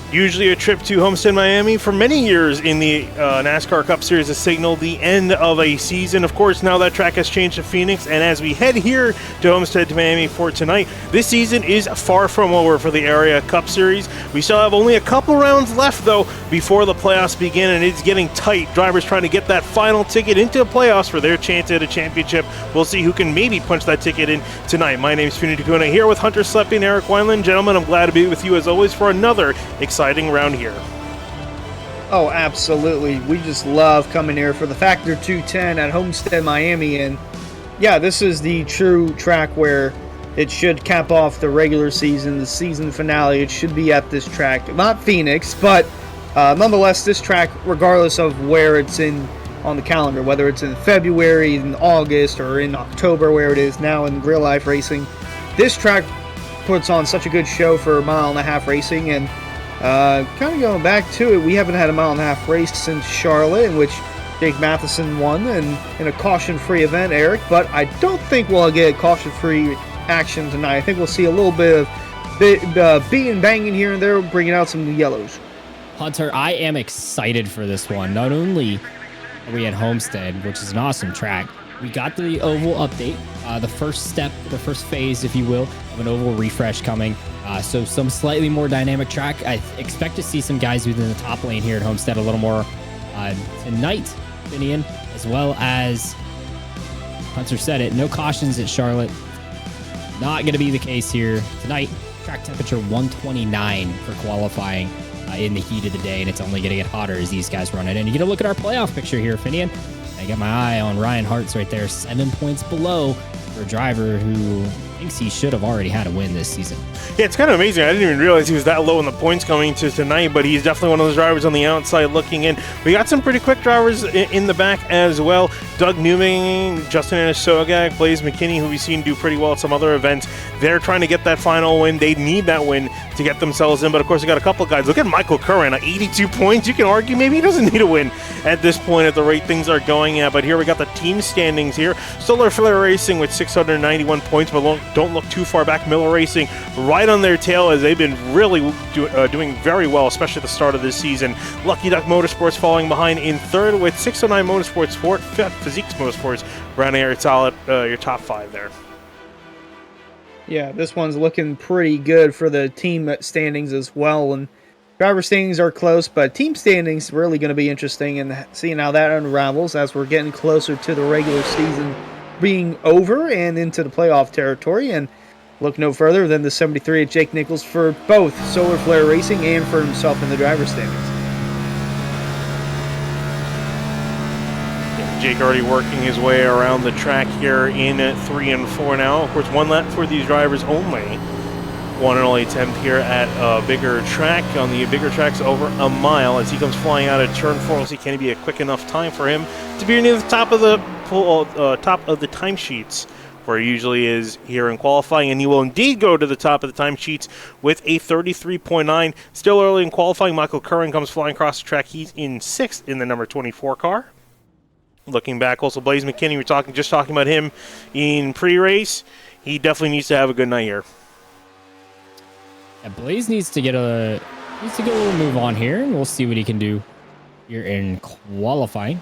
Usually a trip to Homestead, Miami for many years in the NASCAR Cup Series has signaled the end of a season. Of course, now that track has changed to Phoenix, and as we head here to Homestead to Miami for tonight, this season is far from over for the Area Cup Series. We still have only a couple rounds left, though, before the playoffs begin, and it's getting tight. Drivers trying to get that final ticket into the playoffs for their chance at a championship. We'll see who can maybe punch that ticket in tonight. My name is Funi Takuna here with Hunter Sleppy and Eric Weinland. Gentlemen, I'm glad to be with you as always for another exciting round here. Oh, absolutely. We just love coming here for the Factor 210 at Homestead, Miami. And yeah, this is the true track where it should cap off the regular season, the season finale. It should be at this track. Not Phoenix, but nonetheless, this track, regardless of where it's in on the calendar, whether it's in February, in August, or in October, where it is now in real life racing, this track puts on such a good show for a mile-and-a-half racing. And kind of going back to it, we haven't had a mile-and-a-half race since Charlotte, in which Jake Matheson won in a caution-free event, Eric. But I don't think we'll get caution-free action tonight. I think we'll see a little bit of beat and banging here and there, bringing out some yellows. Hunter, I am excited for this one. Not only are we at Homestead, which is an awesome track, we got the oval update, the first step, the first phase, if you will, of an oval refresh coming. So some slightly more dynamic track. I expect to see some guys within the top lane here at Homestead a little more tonight, Finian, as well as Hunter said it, no cautions at Charlotte. Not going to be the case here tonight. Track temperature 129 for qualifying in the heat of the day, and it's only going to get hotter as these guys run it in. You get a look at our playoff picture here, Finian. I got my eye on Ryan Hart's right there, 7 points below for a driver who thinks he should have already had a win this season. Yeah, it's kind of amazing. I didn't even realize he was that low in the points coming to tonight, but he's definitely one of those drivers on the outside looking in. We got some pretty quick drivers in the back as well. Doug Newman, Justin Anasogag, Blaze McKinney, who we've seen do pretty well at some other events. They're trying to get that final win. They need that win to get themselves in, but of course we got a couple of guys. Look at Michael Curran at 82 points. You can argue maybe he doesn't need a win at this point at the rate things are going at, but here we got the team standings here. Solar Flare Racing with 691 points, but don't look too far back. Miller Racing right on their tail as they've been really doing very well, especially at the start of this season. Lucky Duck Motorsports falling behind in third with 609 Motorsports, fourth, fifth, Physiques Motorsports, rounding out your top five there. Yeah, this one's looking pretty good for the team standings as well. And driver standings are close, but team standings really going to be interesting and seeing how that unravels as we're getting closer to the regular season being over and into the playoff territory. And look no further than the 73 at Jake Nichols for both Solar Flare Racing and for himself in the driver standings. Jake already working his way around the track here in 3 and 4 now. Of course, one lap for these drivers only. One and only attempt here at a bigger track. On the bigger tracks, over a mile as he comes flying out of turn 4. We'll see, can it be a quick enough time for him to be near the top of the timesheets, where he usually is here in qualifying, and he will indeed go to the top of the timesheets with a 33.9. Still early in qualifying, Michael Curran comes flying across the track. He's in 6th in the number 24 car. Looking back, also Blaze McKinney, we're just talking about him in pre-race. He definitely needs to have a good night here. Yeah, Blaze needs to get a little move on here, and we'll see what he can do here in qualifying.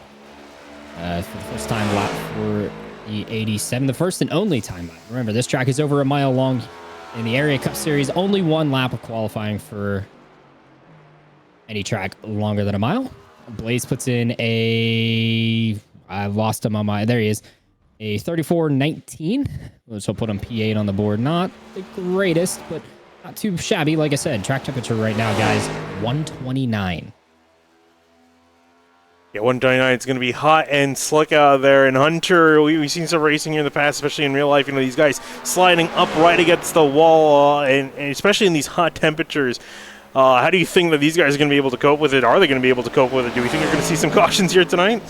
For the first time lap for the 87, the first and only time lap. Remember, this track is over a mile long in the Area Cup Series. Only one lap of qualifying for any track longer than a mile. Blaze puts in I've lost him on there he is. A 34.19. So put him P8 on the board. Not the greatest, but not too shabby. Like I said, track temperature right now, guys, 129. Yeah, 129. It's going to be hot and slick out there. And Hunter, we've seen some racing here in the past, especially in real life. You know, these guys sliding up right against the wall, and especially in these hot temperatures. How do you think that these guys are going to be able to cope with it? Are they going to be able to cope with it? Do we think you're going to see some cautions here tonight?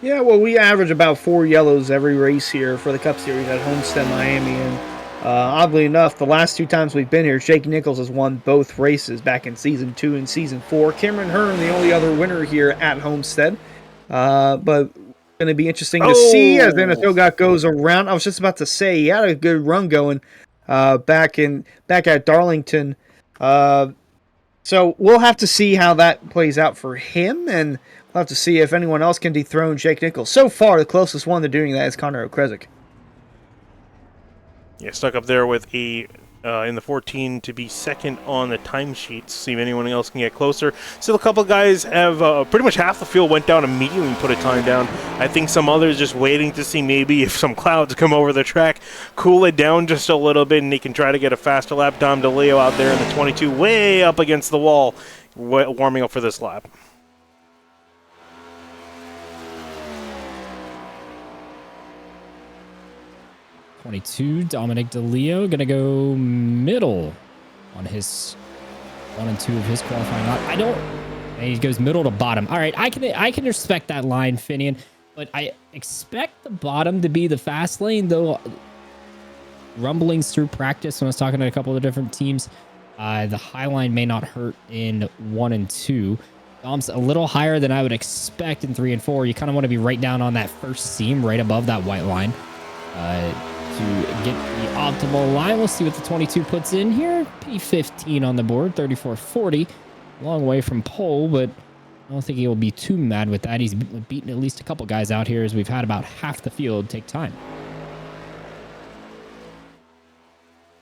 Yeah, well, we average about 4 yellows every race here for the Cup Series at Homestead, Miami. And oddly enough, the last 2 times we've been here, Jake Nichols has won both races back in Season 2 and Season 4. Cameron Hearn, the only other winner here at Homestead. But going to be interesting to see as Anasogak goes around. I was just about to say, he had a good run going back at Darlington. So we'll have to see how that plays out for him, and we'll have to see if anyone else can dethrone Jake Nichols. So far, the closest one to doing that is Connor Okrezik. Yeah, stuck up there with a in the 14 to be second on the timesheets. See if anyone else can get closer. Still, a couple guys have pretty much half the field went down immediately and put a time down. I think some others just waiting to see maybe if some clouds come over the track, cool it down just a little bit, and they can try to get a faster lap. Dom DeLeo out there in the 22, way up against the wall, warming up for this lap. Dominic DeLeo gonna go middle on his 1 and 2 of his qualifying lap. And he goes middle to bottom. All right, I can respect that line, Finian, but I expect the bottom to be the fast lane, though. Rumblings through practice when I was talking to a couple of different teams, the high line may not hurt in 1 and 2. Dom's a little higher than I would expect in 3 and 4. You kind of want to be right down on that first seam, right above that white line. To get the optimal line. We'll see what the 22 puts in here. P15 on the board, 34.40. Long way from pole, but I don't think he'll be too mad with that. He's beaten at least a couple guys out here as we've had about half the field take time.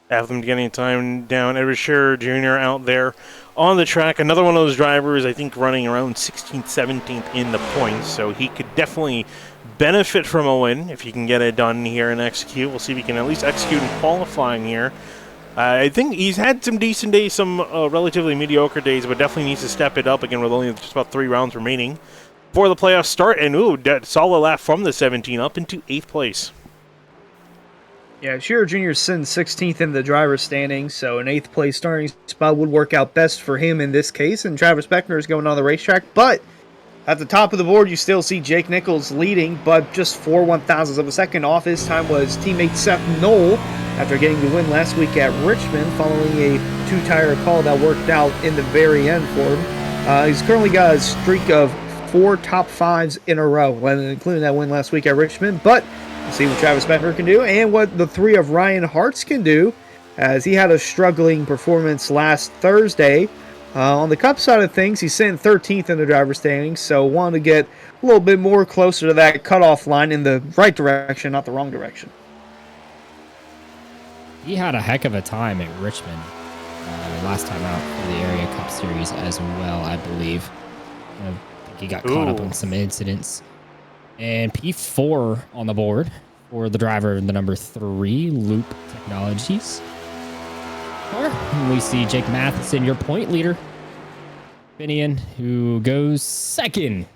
Have them getting time down. Edward Scherer Jr. out there on the track. Another one of those drivers, I think, running around 16th, 17th in the points. So he could definitely benefit from a win if he can get it done here and execute. We'll see if he can at least execute in qualifying here. I think he's had some decent days, some relatively mediocre days, but definitely needs to step it up again with only just about 3 rounds remaining before the playoffs start. And solid lap from the 17 up into 8th place. Yeah, Scherer Jr. is sitting 16th in the driver's standings, so an 8th place starting spot would work out best for him in this case. And Travis Beckner is going on the racetrack, but at the top of the board, you still see Jake Nichols leading, but just 4 1,000ths of a second off. His time was teammate Seth Knoll after getting the win last week at Richmond following a 2-tire call that worked out in the very end for him. He's currently got a streak of 4 top 5s in a row, including that win last week at Richmond. But we'll see what Travis Beckner can do and what the 3 of Ryan Hartz can do, as he had a struggling performance last Thursday. On the Cup side of things, he's sitting 13th in the driver's standings, so wanted to get a little bit more closer to that cutoff line in the right direction, not the wrong direction. He had a heck of a time at Richmond last time out for the Area Cup Series as well, I believe. I think he got caught up on some incidents. And P4 on the board for the driver, the number 3, Loop Technologies. We see Jake Matheson, your point leader, Finian, who goes third.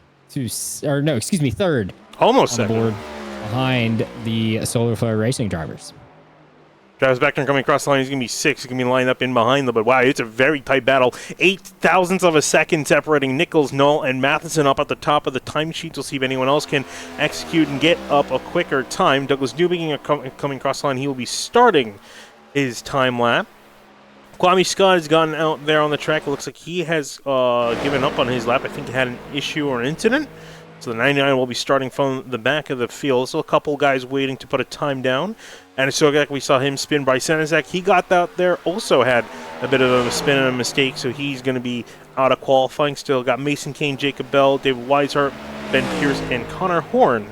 Almost on the second. board behind the Solar Flare Racing drivers. Travis Beckner coming across the line. He's going to be 6th. He's going to be lined up in behind them. But wow, it's a very tight battle. 0.08 of a second separating Nichols, Knoll, and Matheson up at the top of the timesheets. We'll see if anyone else can execute and get up a quicker time. Douglas Newbegin coming across the line. He will be starting his time lap. Kwame Scott has gotten out there on the track. It looks like he has given up on his lap. I think he had an issue or an incident. So the 99 will be starting from the back of the field. So a couple guys waiting to put a time down. And so we saw him spin. Bryce Senizak, he got out there, also had a bit of a spin and a mistake. So he's going to be out of qualifying still. Got Mason Kane, Jacob Bell, David Weishart, Ben Pierce, and Connor Horn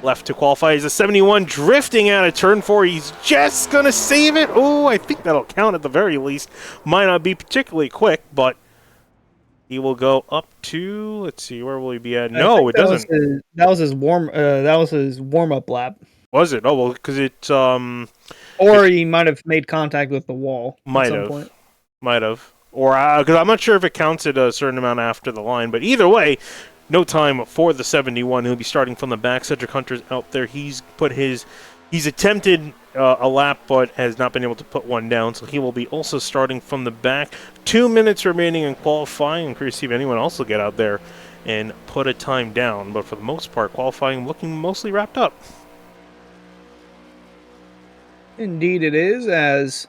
left to qualify. He's a 71 drifting out of turn 4. He's just going to save it. Oh, I think that'll count at the very least. Might not be particularly quick, but he will go up to, let's see, where will he be at? No, it doesn't. That was his warm-up lap. Was it? Oh, well, because it's... Or he might have made contact with the wall at some point. Might have. Or, because I'm not sure if it counts at a certain amount after the line, but either way, no time for the 71. He'll be starting from the back. Cedric Hunter's out there. He's attempted a lap, but has not been able to put one down. So he will be also starting from the back. 2 minutes remaining in qualifying. I'm curious to see if anyone else will get out there and put a time down. But for the most part, qualifying looking mostly wrapped up. Indeed it is, as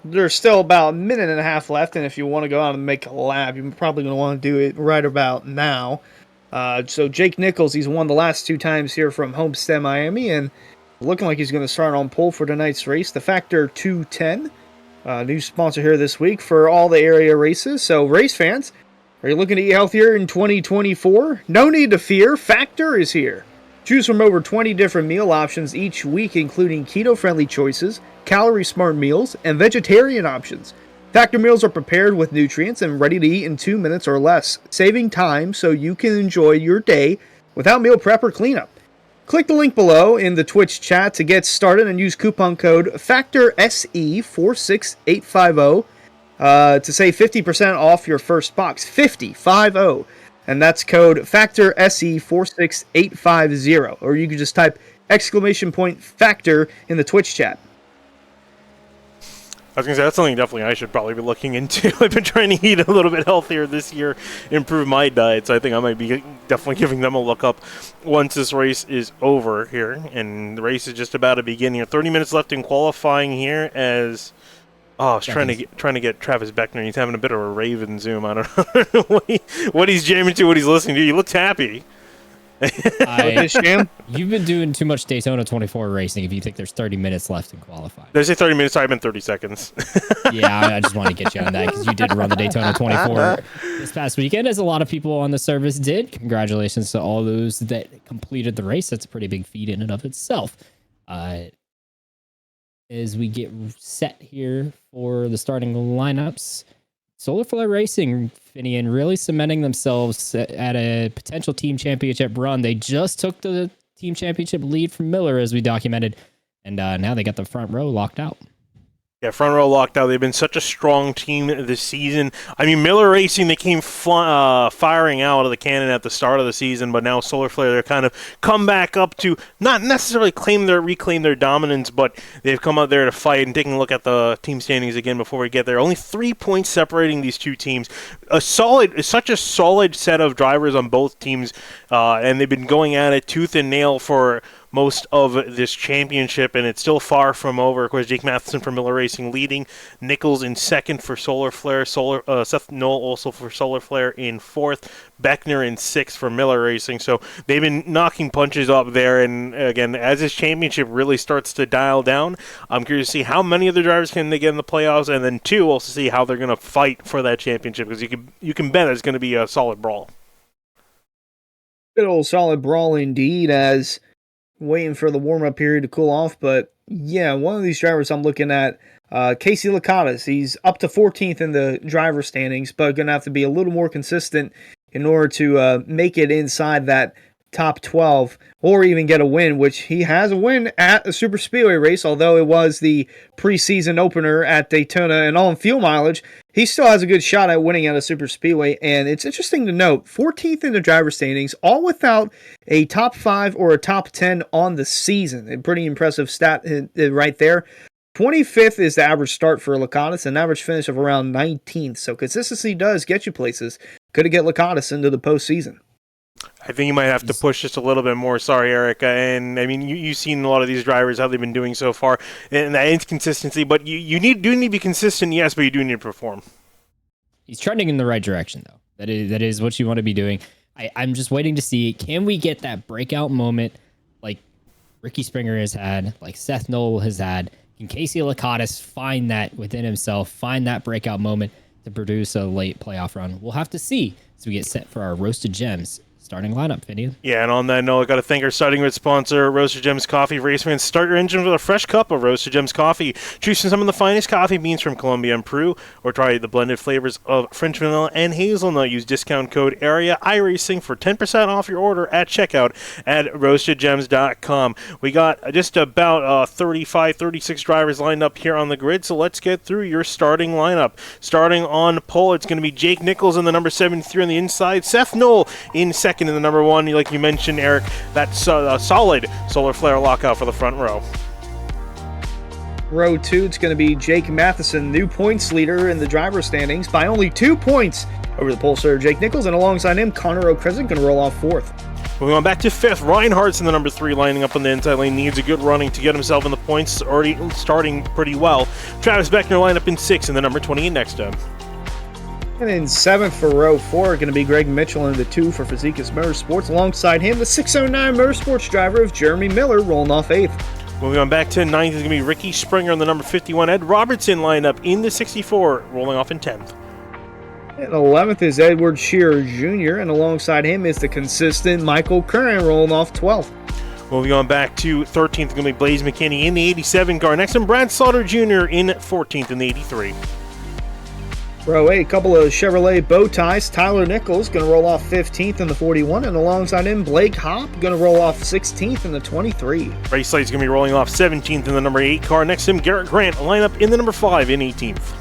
there's still about a minute and a half left, and if you want to go out and make a lap, you're probably going to want to do it right about now. So Jake Nichols, he's won the last 2 times here from Homestead, Miami, and looking like he's going to start on pole for tonight's race. The factor 210 New sponsor here this week for all the area races. So, race fans, are you looking to eat healthier in 2024? No need to fear, Factor is here. Choose from over 20 different meal options each week, including keto-friendly choices, calorie-smart meals, and vegetarian options. Factor meals are prepared with nutrients and ready to eat in 2 minutes or less, saving time so you can enjoy your day without meal prep or cleanup. Click the link below in the Twitch chat to get started and use coupon code FACTORSE46850 to save 50% off your first box. 50. And that's code FACTORSE46850. Or you can just type !Factor in the Twitch chat. I was going to say, that's something definitely I should probably be looking into. I've been trying to eat a little bit healthier this year, improve my diet, so I think I might be definitely giving them a look up once this race is over here. And the race is just about to begin here. 30 minutes left in qualifying here as... Oh, I was trying to get Travis Beckner. He's having a bit of a Raven Zoom. I don't know what he's jamming to, what he's listening to. He looks happy. You've been doing too much Daytona 24 racing if you think there's 30 minutes left in qualifying. Did I say 30 minutes? I meant 30 seconds. Yeah, I just want to get you on that because you did run the Daytona 24 this past weekend, as a lot of people on the service did. Congratulations to all those that completed the race. That's a pretty big feat in and of itself. As we get set here for the starting lineups, Solar Flare Racing, Finian, really cementing themselves at a potential team championship run. They just took the team championship lead from Miller, as we documented, and now they got the front row locked out. Yeah, front row locked out. They've been such a strong team this season. I mean, Miller Racing, they came firing out of the cannon at the start of the season, but now Solar Flare, they're kind of come back up to not necessarily reclaim their dominance, but they've come out there to fight. And taking a look at the team standings again before we get there, only 3 points separating these two teams. Such a solid set of drivers on both teams, and they've been going at it tooth and nail for most of this championship, and it's still far from over. Of course, Jake Matheson for Miller Racing leading, Nichols in second for Solar Flare, Seth Knoll also for Solar Flare in fourth, Beckner in sixth for Miller Racing. So they've been knocking punches up there, and again, as this championship really starts to dial down, I'm curious to see how many of the drivers can they get in the playoffs, and then two, also see how they're going to fight for that championship, because you can bet it's going to be a solid brawl. Good old solid brawl indeed, as waiting for the warm-up period to cool off. But yeah, one of these drivers I'm looking at, Casey Lakatos. He's up to 14th in the driver standings, but going to have to be a little more consistent in order to make it inside that top 12 or even get a win, which he has a win at a super speedway race, although it was the preseason opener at Daytona, and on fuel mileage he still has a good shot at winning at a super speedway. And it's interesting to note, 14th in the driver standings, all without a top 5 or a top 10 on the season. A pretty impressive stat right there. 25th is the average start for Lakatos, an average finish of around 19th. So consistency does get you places. Could have get Lakatos into the postseason. I think you might have to push just a little bit more. Sorry, Eric. And I mean, you've seen a lot of these drivers, how they've been doing so far, and that inconsistency. But you do need to be consistent, yes, but you do need to perform. He's trending in the right direction, though. That is what you want to be doing. I'm just waiting to see, can we get that breakout moment like Ricky Springer has had, like Seth Knoll has had? Can Casey Lakatos find that within himself, find that breakout moment to produce a late playoff run? We'll have to see as we get set for our Roasted Gems starting lineup, Vinny. Yeah, and on that note, I got to thank our starting with sponsor, Roasted Gems Coffee. Race fans, start your engine with a fresh cup of Roasted Gems Coffee. Choose from some of the finest coffee beans from Colombia and Peru, or try the blended flavors of French vanilla and hazelnut. Use discount code AREA iRacing for 10% off your order at checkout at roastedgems.com. We got just about 36 drivers lined up here on the grid, so let's get through your starting lineup. Starting on pole, it's going to be Jake Nichols in the number 73 on the inside, Seth Knoll in second in the number 1, like you mentioned, Eric. That's a solid Solar Flare lockout for the front row. Row 2, it's going to be Jake Matheson, new points leader in the driver standings by only 2 points over the pole starter Jake Nichols, and alongside him, Connor O'Crescent going to roll off 4th. Moving on back to 5th, Ryan Hart's in the number 3, lining up on the inside lane. Needs a good running to get himself in the points, already starting pretty well. Travis Beckner lined up in 6th in the number 28 next to him. And in 7th for row 4, going to be Greg Mitchell in the 2 for Fazekas Motorsports. Alongside him, the 609 Motorsports driver of Jeremy Miller rolling off 8th. Moving on back to 9th is going to be Ricky Springer in the number 51. Ed Robertson lined up in the 64, rolling off in 10th. And 11th is Edward Shearer Jr., and alongside him is the consistent Michael Curran rolling off 12th. Moving on back to 13th is going to be Blaze McKinney in the 87 car. Next, and Brad Slaughter Jr. in 14th in the 83. Row 8, a couple of Chevrolet bow ties. Tyler Nichols going to roll off 15th in the 41, and alongside him, Blake Hopp going to roll off 16th in the 23. Ray Slate's going to be rolling off 17th in the number 8 car. Next to him, Garrett Grant, line up in the number 5 in 18th.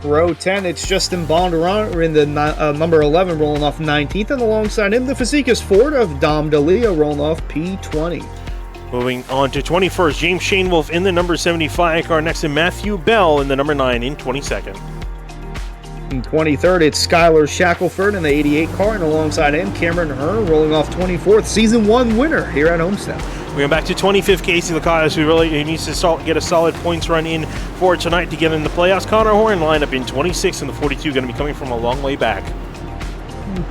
Row 10, it's Justin Bondurant in the number 11 rolling off 19th, and alongside him, the Fazekas Ford of Dom DeLeo rolling off P20. Moving on to 21st, James Shane Wolf in the number 75 car. Next to Matthew Bell in the number 9 in 22nd. In 23rd, it's Skylar Shackelford in the 88 car, and alongside him, Cameron Hearn rolling off 24th, Season 1 winner here at Homestead. We go back to 25th, Casey Lacadas, who really needs to get a solid points run in for tonight to get in the playoffs. Connor Horn lined up in 26th and the 42, going to be coming from a long way back.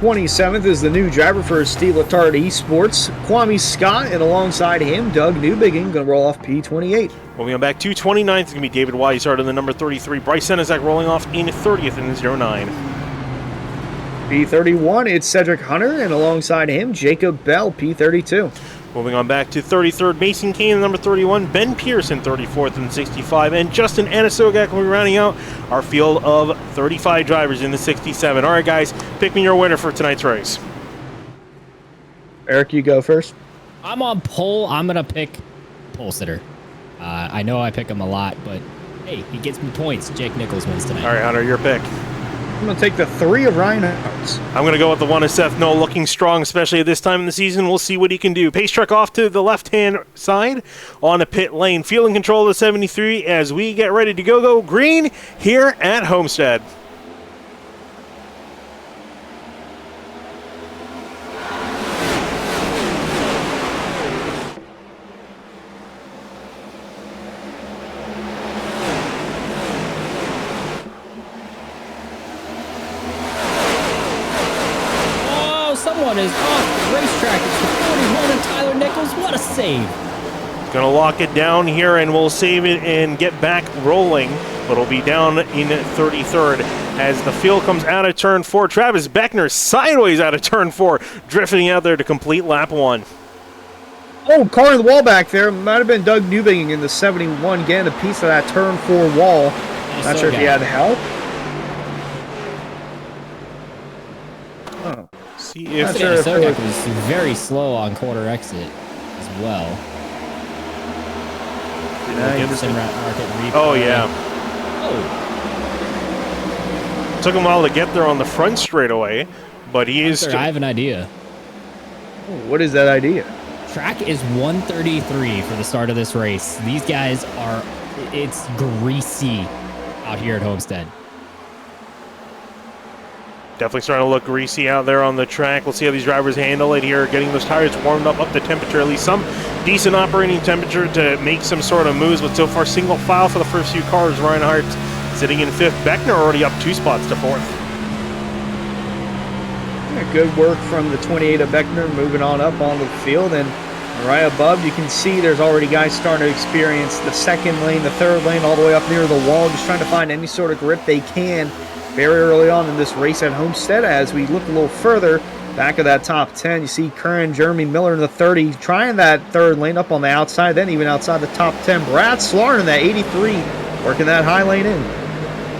27th is the new driver for Steve Letard Esports, Kwame Scott, and alongside him, Doug Newbigin, going to roll off P28. Moving on back to 29th, it's going to be David Weishart in the number 33. Bryce Senezak rolling off in 30th in the 09. P31, it's Cedric Hunter, and alongside him, Jacob Bell, P32. Moving on back to 33rd, Mason Kane in the number 31. Ben Pearson, 34th and 65. And Justin Anasogak will be rounding out our field of 35 drivers in the 67. All right, guys, pick me your winner for tonight's race. Eric, you go first. I'm on pole. I'm going to pick pole sitter. I know I pick him a lot, but hey, he gets me points. Jake Nichols wins tonight. All right, Hunter, your pick. I'm going to take the 3 of Ryan Howes. I'm going to go with the 1 of Seth Noel, looking strong, especially at this time in the season. We'll see what he can do. Pace truck off to the left-hand side on the pit lane. Fielding control of the 73 as we get ready to go green here at Homestead. Someone is off the racetrack. It's the 41 and Tyler Nichols. What a save. Gonna lock it down here and we'll save it and get back rolling. But it'll be down in 33rd as the field comes out of turn 4. Travis Beckner sideways out of turn 4, drifting out there to complete lap 1. Oh, car in the wall back there. Might have been Doug Newbigin in the 71 getting a piece of that turn 4 wall. Not sure if he had help. Oh. See if Sogak was very slow on quarter exit as well. Oh, yeah. Oh. Took him a while to get there on the front straightaway, but he is... I have an idea. What is that idea? Track is 133 for the start of this race. These guys are... It's greasy out here at Homestead. Definitely starting to look greasy out there on the track. We'll see how these drivers handle it here, getting those tires warmed up to temperature, at least some decent operating temperature to make some sort of moves. But so far, single file for the first few cars. Reinhardt sitting in 5th. Beckner already up 2 spots to 4th. Yeah, good work from the 28 of Beckner moving on up onto the field. And right above, you can see there's already guys starting to experience the 2nd lane, the 3rd lane, all the way up near the wall, just trying to find any sort of grip they can very early on in this race at Homestead. As we look a little further back of that top 10, you see Curran, Jeremy Miller in the 30, trying that 3rd lane up on the outside, then even outside the top 10. Brad Slaughter in that 83, working that high lane in.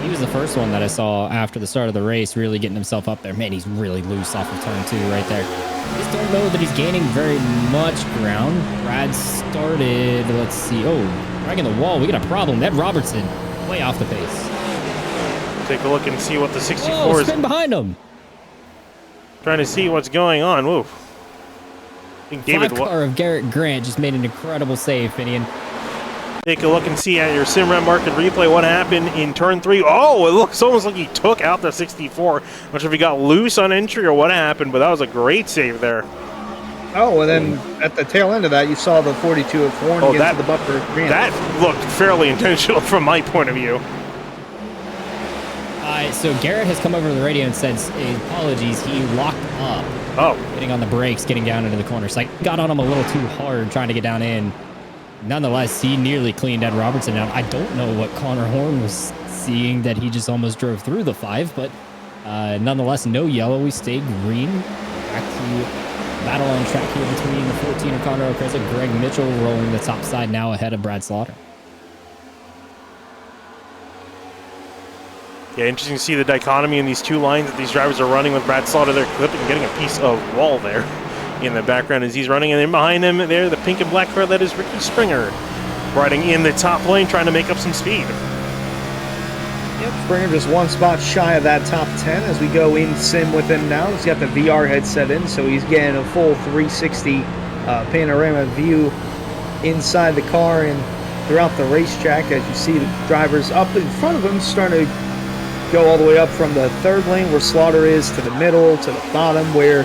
He was the first one that I saw after the start of the race, really getting himself up there. Man, he's really loose off of turn 2 right there. I just don't know that he's gaining very much ground. Brad started, let's see, dragging the wall. We got a problem. Ed Robertson, way off the pace. Take a look and see what the 64 is. Spin behind him. Trying to see what's going on. Whoa. I think David. 5 car of Garrett Grant just made an incredible save, Finian. Take a look and see at your SimRat market replay what happened in turn 3. Oh, it looks almost like he took out the 64. Not sure if he got loose on entry or what happened, but that was a great save there. Oh, and then at the tail end of that, you saw the 42 of Horn against the bumper. That looked fairly intentional from my point of view. So Garrett has come over to the radio and said, apologies, he locked up. Oh. Getting on the brakes, getting down into the corner. So I got on him a little too hard trying to get down in. Nonetheless, he nearly cleaned Ed Robertson out. I don't know what Connor Horn was seeing that he just almost drove through the 5, but nonetheless, no yellow. We stayed green. Back to battle on track here between the 14 of Connor O'Kresick. Greg Mitchell rolling the top side now ahead of Brad Slaughter. Yeah, interesting to see the dichotomy in these two lines that these drivers are running with Brad Slaughter there clipping, getting a piece of wall there in the background as he's running. And then behind him there, the pink and black car, that is Ricky Springer riding in the top lane, trying to make up some speed. Yep, Springer just one spot shy of that top 10 as we go in sim with him now. He's got the VR headset in, so he's getting a full 360 panorama view inside the car and throughout the racetrack as you see the drivers up in front of him starting to go all the way up from the third lane where Slaughter is to the middle, to the bottom, where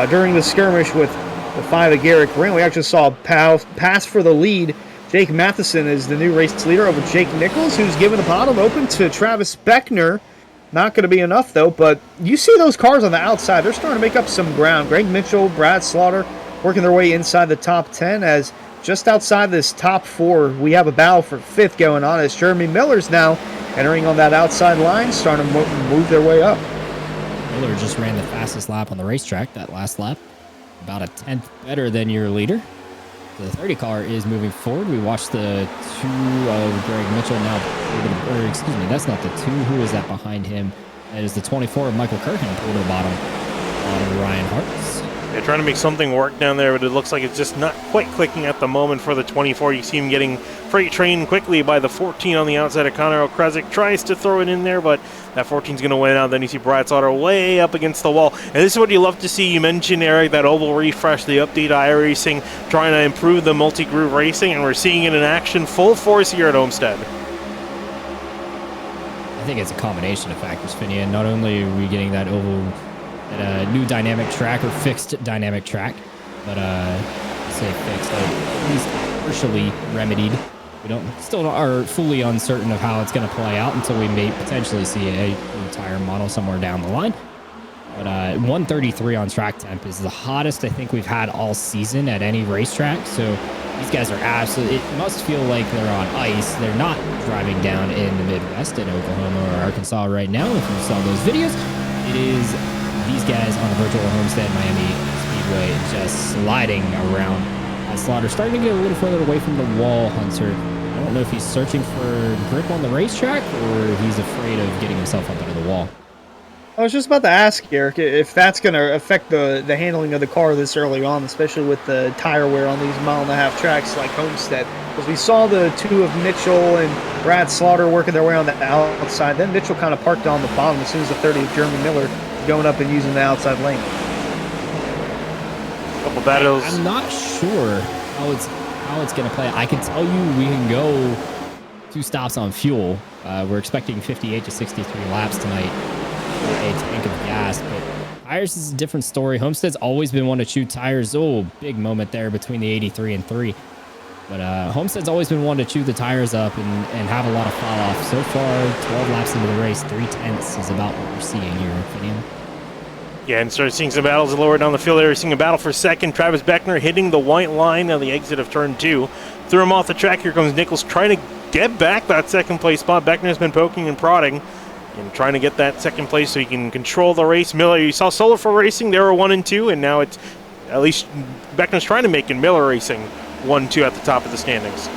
during the skirmish with the 5 of Garrick Green, we actually saw a pass for the lead. Jake Matheson is the new race leader over Jake Nichols, who's given the bottom open to Travis Beckner. Not going to be enough, though, but you see those cars on the outside. They're starting to make up some ground. Greg Mitchell, Brad Slaughter working their way inside the top 10 as just outside this top 4, we have a battle for 5th going on as Jeremy Miller's now entering on that outside line, starting to move their way up. Miller just ran the fastest lap on the racetrack, that last lap. About a 10th better than your leader. The 30 car is moving forward. We watched the 2 of Greg Mitchell now, or excuse me, that's not the 2. Who is that behind him? That is the 24 of Michael Kirkham pulled to the bottom on Ryan Hartz. They're trying to make something work down there, but it looks like it's just not quite clicking at the moment for the 24. You see him getting freight trained quickly by the 14 on the outside of Connor O'Kresick. Tries to throw it in there, but that 14 is going to win out. Then you see Brad Slaughter way up against the wall. And this is what you love to see. You mentioned, Eric, that oval refresh, the update iRacing, trying to improve the multi-groove racing, and we're seeing it in action full force here at Homestead. I think it's a combination of factors, Finian. Not only are we getting that oval, that new dynamic track or fixed dynamic track, but say fixed, at least partially remedied. We still are fully uncertain of how it's going to play out until we may potentially see a new tire model somewhere down the line. But 133 on track temp is the hottest I think we've had all season at any racetrack. So these guys are absolutely, it must feel like they're on ice. They're not driving down in the Midwest in Oklahoma or Arkansas right now. If you saw those videos, it is these guys on the virtual Homestead Miami Speedway just sliding around. Slaughter starting to get a little further away from the wall, Hunter. I don't know if he's searching for grip on the racetrack or he's afraid of getting himself up into the wall. I was just about to ask, Eric, if that's going to affect the handling of the car this early on, especially with the tire wear on these mile-and-a-half tracks like Homestead. Because we saw the 2 of Mitchell and Brad Slaughter working their way on the outside. Then Mitchell kind of parked on the bottom as soon as the 30 of Jeremy Miller going up and using the outside lane. Couple battles. I'm not sure how it's going to play. I can tell you we can go 2 stops on fuel. We're expecting 58 to 63 laps tonight for a tank of gas, but tires is a different story. Homestead's always been one to chew tires. Oh, big moment there between the 83 and 3. But Homestead's always been one to chew the tires up and have a lot of fall off. So far, 12 laps into the race, 3/10 is about what we're seeing here in Finian. Yeah, and started seeing some battles lower down the field there. We're seeing a battle for second. Travis Beckner hitting the white line on the exit of turn 2. Threw him off the track. Here comes Nichols trying to get back that second place spot. Beckner's been poking and prodding and trying to get that second place so he can control the race. Miller, you saw Solarful Racing. They were 1 and 2, and now it's at least Beckner's trying to make it Miller Racing 1-2 at the top of the standings.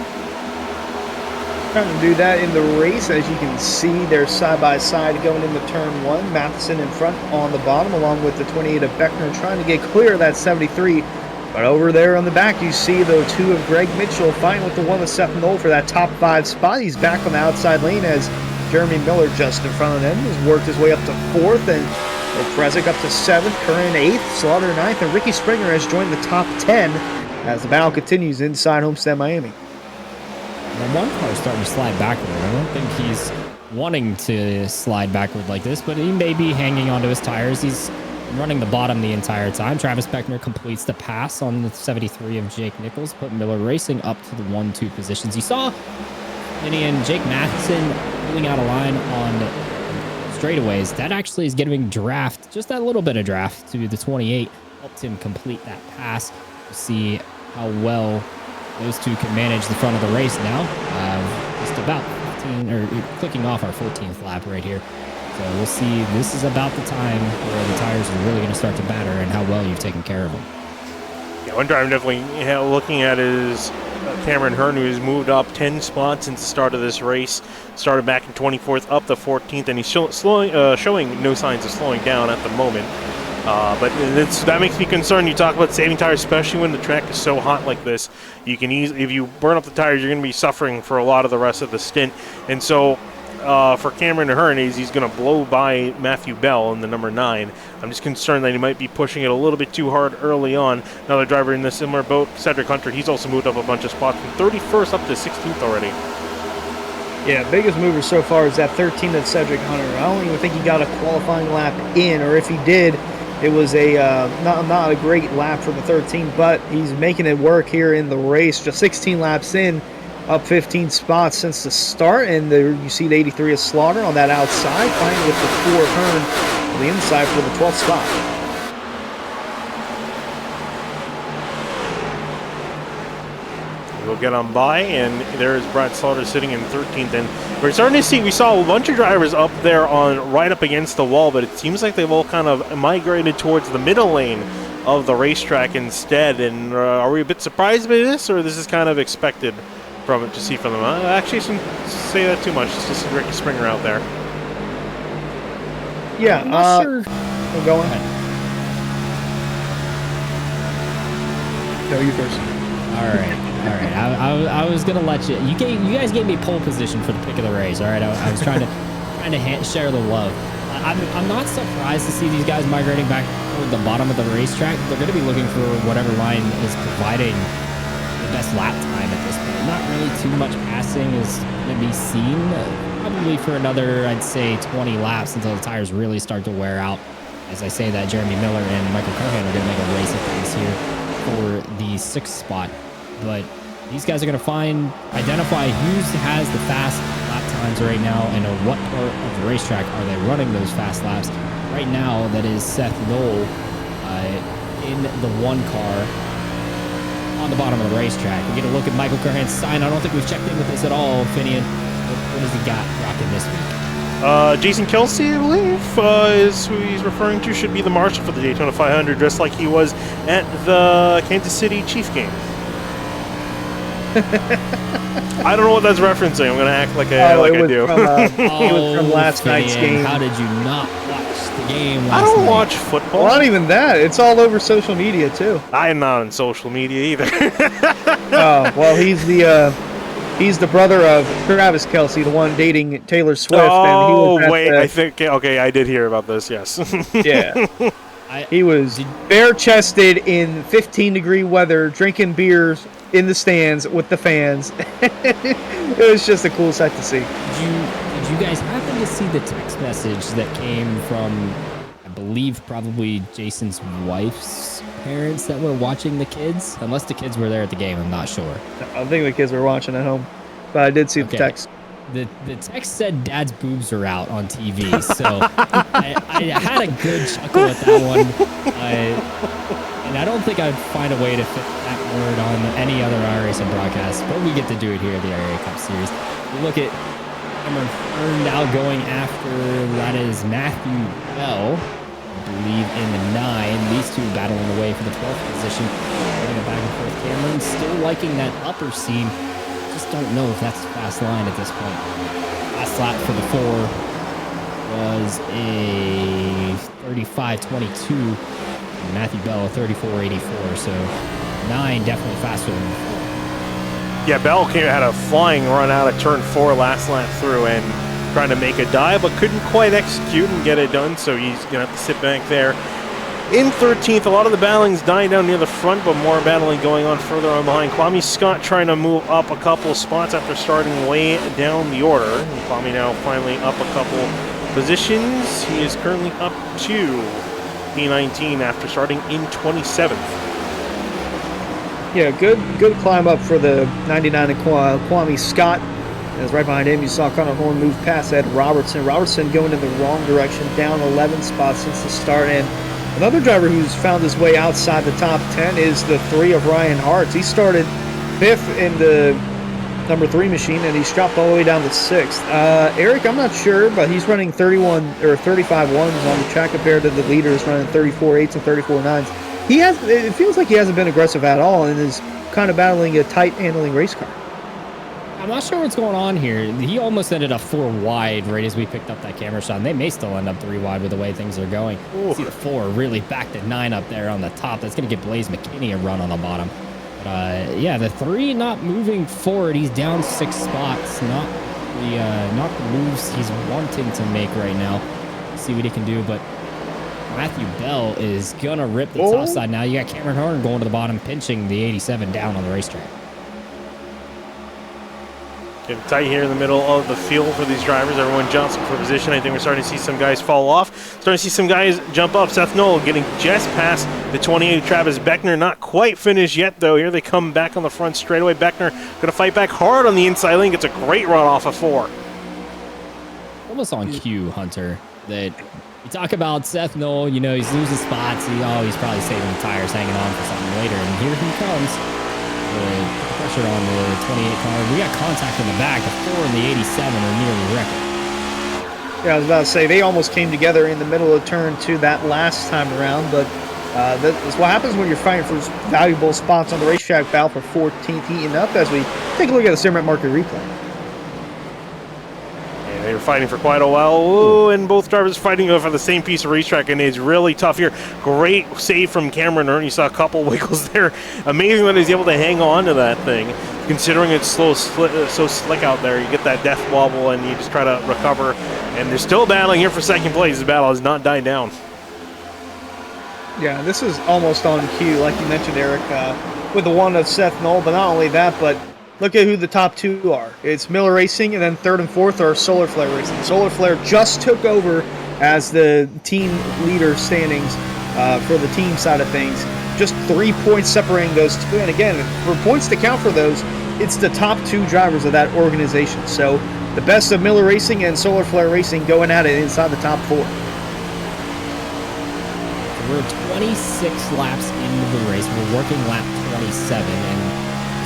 Trying to do that in the race. As you can see, they're side by side going into turn 1. Matheson in front on the bottom, along with the 28 of Beckner trying to get clear of that 73. But over there on the back, you see the 2 of Greg Mitchell fighting with the 1 of Seth Knoll for that top 5 spot. He's back on the outside lane as Jeremy Miller just in front of him has worked his way up to 4th, and O'Kresick up to 7th, Curran 8th, Slaughter 9th, and Ricky Springer has joined the top 10 as the battle continues inside Homestead Miami. The 1 car is starting to slide backward. I don't think he's wanting to slide backward like this, but he may be hanging onto his tires. He's running the bottom the entire time. Travis Beckner completes the pass on the 73 of Jake Nichols, put Miller Racing up to the 1-2 positions. You saw and Jake Matheson pulling out a line on straightaways. That actually is giving draft, just that little bit of draft to the 28. Helped him complete that pass. You see how well those two can manage the front of the race now. Just about 15, or clicking off our 14th lap right here. So we'll see. This is about the time where the tires are really going to start to batter and how well you've taken care of them. Yeah, one driver I'm definitely looking at is Cameron Hearn, who's moved up 10 spots since the start of this race. Started back in 24th, up to 14th, and he's showing no signs of slowing down at the moment. But that makes me concerned. You talk about saving tires, especially when the track is so hot like this. You can easily, if you burn up the tires, you're going to be suffering for a lot of the rest of the stint. And so for Cameron Hearn, he's going to blow by Matthew Bell in the number 9. I'm just concerned that he might be pushing it a little bit too hard early on. Another driver in the similar boat, Cedric Hunter, he's also moved up a bunch of spots from 31st up to 16th already. Yeah, biggest mover so far is that 13 that Cedric Hunter. I don't even think he got a qualifying lap in, or if he did, it was a not a great lap for the 13, but he's making it work here in the race. Just 16 laps in, up 15 spots since the start, and there you see the 83 of Slaughter on that outside, fighting with the 4 Hearn on the inside for the 12th spot. We'll get on by, and there's Brad Slaughter sitting in 13th, and we're starting to see, we saw a bunch of drivers up there on right up against the wall, but it seems like they've all kind of migrated towards the middle lane of the racetrack instead. And are we a bit surprised by this, or this is kind of expected from it to see from them? I actually shouldn't say that too much. It's just Ricky Springer out there. Yeah, I'm not sure. We're going ahead. No, you first. All right. I was gonna let you. You guys gave me pole position for the pick of the race. All right. I was trying to share the love. I'm not surprised to see these guys migrating back toward the bottom of the racetrack. They're going to be looking for whatever line is providing the best lap time at this point. Not really too much passing is going to be seen. Probably for another, I'd say, 20 laps until the tires really start to wear out. As I say that, Jeremy Miller and Michael Cohan are going to make a race of things here for the 6th spot. But these guys are going to identify who has the fast lap times right now and at what part of the racetrack are they running those fast laps. Right now, that is Seth Knoll in the 1 car on the bottom of the racetrack. We get a look at Michael Cohan's sign. I don't think we've checked in with this at all, Finian. What has he got rocking this week? Jason Kelsey, I believe, is who he's referring to. Should be the marshal for the Daytona 500, dressed like he was at the Kansas City Chief game. I don't know what that's referencing. I'm going to act like I do. It was from last night's game. How did you not watch the game last night? I don't watch football. Well, not even that. It's all over social media, too. I am not on social media either. Oh, well, he's the brother of Travis Kelsey, the one dating Taylor Swift. Oh, and he was I think, okay, I did hear about this, yes. Yeah. He was bare-chested in 15-degree weather, drinking beers in the stands with the fans. It was just a cool sight to see. Did you guys happen to see the text message that came from, I believe, probably Jason's wife's parents that were watching the kids? Unless the kids were there at the game, I'm not sure. I think the kids were watching at home, but I did see the text. The text said Dad's boobs are out on TV, so I had a good chuckle at that one. And I don't think I'd find a way to fit that word on any other iRacing broadcast, but we get to do it here at the IRA Cup Series. We look at Cameron Hearn now going after, that is Matthew Bell, I believe, in the 9. These two battling away for the 12th position. Getting it back and forth. Cameron still liking that upper seam. Just don't know if that's the fast line at this point. Last lap for the 4 was a 35.22. Matthew Bell, 34.84. So 9 definitely faster than the 4. Yeah, Bell had a flying run out of turn 4 last lap through and trying to make a dive, but couldn't quite execute and get it done. So he's going to have to sit back there. In 13th, a lot of the battling's dying down near the front, but more battling going on further on behind. Kwame Scott trying to move up a couple spots after starting way down the order. And Kwame now finally up a couple positions. He is currently up to P19 after starting in 27th. Yeah, good climb up for the 99 and Kwame Scott. As right behind him, you saw Connor Horn move past Ed Robertson. Robertson going in the wrong direction, down 11 spots since the start. And another driver who's found his way outside the top 10 is the 3 of Ryan Hartz. He started 5th in the number 3 machine, and he's dropped all the way down to 6th. Eric, I'm not sure, but he's running 31 or 35 ones on the track compared to the leaders running 34 8s and 34 9s. It feels like he hasn't been aggressive at all and is kind of battling a tight handling race car. I'm not sure what's going on here. He almost ended up 4 wide right as we picked up that camera shot. And they may still end up 3 wide with the way things are going. See the 4 really back to 9 up there on the top. That's going to give Blaze McKinney a run on the bottom. But yeah, the 3 not moving forward. He's down 6 spots. Not the moves he's wanting to make right now. See what he can do. But Matthew Bell is going to rip the top side now. You got Cameron Horn going to the bottom, pinching the 87 down on the racetrack. Getting tight here in the middle of the field for these drivers. Everyone jumps for position. I think we're starting to see some guys fall off. Starting to see some guys jump up. Seth Knoll getting just past the 28. Travis Beckner not quite finished yet, though. Here they come back on the front straightaway. Beckner going to fight back hard on the inside lane. Gets a great run off of 4. Almost on cue, Hunter, that you talk about Seth Knoll, you know, he's losing spots. He's probably saving the tires, hanging on for something later. And here he comes. Pressure on the 28 car. We got contact in the back. The 4 and the 87 are nearly wrecked. Yeah, I was about to say, they almost came together in the middle of turn 2 that last time around, but that's what happens when you're fighting for valuable spots on the racetrack. Battle for 14th heating up as we take a look at the Sim Market replay. They were fighting for quite a while. Ooh, and both drivers fighting for the same piece of racetrack, and it's really tough here. Great save from Cameron Earn. You saw a couple wiggles there. Amazing that he's able to hang on to that thing, considering it's so slick out there. You get that death wobble, and you just try to recover. And they're still battling here for second place. The battle has not died down. Yeah, this is almost on cue, like you mentioned, Eric, with the one of Seth Knoll. But not only that, but look at who the top 2 are. It's Miller Racing, and then 3rd and 4th are Solar Flare Racing. Solar Flare just took over as the team leader standings for the team side of things. Just 3 points separating those 2. And again, for points to count for those, it's the top 2 drivers of that organization. So the best of Miller Racing and Solar Flare Racing going at it inside the top 4. We're 26 laps into the race. We're working lap 27, and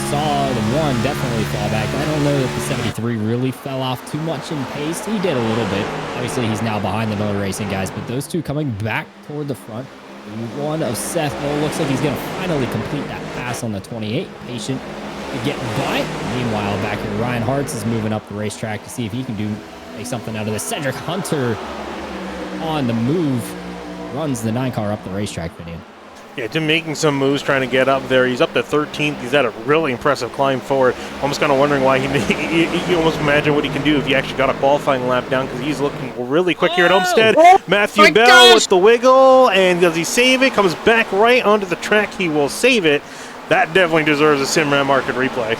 saw the 1 definitely fall back. I don't know that the 73 really fell off too much in pace. He did a little bit. Obviously, he's now behind the Miller Racing guys, but those 2 coming back toward the front. The 1 of Seth Knoll looks like he's going to finally complete that pass on the 28. Patient to get by. Meanwhile, back here, Ryan Hartz is moving up the racetrack to see if he can make something out of this. Cedric Hunter on the move. Runs the 9 car up the racetrack, Finian. Yeah, Jim making some moves, trying to get up there. He's up to 13th. He's had a really impressive climb forward. Almost kind of wondering why you almost imagine what he can do if he actually got a qualifying lap down, because he's looking really quick here at Homestead. Matthew Bell with the wiggle, and does he save it? Comes back right onto the track. He will save it. That definitely deserves a Simran Market replay.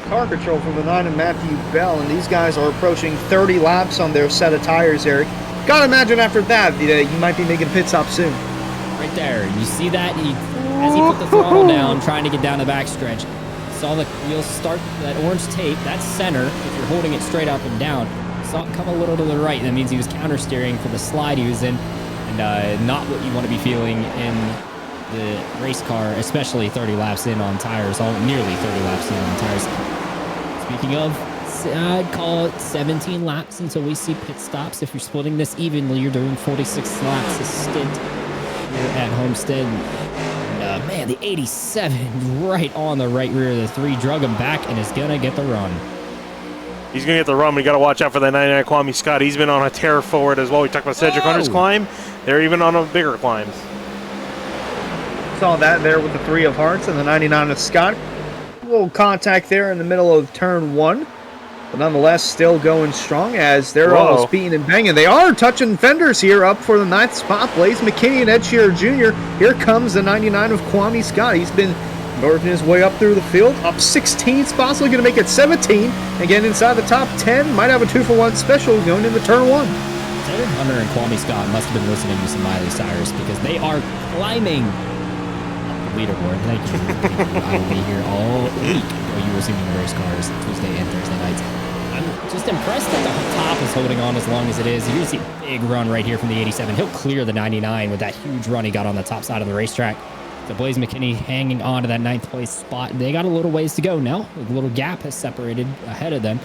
Car control from the 9 and Matthew Bell, and these guys are approaching 30 laps on their set of tires, Eric. Gotta imagine after that, you might be making a pit stop soon. Right there. You see that? As he put the throttle down, trying to get down the backstretch, saw the wheels start that orange tape. That's center. If you're holding it straight up and down, saw it come a little to the right. That means he was counter steering for the slide he was in, and not what you want to be feeling in the race car, especially 30 laps in on tires, nearly 30 laps in on tires. Speaking of, I'd call it 17 laps until we see pit stops. If you're splitting this evenly, you're doing 46 laps a stint here at Homestead. And, man, the 87 right on the right rear of the 3, drug him back, and is going to get the run. He's going to get the run. We got to watch out for that 99 Kwame Scott. He's been on a tear forward as well. We talked about Cedric Hunter's climb. They're even on a bigger climb. Saw that there with the 3 of Hearts and the 99 of Scott. A little contact there in the middle of turn 1. But nonetheless, still going strong as they're almost beating and banging. They are touching fenders here up for the 9th spot. Blaze McKinney and Ed Shearer Jr. Here comes the 99 of Kwame Scott. He's been working his way up through the field. Up 16 spots, looking to make it 17. Again, inside the top 10. Might have a 2-for-1 special going into turn 1. Cedric Hunter and Kwame Scott must have been listening to some Miley Cyrus, because they are climbing up the leaderboard. Thank you. I will be here all week while you were seeing the race cars Tuesday and Thursday nights. I'm just impressed that the top is holding on as long as it is. You're going to see a big run right here from the 87. He'll clear the 99 with that huge run he got on the top side of the racetrack So Blaze McKinney hanging on to that 9th place spot. They got a little ways to go now. A little gap has separated ahead of them.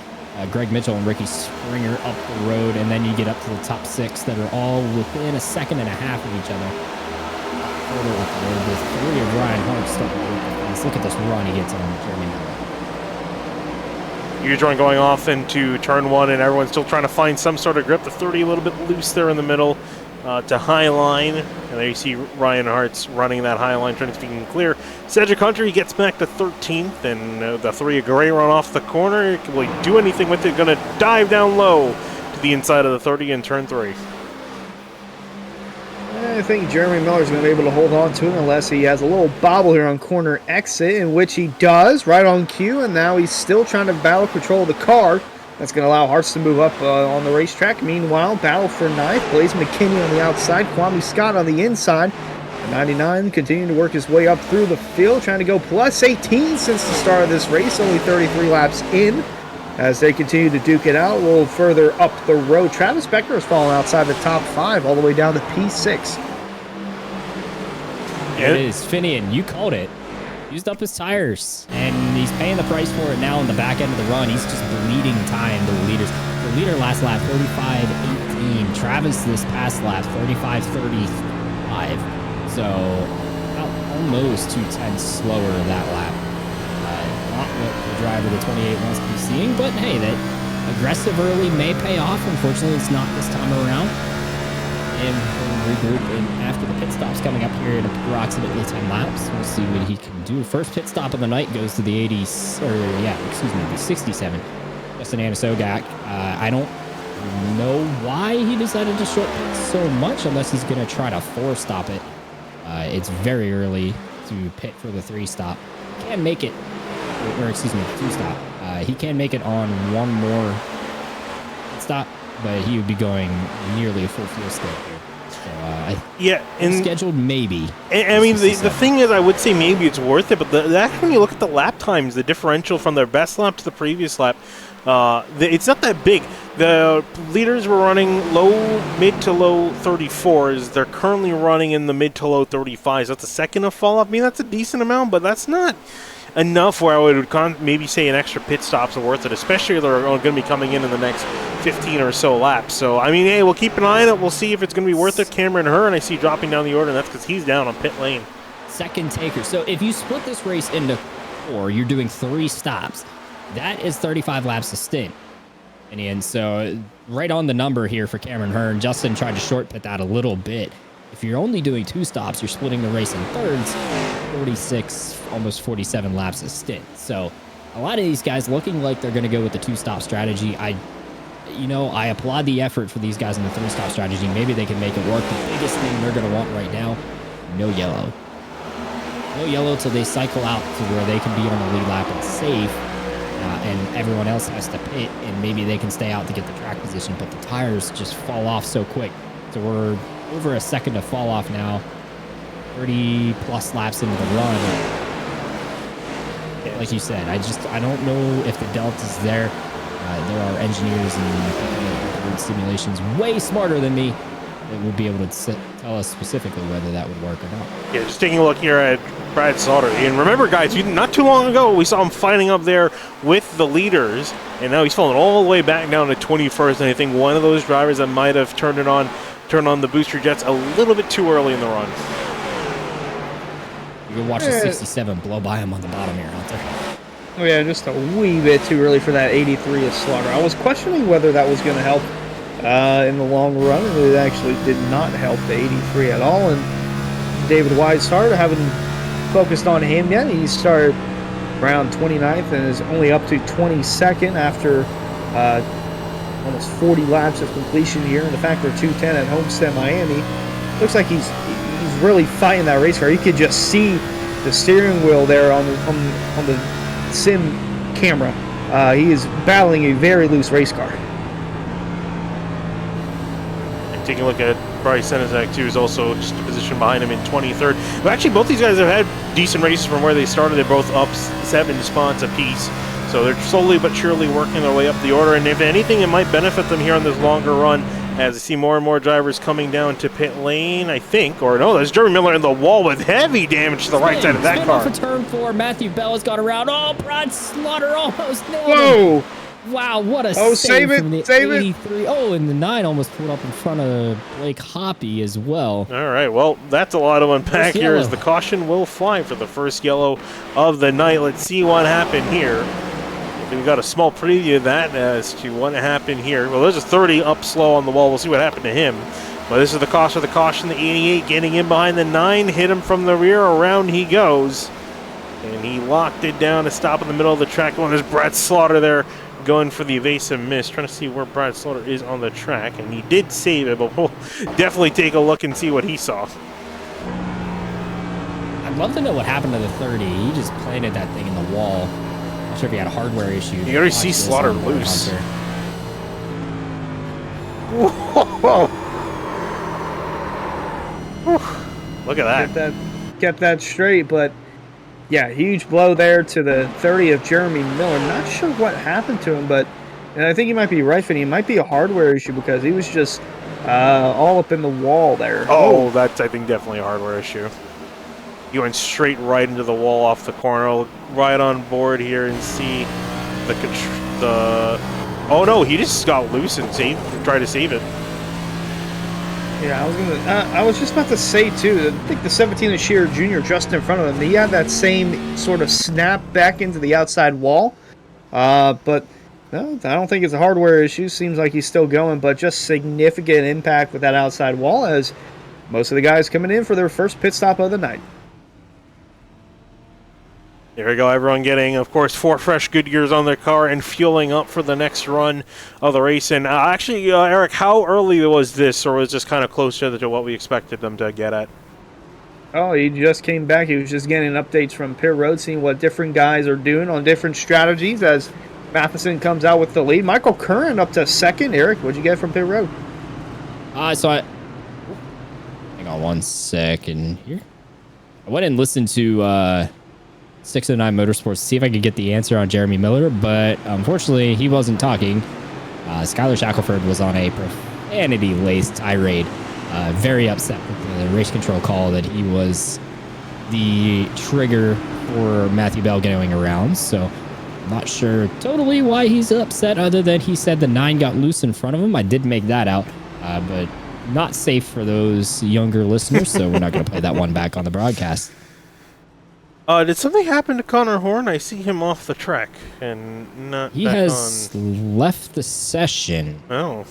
Greg Mitchell and Ricky Springer up the road, and then you get up to the top 6 that are all within a second and a half of each other. Further up the road with 3 of Ryan Hart starting to look. Look at this run he gets on Jeremy Miller. Huge run going off into turn 1, and everyone's still trying to find some sort of grip. The 30 a little bit loose there in the middle to high line. And there you see Ryan Hart's running that high line, trying to speak clear. Cedric Hunter, he gets back to 13th, and the 3 of Gray run off the corner. Will he do anything with it? Going to dive down low to the inside of the 30 in turn 3. I think Jeremy Miller's going to be able to hold on to it unless he has a little bobble here on corner exit, in which he does, right on cue, and now he's still trying to battle control the car. That's going to allow Hearts to move up on the racetrack. Meanwhile, battle for 9th. Blaze McKinney on the outside, Kwame Scott on the inside. 99 continuing to work his way up through the field, trying to go plus 18 since the start of this race, only 33 laps in. As they continue to duke it out a little further up the road, Travis Becker is falling outside the top 5 all the way down to P6. It is. Finian, you called it. Used up his tires, and he's paying the price for it now in the back end of the run. He's just bleeding time to the leaders. The leader last lap, 35.18. Travis this past lap, 35.35. So about almost 2 tenths slower that lap. Not what the driver, the 28, wants to be seeing, but hey, that aggressive early may pay off. Unfortunately, it's not this time around. And we'll regroup after the pit stops coming up here in approximately 10 laps. We'll see what he can do. First pit stop of the night goes to the the 67. Justin Anasogak. I don't know why he decided to short pit so much, unless he's going to try to 4-stop it. It's very early to pit for the 3-stop. Can make it, or excuse me, the 2-stop. He can make it on one more pit stop, but he would be going nearly a full fuel stint here. So, scheduled maybe. I mean, the thing is, I would say maybe it's worth it, but when you look at the lap times, the differential from their best lap to the previous lap, it's not that big. The leaders were running mid to low 34s. They're currently running in the mid to low 35s. That's a second of fall off. I mean, that's a decent amount, but that's not enough where I would maybe say an extra pit stops are worth it, especially if they're going to be coming in the next 15 or so laps. So, I mean, hey, we'll keep an eye on it. We'll see if it's going to be worth it. Cameron Hearn, I see dropping down the order, and that's because he's down on pit lane. Second taker. So if you split this race into 4, you're doing 3 stops. That is 35 laps a stint. And so right on the number here for Cameron Hearn. Justin tried to short pit that a little bit. If you're only doing 2 stops, you're splitting the race in thirds, 46, almost 47 laps a stint. So a lot of these guys looking like they're going to go with the 2-stop strategy. I applaud the effort for these guys in the 3-stop strategy. Maybe they can make it work. The biggest thing they're going to want right now, no yellow. No yellow till they cycle out to where they can be on the lead lap and safe. And everyone else has to pit, and maybe they can stay out to get the track position, but the tires just fall off so quick. So we're over a second to fall off now, 30 plus laps into the run. Like you said, I don't know if the delta's there. There are engineers and simulations way smarter than me that would be able to tell us specifically whether that would work or not. Yeah, just taking a look here at Brad Sauter. And remember, guys, not too long ago, we saw him fighting up there with the leaders, and now he's falling all the way back down to 21st. And I think one of those drivers that might have turned on the booster jets a little bit too early in the run. You can watch the 67 blow by him on the bottom here, out there. Oh yeah, just a wee bit too early for that 83 of Slaughter. I was questioning whether that was going to help in the long run, and it actually did not help the 83 at all. And David Wise started, having focused on him yet. He started around 29th and is only up to 22nd after almost 40 laps of completion here in the Factor 210 at Homestead, Miami. Looks like he's really fighting that race car. You could just see the steering wheel there on the sim camera. He is battling a very loose race car. Taking a look at Bryce Senizak, too, is also just a position behind him in 23rd. But actually, both these guys have had decent races from where they started. They're both up 7 spots apiece. So they're slowly but surely working their way up the order. And if anything, it might benefit them here on this longer run as I see more and more drivers coming down to pit lane, I think. Or no, there's Jeremy Miller in the wall with heavy damage to the right side of that car. Off of turn 4. Matthew Bell has got around. Oh, Brad Slaughter almost nailed Whoa! him. Wow, what a save from the it, save 83. it. Oh, and the 9 almost pulled up in front of Blake Hoppy as well. All right, well, that's a lot of unpack First here yellow. as the caution will fly for the first yellow of the night. Let's see what happened here. We've got a small preview of that as to what happened here. Well, there's a 30 up slow on the wall. We'll see what happened to him. But this is the cost of the caution. The 88 getting in behind the 9, hit him from the rear. Around he goes. And he locked it down to stop in the middle of the track. Well, there's Brad Slaughter there going for the evasive miss. Trying to see where Brad Slaughter is on the track. And he did save it, but we'll definitely take a look and see what he saw. I'd love to know what happened to the 30. He just planted that thing in the wall. Not sure if he had a hardware issue. You already see Slaughter loose. Whoa! Look at that. Kept that straight, but yeah, huge blow there to the 30 of Jeremy Miller. Not sure what happened to him, but and I think you might be right, Finney. It might be a hardware issue because he was just all up in the wall there. Oh, that's, I think, definitely a hardware issue. He went straight right into the wall off the corner. I'll right on board here and see the oh no, he just got loose and tried to save it. Yeah, I was just about to say too. I think the 17 of Shearer Jr. just in front of him. He had that same sort of snap back into the outside wall, but no, I don't think it's a hardware issue. Seems like he's still going, but just significant impact with that outside wall as most of the guys coming in for their first pit stop of the night. There we go, everyone getting, of course, 4 fresh Goodyears on their car and fueling up for the next run of the race. And actually, Eric, how early was this, or was this kind of closer to what we expected them to get at? Oh, he just came back. He was just getting updates from pit road, seeing what different guys are doing on different strategies as Matheson comes out with the lead. Michael Curran up to second. Eric, what'd you get from pit road? Hang on 1 second here. I went and listened to 609 Motorsports to see if I could get the answer on Jeremy Miller, but unfortunately he wasn't talking. Skylar Shackelford was on a profanity-laced tirade, very upset with the race control call that he was the trigger for Matthew Bell getting around. So I'm not sure totally why he's upset, other than he said the 9 got loose in front of him. I did make that out, but not safe for those younger listeners, so we're not going to play that one back on the broadcast. Did something happen to Connor Horn? I see him off the track and not He back has on. left the session. Oh.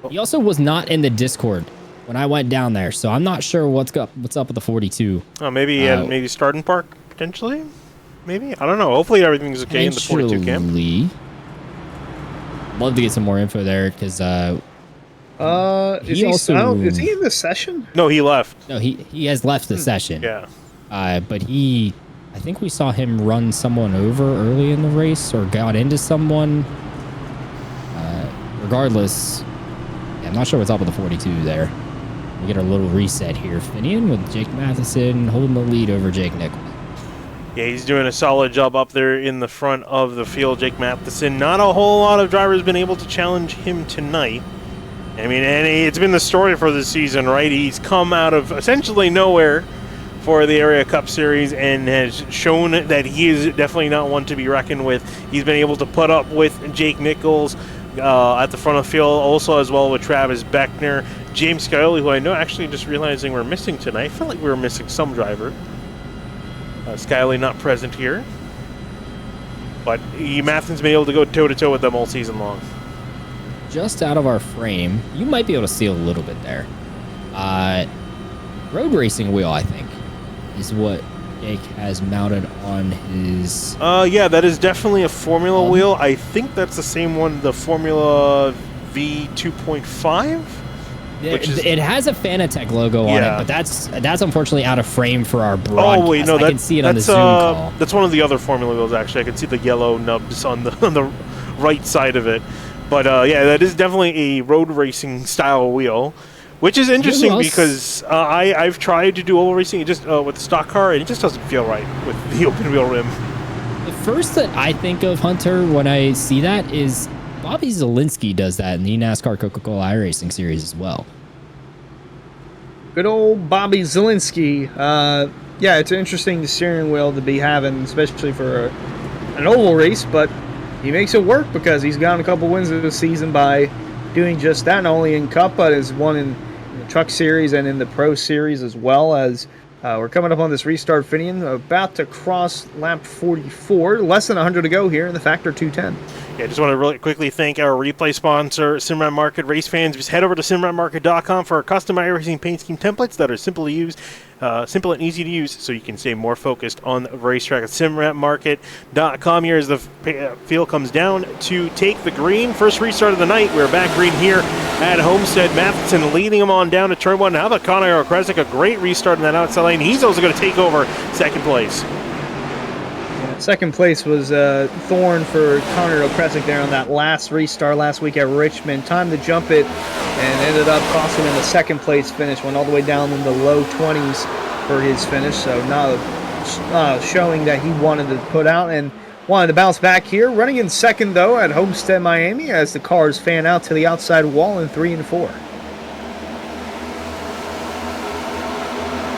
He also was not in the Discord when I went down there, so I'm not sure what's up with the 42. Oh, maybe he had maybe Starting Park, potentially? Maybe? I don't know. Hopefully everything's okay in the 42 camp. Love to get some more info there, because is he in the session? No, he left. No, he has left the session. Yeah. But I think we saw him run someone over early in the race, or got into someone. Regardless, I'm not sure what's up with the 42 there. We get our little reset here. Finian with Jake Matheson holding the lead over Jake Nichols. Yeah, he's doing a solid job up there in the front of the field, Jake Matheson. Not a whole lot of drivers been able to challenge him tonight. I mean, and it's been the story for the season, right? He's come out of essentially nowhere for the Area Cup Series and has shown that he is definitely not one to be reckoned with. He's been able to put up with Jake Nichols at the front of the field, also as well with Travis Beckner, James Scully, who I know actually just realizing we're missing tonight. I felt like we were missing some driver. Scully not present here. But Matheson's been able to go toe-to-toe with them all season long. Just out of our frame, you might be able to see a little bit there. Road racing wheel, I think, is what Jake has mounted on his... yeah, that is definitely a Formula wheel. I think that's the same one, the Formula V 2.5? It has a Fanatec logo on it, but that's unfortunately out of frame for our broadcast. Oh wait, no, I can see it on the Zoom call. That's one of the other Formula wheels, actually. I can see the yellow nubs on the right side of it. But yeah, that is definitely a road racing style wheel. Which is interesting because I've tried to do oval racing just with the stock car, and it just doesn't feel right with the open wheel rim. The first that I think of, Hunter, when I see that is Bobby Zielinski does that in the NASCAR Coca-Cola iRacing Series as well. Good old Bobby Zielinski. Yeah, it's an interesting steering wheel to be having, especially for an oval race, but he makes it work because he's gotten a couple wins this season by doing just that, not only in Cup, but has won in the Truck Series and in the Pro Series as well. As we're coming up on this restart, Finian, about to cross lap 44, less than 100 to go here in the Factor 210. Yeah, I just want to really quickly thank our replay sponsor, Simrad Market. Race fans, just head over to simradmarket.com for our custom iRacing paint scheme templates that are simple to use, simple and easy to use, so you can stay more focused on the racetrack. At simradmarket.com, here as the field comes down to take the green. First restart of the night. We're back green here at Homestead. Matheson leading him on down to turn one. Now the Connor Okresik, a great restart in that outside lane. He's also going to take over second place. Second place was Thorne for Connor Okresik there on that last restart last week at Richmond. Time to jump it, and ended up costing him the second place finish. Went all the way down in the low 20s for his finish. So now showing that he wanted to put out and wanted to bounce back here. Running in second though at Homestead, Miami, as the cars fan out to the outside wall in 3 and 4.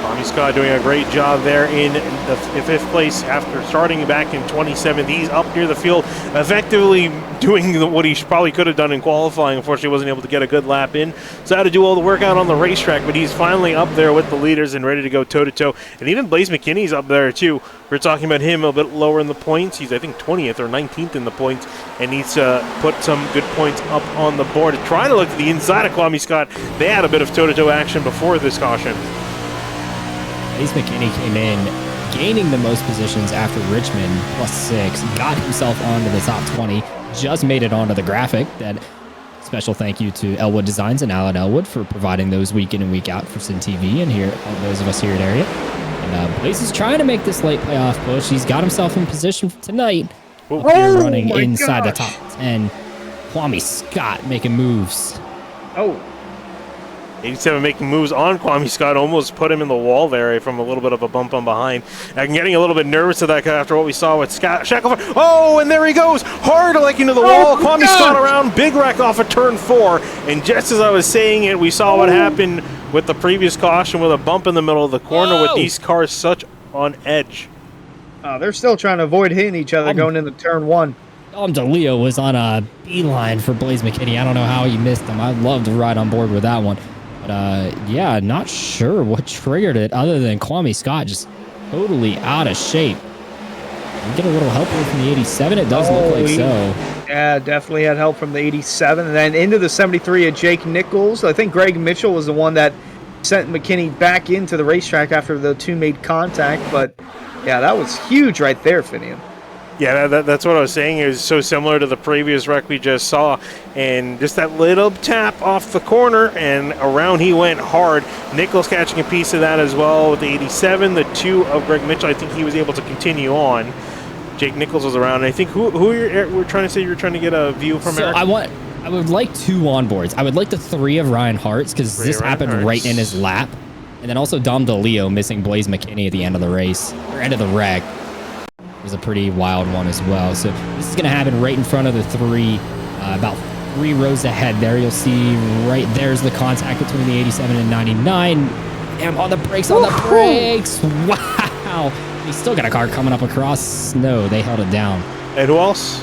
Tommy Scott doing a great job there in the fifth place after starting back in 2017. He's up near the field, effectively doing what he probably could have done in qualifying. Unfortunately, wasn't able to get a good lap in. So had to do all the work out on the racetrack, but he's finally up there with the leaders and ready to go toe-to-toe. And even Blaze McKinney's up there, too. We're talking about him a bit lower in the points. He's, I think, 20th or 19th in the points and needs to put some good points up on the board. Trying to look to the inside of Kwame Scott. They had a bit of toe-to-toe action before this caution. Blaze McKinney came in, gaining the most positions after Richmond, +6, got himself onto the top 20, just made it onto the graphic. That special thank you to Elwood Designs and Alan Elwood for providing those week in and week out for Sin TV and here, all those of us here at Area. And Blaze is trying to make this late playoff push. He's got himself in position for tonight. Up here running inside the top 10. Kwame Scott making moves. 87 making moves on Kwame Scott, almost put him in the wall there from a little bit of a bump on behind. I'm getting a little bit nervous of that after what we saw with Shackelford. Oh, and there he goes, hard like into the wall. Kwame Scott around, big wreck off of turn 4. And just as I was saying it, we saw what happened with the previous caution with a bump in the middle of the corner with these cars such on edge. They're still trying to avoid hitting each other going into turn 1. Dom DeLeo was on a beeline for Blaze McKinney. I don't know how he missed him. I'd love to ride on board with that one. But, yeah, not sure what triggered it other than Kwame Scott just totally out of shape. We get a little help here from the 87. It does look like so. Yeah, definitely had help from the 87. And then into the 73 of Jake Nichols. I think Greg Mitchell was the one that sent McKinney back into the racetrack after the two made contact. But, yeah, that was huge right there, Finian. Yeah, that's what I was saying. It was so similar to the previous wreck we just saw. And just that little tap off the corner, and around he went hard. Nichols catching a piece of that as well with the 87. The 2 of Greg Mitchell, I think he was able to continue on. Jake Nichols was around. And I think who we're trying to say you're trying to get a view from Eric? I would like 2 onboards. I would like the 3 of Ryan Hart's because this happened right in his lap. And then also Dom DeLeo missing Blaze McKinney at the end of the race, or end of the wreck. Was a pretty wild one as well. So this is going to happen right in front of the 3, about 3 rows ahead there. You'll see right there's the contact between the 87 and 99. Damn, on the brakes, Wow. He's still got a car coming up across. No, they held it down. And who else?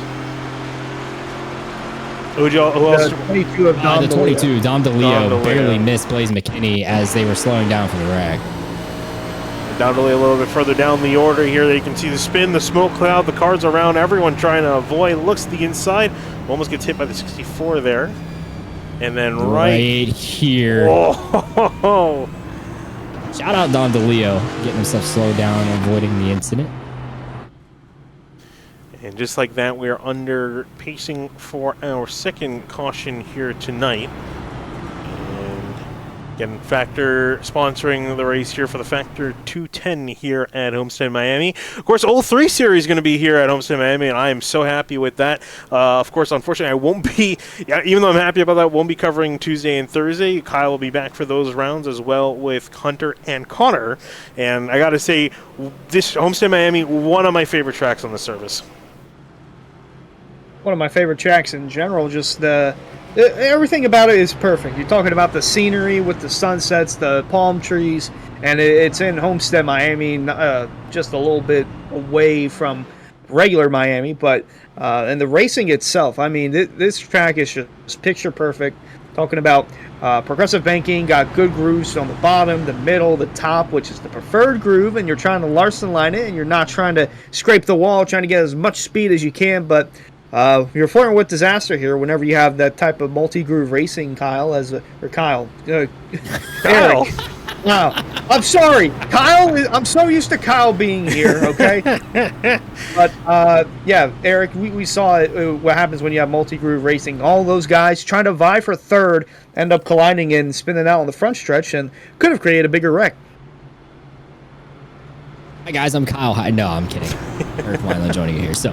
Who else? 22 of Dom the 22, Dom DeLeo barely missed Blaze McKinney as they were slowing down for the wreck. Down a little bit further down the order here, they can see the spin, the smoke cloud, the cars around, everyone trying to avoid. Looks to the inside, almost gets hit by the 64 there. And then right here. Whoa. Shout out Don DeLeo, getting himself slowed down and avoiding the incident. And just like that, we are under pacing for our second caution here tonight. Again, Factor sponsoring the race here for the Factor 210 here at Homestead, Miami. Of course, 03 Series is going to be here at Homestead, Miami, and I am so happy with that. Of course, unfortunately, I won't be, even though I'm happy about that, won't be covering Tuesday and Thursday. Kyle will be back for those rounds as well with Hunter and Connor. And I got to say, this Homestead, Miami, one of my favorite tracks on the service. one of my favorite tracks in general. Just everything about it is perfect. You're talking about the scenery with the sunsets, the palm trees, and it's in Homestead, Miami, just a little bit away from regular Miami, but and the racing itself. I mean, this track is just picture perfect. Talking about progressive banking, got good grooves on the bottom, the middle, the top, which is the preferred groove, and you're trying to Larson line it, and you're not trying to scrape the wall, trying to get as much speed as you can, but you're flirting with disaster here whenever you have that type of multi-groove racing, Kyle, Eric. Wow. I'm sorry. Kyle, I'm so used to Kyle being here, okay? But, yeah, Eric, we saw it, what happens when you have multi-groove racing. All those guys trying to vie for third end up colliding and spinning out on the front stretch and could have created a bigger wreck. Hi, guys. I'm Kyle. No, I'm kidding. Eric Wineland joining you here. So,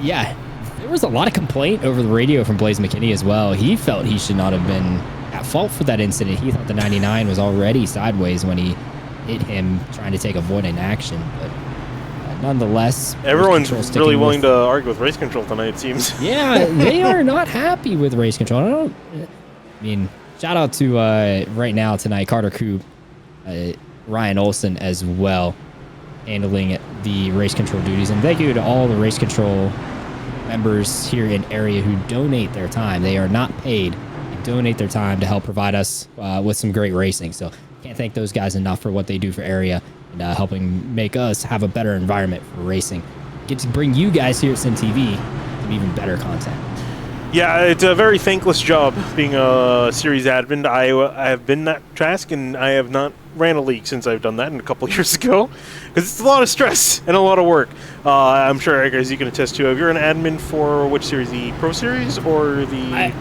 yeah, there was a lot of complaint over the radio from Blaze McKinney as well. He felt he should not have been at fault for that incident. He thought the 99 was already sideways when he hit him trying to take avoidant action, but nonetheless, everyone's really willing to argue with race control tonight, it seems. Yeah, they are not happy with race control. I mean, shout out to right now tonight, Carter Coop, Ryan Olson as well, handling the race control duties, and thank you to all the race control members here in area who donate their time. They are not paid. Donate their time to help provide us with some great racing. So can't thank those guys enough for what they do for area and helping make us have a better environment for racing. Get to bring you guys here at Sim TV some even better content. Yeah, it's a very thankless job being a series admin. I have been that task, and I have not ran a league since I've done that a couple years ago, because it's a lot of stress and a lot of work. I'm sure, Eric, as you can attest to, if you're an admin for which series, the Pro Series or the...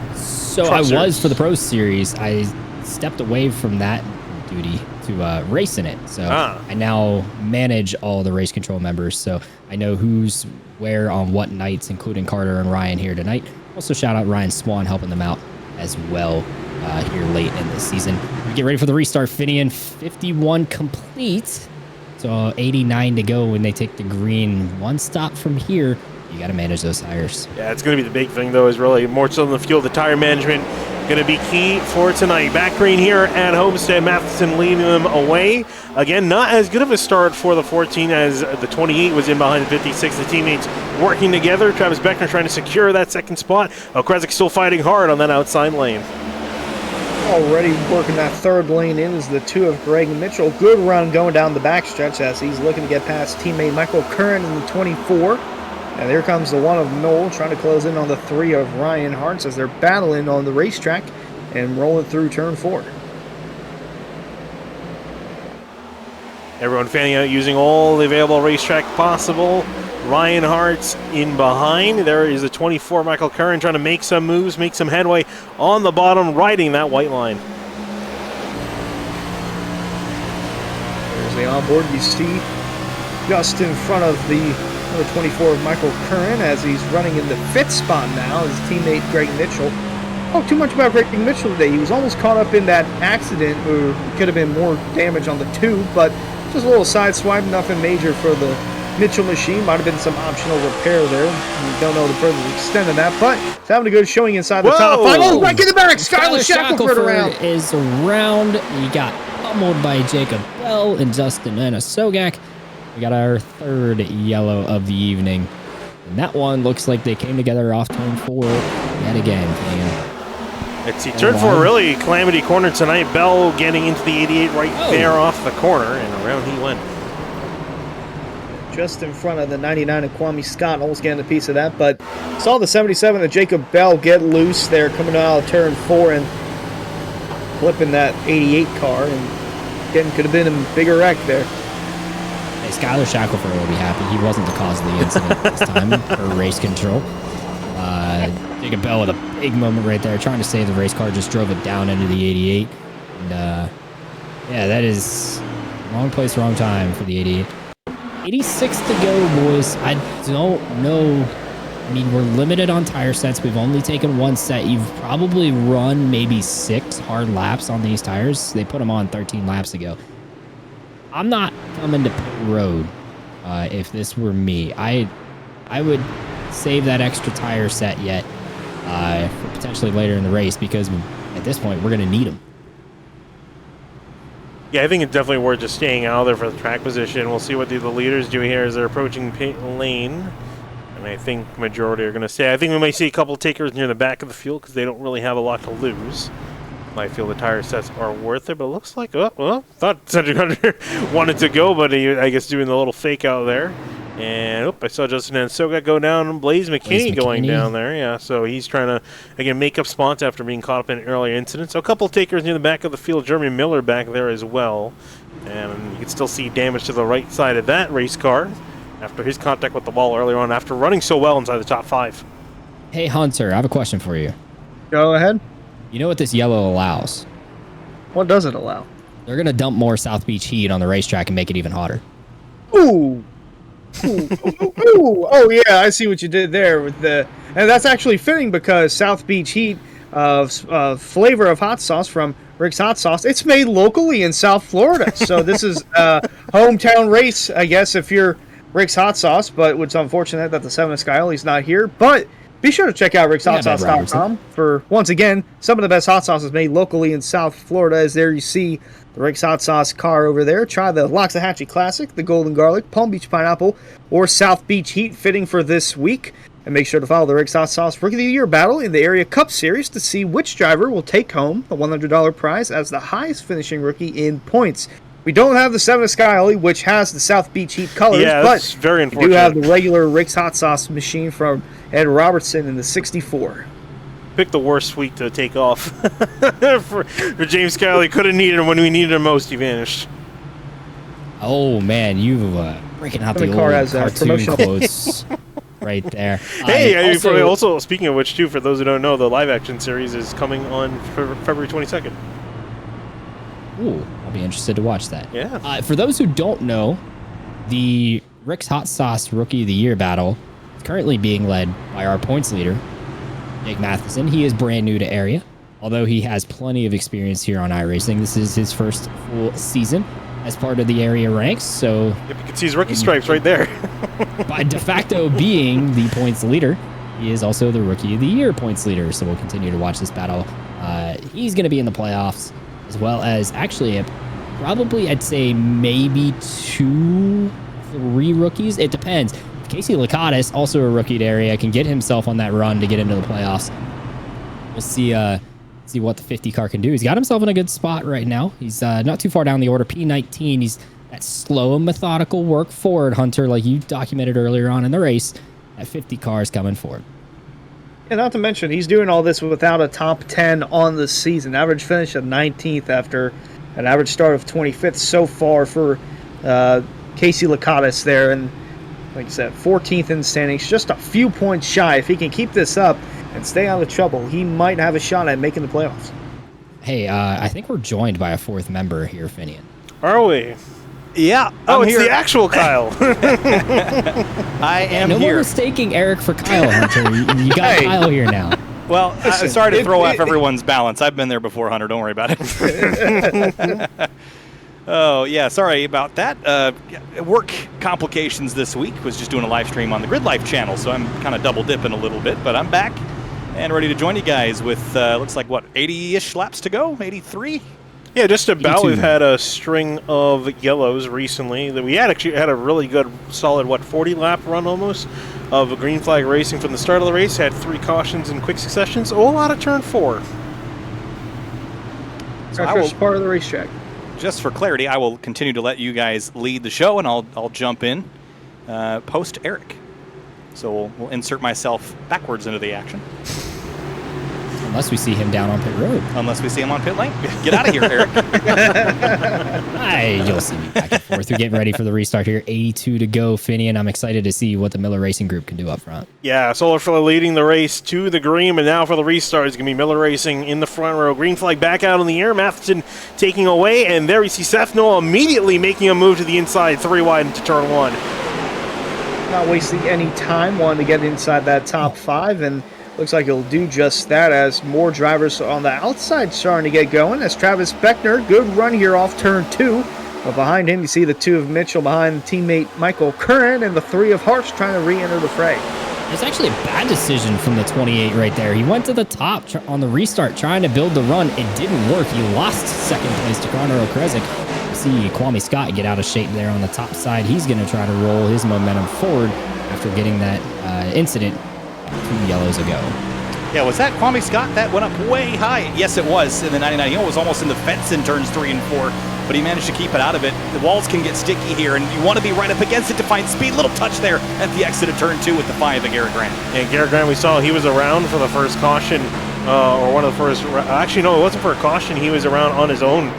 I was for the Pro Series. I stepped away from that duty to race in it. So I now manage all the race control members. So I know who's where on what nights, including Carter and Ryan here tonight. Also, shout out Ryan Swan helping them out as well here late in the season. We get ready for the restart. Finian 51 complete. So 89 to go when they take the green. One stop from here. You got to manage those tires. Yeah, it's going to be the big thing, though, is really more so than the fuel. The tire management going to be key for tonight. Back green here at Homestead. Matheson leading them away. Again, not as good of a start for the 14 as the 28 was in behind the 56. The teammates working together. Travis Beckner trying to secure that second spot. Kresik still fighting hard on that outside lane. Already working that third lane in is the 2 of Greg Mitchell. Good run going down the backstretch as he's looking to get past teammate Michael Curran in the 24. And there comes the 1 of Noel trying to close in on the 3 of Ryan Hartz as they're battling on the racetrack and rolling through turn 4. Everyone fanning out using all the available racetrack possible. Ryan Hartz in behind. There is the 24, Michael Curran, trying to make some moves, make some headway on the bottom, riding that white line. There's the onboard. You see just in front of the number 24 of Michael Curran as he's running in the 5th spot now. His teammate Greg Mitchell. Oh, too much about Greg Mitchell today. He was almost caught up in that accident, or could have been more damage on the 2, but just a little side swipe, nothing major for the Mitchell machine. Might have been some optional repair there. We don't know the further extent of that, but it's having a good showing inside the top 5. Oh, right in the back! Skylar Shackelford around. Is around. He got pummeled by Jacob Bell and Justin Anasogak. We got our 3rd yellow of the evening. And that one looks like they came together off turn 4 yet again. Let's see, turn 4 really calamity corner tonight. Bell getting into the 88 right there off the corner, and around he went. Just in front of the 99 of Kwame Scott, almost getting a piece of that, but saw the 77 of Jacob Bell get loose there coming out of turn 4 and flipping that 88 car, and again, could have been a bigger wreck there. Skylar Shackelford will be happy. He wasn't the cause of the incident this time for race control. Jacob Bell with a big moment right there, trying to save the race car, just drove it down into the 88. And yeah, that is wrong place, wrong time for the 88. 86 to go, boys. I don't know. I mean, we're limited on tire sets. We've only taken 1 set. You've probably run maybe 6 hard laps on these tires. They put them on 13 laps ago. I'm not coming to pit road if this were me. I would save that extra tire set yet for potentially later in the race, because at this point we're going to need them. Yeah, I think it's definitely worth just staying out there for the track position. We'll see what the leaders do here as they're approaching pit lane. And I think majority are going to stay. I think we might see a couple takers near the back of the field because they don't really have a lot to lose. I feel the tire sets are worth it, but it looks like, thought Cedric Hunter wanted to go, but he, I guess, doing the little fake out there. And I saw Justin Ansoga go down, and Blaze McKinney going down there. Yeah, so he's trying to, again, make up spots after being caught up in an earlier incident. So a couple of takers near the back of the field. Jeremy Miller back there as well. And you can still see damage to the right side of that race car after his contact with the wall earlier on, after running so well inside the top 5. Hey, Hunter, I have a question for you. Go ahead. You know what this yellow allows? What does it allow? They're going to dump more South Beach heat on the racetrack and make it even hotter. Ooh. Ooh. Oh, yeah, I see what you did there with the... And that's actually fitting because South Beach Heat, flavor of hot sauce from Rick's Hot Sauce, it's made locally in South Florida. So this is a hometown race, I guess, if you're Rick's Hot Sauce, but it's unfortunate that the Seven of Skyli's not here. But be sure to check out rickshotsauce.com for, once again, some of the best hot sauces made locally in South Florida. As there you see the Rick's Hot Sauce car over there. Try the Loxahatchee Classic, the Golden Garlic, Palm Beach Pineapple, or South Beach Heat fitting for this week. And make sure to follow the Rick's Hot Sauce Rookie of the Year battle in the Area Cup Series to see which driver will take home the $100 prize as the highest finishing rookie in points. We don't have the Seven of Skyly, which has the South Beach Heat colors, but very we do have the regular Rick's Hot Sauce machine from Ed Robertson in the 64. Picked the worst week to take off for James Skyly. Could have needed him when we needed him most. He vanished. Oh man, you breaking out the old cartoon quotes right there. Hey, also speaking of which, too, for those who don't know, the live action series is coming on February 22nd. Ooh, I'll be interested to watch that. Yeah. For those who don't know, the Rick's Hot Sauce Rookie of the Year battle is currently being led by our points leader, Jake Matheson. He is brand new to area, although he has plenty of experience here on iRacing. This is his first full season as part of the area ranks, so... Yep, you can see his rookie stripes right there. By de facto being the points leader, he is also the Rookie of the Year points leader, so we'll continue to watch this battle. He's going to be in the playoffs, as well as actually probably, I'd say, maybe 2-3 rookies. It depends. If Casey Lakatis, also a rookie to area, can get himself on that run to get into the playoffs, we'll see what the 50 car can do. He's got himself in a good spot right now. He's not too far down the order. P19, he's that slow and methodical work forward, Hunter, like you documented earlier on in the race. That 50 car is coming forward. And not to mention, he's doing all this without a top 10 on the season. Average finish of 19th after an average start of 25th so far for Casey Lakatis there. And like I said, 14th in the standings, just a few points shy. If he can keep this up and stay out of trouble, he might have a shot at making the playoffs. Hey, I think we're joined by a 4th member here, Finian. Are we? Yeah. Oh, it's the actual Kyle. I am no here. more mistaking Eric for Kyle, Hunter. You got Kyle here now. Well, sorry to throw off everyone's balance. I've been there before, Hunter. Don't worry about it. Oh, yeah. Sorry about that. Work complications this week. Was just doing a live stream on the Grid Life channel, so I'm kind of double dipping a little bit, but I'm back and ready to join you guys with, looks like, what, 80-ish laps to go? 83? Yeah, just about. We've had a string of yellows recently. We actually had a really good, solid, 40-lap run almost of green flag racing from the start of the race. Had 3 cautions in quick succession, so a lot of turn 4. So that's part of the racetrack. Just for clarity, I will continue to let you guys lead the show, and I'll jump in post Eric. So we'll insert myself backwards into the action. Unless we see him down on pit road. Unless we see him on pit lane. Get out of here, Eric. You'll see me back and forth. We're getting ready for the restart here. 82 to go, Finian. I'm excited to see what the Miller Racing Group can do up front. Yeah, Solarfiller leading the race to the green, and now for the restart, it's going to be Miller Racing in the front row. Green flag back out in the air. Matheson taking away, and there we see Seth Noel immediately making a move to the inside, 3 wide into turn 1. Not wasting any time, wanting to get inside that top 5, and looks like he'll do just that as more drivers on the outside starting to get going. As Travis Beckner, good run here off turn 2. But behind him, you see the 2 of Mitchell behind teammate Michael Curran and the 3 of Harsh trying to re-enter the fray. It's actually a bad decision from the 28 right there. He went to the top on the restart trying to build the run. It didn't work. He lost second place to Connor O'Kresick. You see Kwame Scott get out of shape there on the top side. He's going to try to roll his momentum forward after getting that incident 2 yellows ago. Yeah, was that Kwame Scott? That went up way high. Yes, it was in the 99. He was almost in the fence in turns 3 and 4, but he managed to keep it out of it. The walls can get sticky here, and you want to be right up against it to find speed. Little touch there at the exit of turn 2 with the 5 of Garrett Grant. And Garrett Grant, we saw he was around for the first caution, or one of the first. Actually, no, it wasn't for a caution. He was around on his own.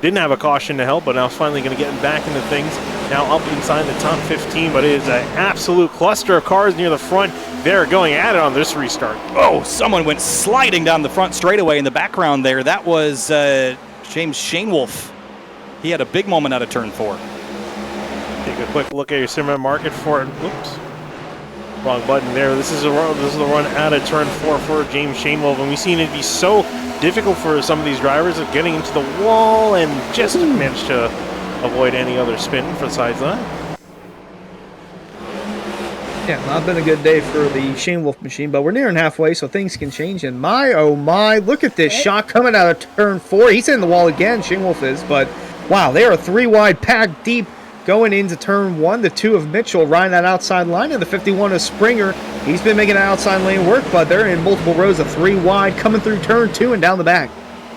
Didn't have a caution to help, but now it's finally going to get him back into things. Now up inside the top 15, but it is an absolute cluster of cars near the front. They're going at it on this restart. Oh, someone went sliding down the front straightaway in the background there. That was James Shanewolf. He had a big moment out of turn 4. Take a quick look at your sim market for it. Oops. Wrong button there. This is the run out of turn 4 for James Shanewolf, and we've seen it be so difficult for some of these drivers of getting into the wall and just managed to avoid any other spin for the side line. Yeah, not been a good day for the Shane Wolf machine, but we're nearing halfway, so things can change. And my, oh my, look at this shot coming out of turn 4. He's in the wall again, Shane Wolf is, but wow, they are 3 wide, packed deep, going into turn 1. The 2 of Mitchell riding that outside line, and the 51 of Springer. He's been making that outside lane work, but they're in multiple rows of 3 wide, coming through turn 2 and down the back.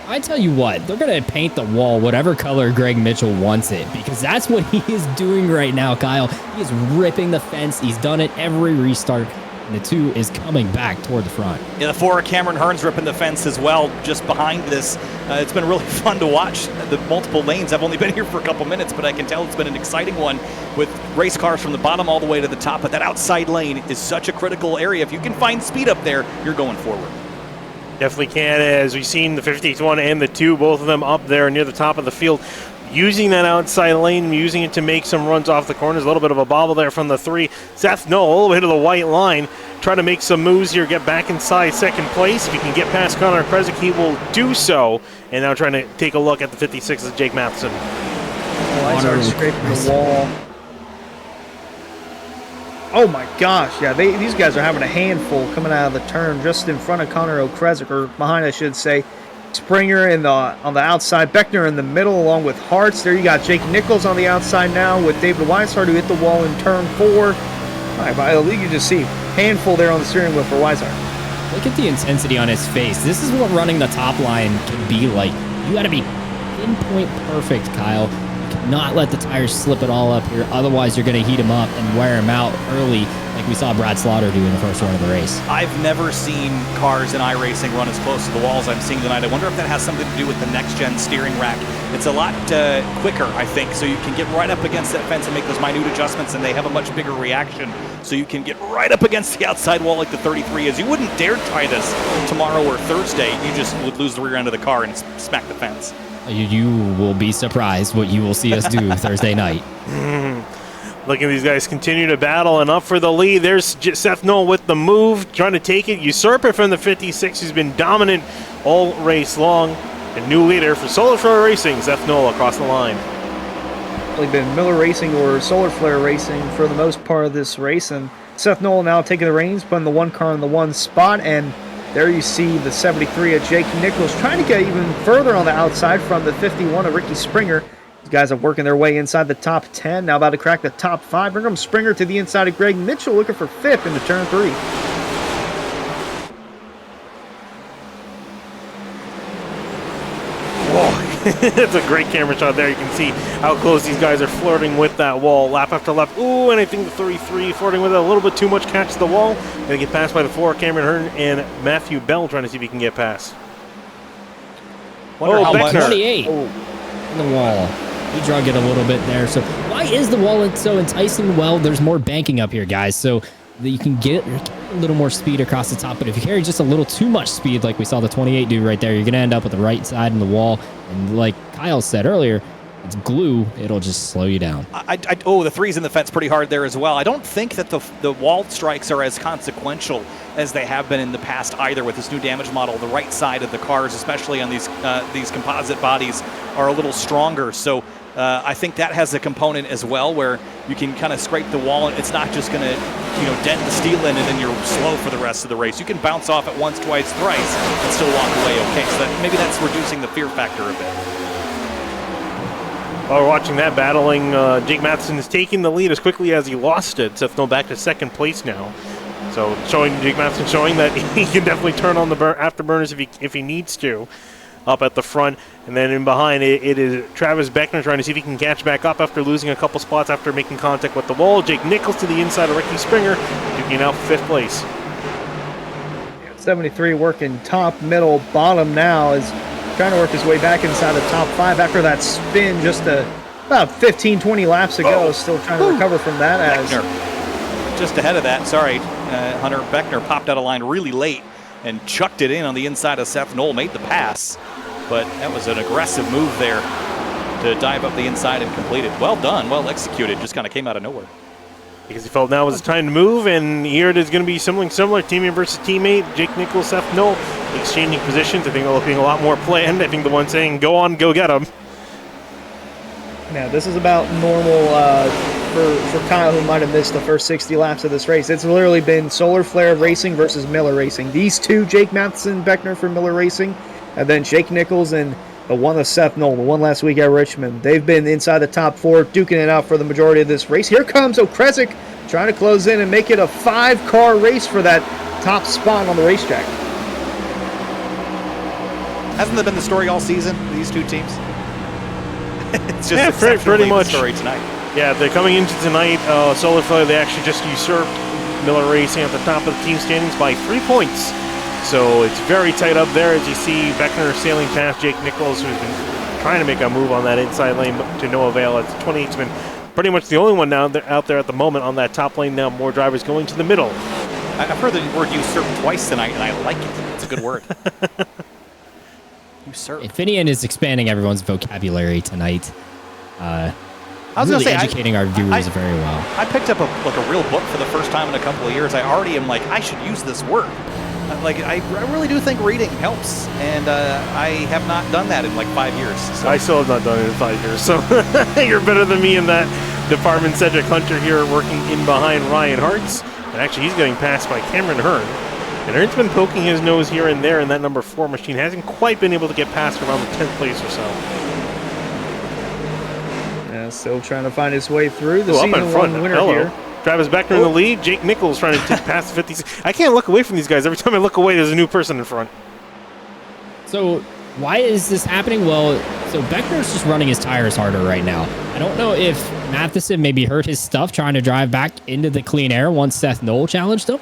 I tell you what, they're going to paint the wall whatever color Greg Mitchell wants it, because that's what he is doing right now, Kyle. He is ripping the fence. He's done it every restart, and the 2 is coming back toward the front. Yeah, the 4 Cameron Hearn's ripping the fence as well just behind this. It's been really fun to watch the multiple lanes. I've only been here for a couple minutes, but I can tell it's been an exciting one with race cars from the bottom all the way to the top. But that outside lane is such a critical area. If you can find speed up there, you're going forward. Definitely can, as we've seen the 51 and the 2, both of them up there near the top of the field, using that outside lane, using it to make some runs off the corners. A little bit of a bobble there from the 3. Seth Noel, all the way to the white line, trying to make some moves here, get back inside second place. If he can get past Connor Kresick, he will do so. And now trying to take a look at the 56 of Jake Matheson. Lights are scraping the wall. Oh my gosh, yeah, these guys are having a handful coming out of the turn just in front of Connor O'Kresick, or behind I should say. Springer on the outside, Beckner in the middle along with Hartz. There you got Jake Nichols on the outside now with David Weishart, who hit the wall in turn 4. All right, by the league you just see handful there on the steering wheel for Weishart. Look at the intensity on his face. This is what running the top line can be like. You got to be pinpoint perfect, Kyle. Not let the tires slip it all up here. Otherwise, you're going to heat him up and wear him out early, like we saw Brad Slaughter do in the first run of the race. I've never seen cars in iRacing run as close to the walls I'm seeing tonight. I wonder if that has something to do with the next-gen steering rack. It's a lot quicker, I think, so you can get right up against that fence and make those minute adjustments, and they have a much bigger reaction, so you can get right up against the outside wall like the 33 is. You wouldn't dare try this tomorrow or Thursday. You just would lose the rear end of the car and smack the fence. You will be surprised what you will see us do Thursday night. Look at these guys continue to battle, and up for the lead. There's Seth Noel with the move, trying to take it, usurp it from the 56, who's been dominant all race long. A new leader for Solar Flare Racing, Seth Noel across the line. Really been Miller Racing or Solar Flare Racing for the most part of this race, and Seth Noel now taking the reins, putting the 1 car in the 1 spot, and there you see the 73 of Jake Nichols trying to get even further on the outside from the 51 of Ricky Springer. These guys are working their way inside the top 10, now about to crack the top 5. Bring them Springer to the inside of Greg Mitchell, looking for 5th into turn 3. Whoa, that's a great camera shot there. You can see how close these guys are flirting with that wall, lap after lap. Ooh, and I think the 33 flirting with it a little bit too much, catches the wall. Gonna get passed by the 4, Cameron Hearn and Matthew Bell, trying to see if he can get past. Wonder how Beckner. 28 in the wall. He drug it a little bit there. So why is the wall so enticing? Well, there's more banking up here, guys, so that you can get a little more speed across the top. But if you carry just a little too much speed, like we saw the 28 do right there, you're going to end up with the right side in the wall. And like Kyle said earlier, It's glue. It'll just slow you down. Oh, the three's in the fence pretty hard there as well. I don't think that the wall strikes are as consequential as they have been in the past either with this new damage model. The right side of the cars, especially on these composite bodies, are a little stronger. So I think that has a component as well where you can kind of scrape the wall and it's not just going to dent the steel in and then you're slow for the rest of the race. You can bounce off it once, twice, thrice and still walk away okay. So maybe that's reducing the fear factor a bit. While we're watching that, battling, Jake Matheson is taking the lead as quickly as he lost it. Seth Knoll back to second place now. So Jake Matheson showing that he can definitely turn on the afterburners if he needs to. Up at the front, and then in behind it is Travis Beckner trying to see if he can catch back up after losing a couple spots after making contact with the wall. Jake Nichols to the inside of Ricky Springer, duking out for 5th place. 73 working top, middle, bottom now is trying to work his way back inside the top 5 after that spin just about 15, 20 laps ago. Still trying to recover from that. Beckner. Just ahead of that, sorry, Hunter Beckner popped out of line really late and chucked it in on the inside of Seth Knoll, made the pass, but that was an aggressive move there to dive up the inside and complete it. Well done, well executed, just kind of came out of nowhere. Because he felt now was the time to move, and here it is going to be similar, teammate versus teammate. Jake Nichols, Seth Knoll exchanging positions. I think they're looking a lot more planned. I think the one saying, go on, go get him. Now, this is about normal for Kyle, who might have missed the first 60 laps of this race. It's literally been Solar Flare Racing versus Miller Racing. These two, Jake Matheson, Beckner for Miller Racing, and then Jake Nichols and the one of Seth Knoll, the one last week at Richmond. They've been inside the top 4, duking it out for the majority of this race. Here comes Okrezik trying to close in and make it a 5-car race for that top spot on the racetrack. Hasn't that been the story all season, these two teams? It's just pretty much the story tonight. Yeah, they're coming into tonight. Solar Flare, they actually just usurped Miller Racing at the top of the team standings by 3 points. So it's very tight up there as you see Beckner sailing past Jake Nichols, who's been trying to make a move on that inside lane, but to no avail. It's 28's been pretty much the only one now out there at the moment on that top lane. Now more drivers going to the middle. I've heard the word usurp twice tonight, and I like it. It's a good word. Usurp. Infineon is expanding everyone's vocabulary tonight. I was really going to say, educating our viewers very well. I picked up a real book for the first time in a couple of years. I already am like, I should use this word. I really do think reading helps, and I have not done that in like 5 years. So. I still have not done it in 5 years, so you're better than me in that department. Cedric Hunter here working in behind Ryan Hartz, and actually he's getting passed by Cameron Hearn. And Hearn's been poking his nose here and there in that number 4 machine. Hasn't quite been able to get past around the 10th place or so. Yeah, still trying to find his way through the up in season front. 1 winner Hello. here. Travis Beckner in the lead. Jake Nichols trying to take past the 56. I can't look away from these guys. Every time I look away, there's a new person in front. So why is this happening? Well, so Beckner's just running his tires harder right now. I don't know if Matheson maybe hurt his stuff trying to drive back into the clean air once Seth Knoll challenged him.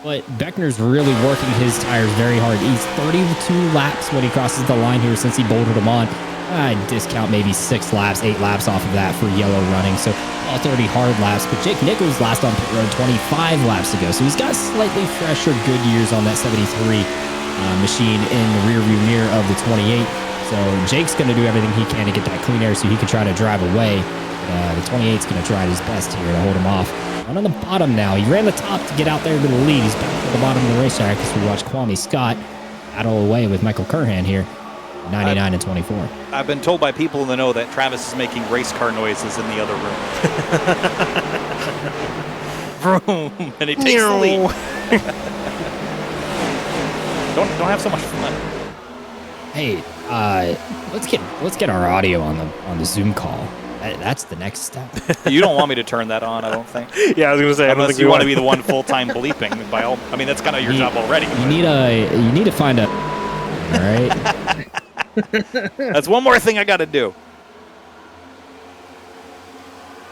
But Beckner's really working his tires very hard. He's 32 laps when he crosses the line here since he bolted them on. I'd discount maybe 6 laps, 8 laps off of that for yellow running. So all 30 hard laps. But Jake Nichols last on pit road 25 laps ago. So he's got slightly fresher good years on that 73 machine in the rear view mirror of the 28. So Jake's going to do everything he can to get that clean air so he can try to drive away. The 28's going to try his best here to hold him off. One on the bottom now. He ran the top to get out there to the lead. He's back at the bottom of the racetrack as we watch Kwame Scott battle away with Michael Curhan here. 99 and 24. I've been told by people in the know that Travis is making race car noises in the other room. Vroom, and he takes the lead. don't have so much fun. Hey, let's get our audio on the Zoom call. That's the next step. You don't want me to turn that on, I don't think. Yeah, I was going to say. Unless you want to be the one full-time bleeping. That's kind of your job already. You need to find a. All right. That's one more thing I got to do.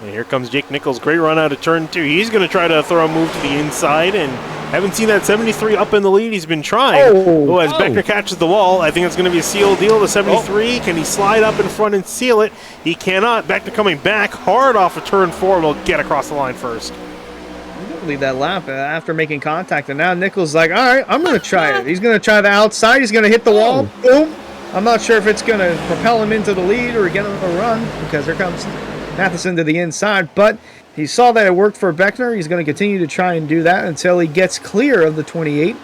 And here comes Jake Nichols. Great run out of turn 2. He's going to try to throw a move to the inside, and haven't seen that 73 up in the lead. He's been trying. As Beckner catches the wall, I think it's going to be a sealed deal. The 73, can he slide up in front and seal it? He cannot. Beckner coming back hard off of turn 4. Will get across the line first. Lead that lap after making contact, and now Nichols is like, all right, I'm going to try it. He's going to try the outside. He's going to hit the wall. Boom. I'm not sure if it's going to propel him into the lead or get him a run, because here comes Matheson to the inside. But he saw that it worked for Beckner. He's going to continue to try and do that until he gets clear of the 28.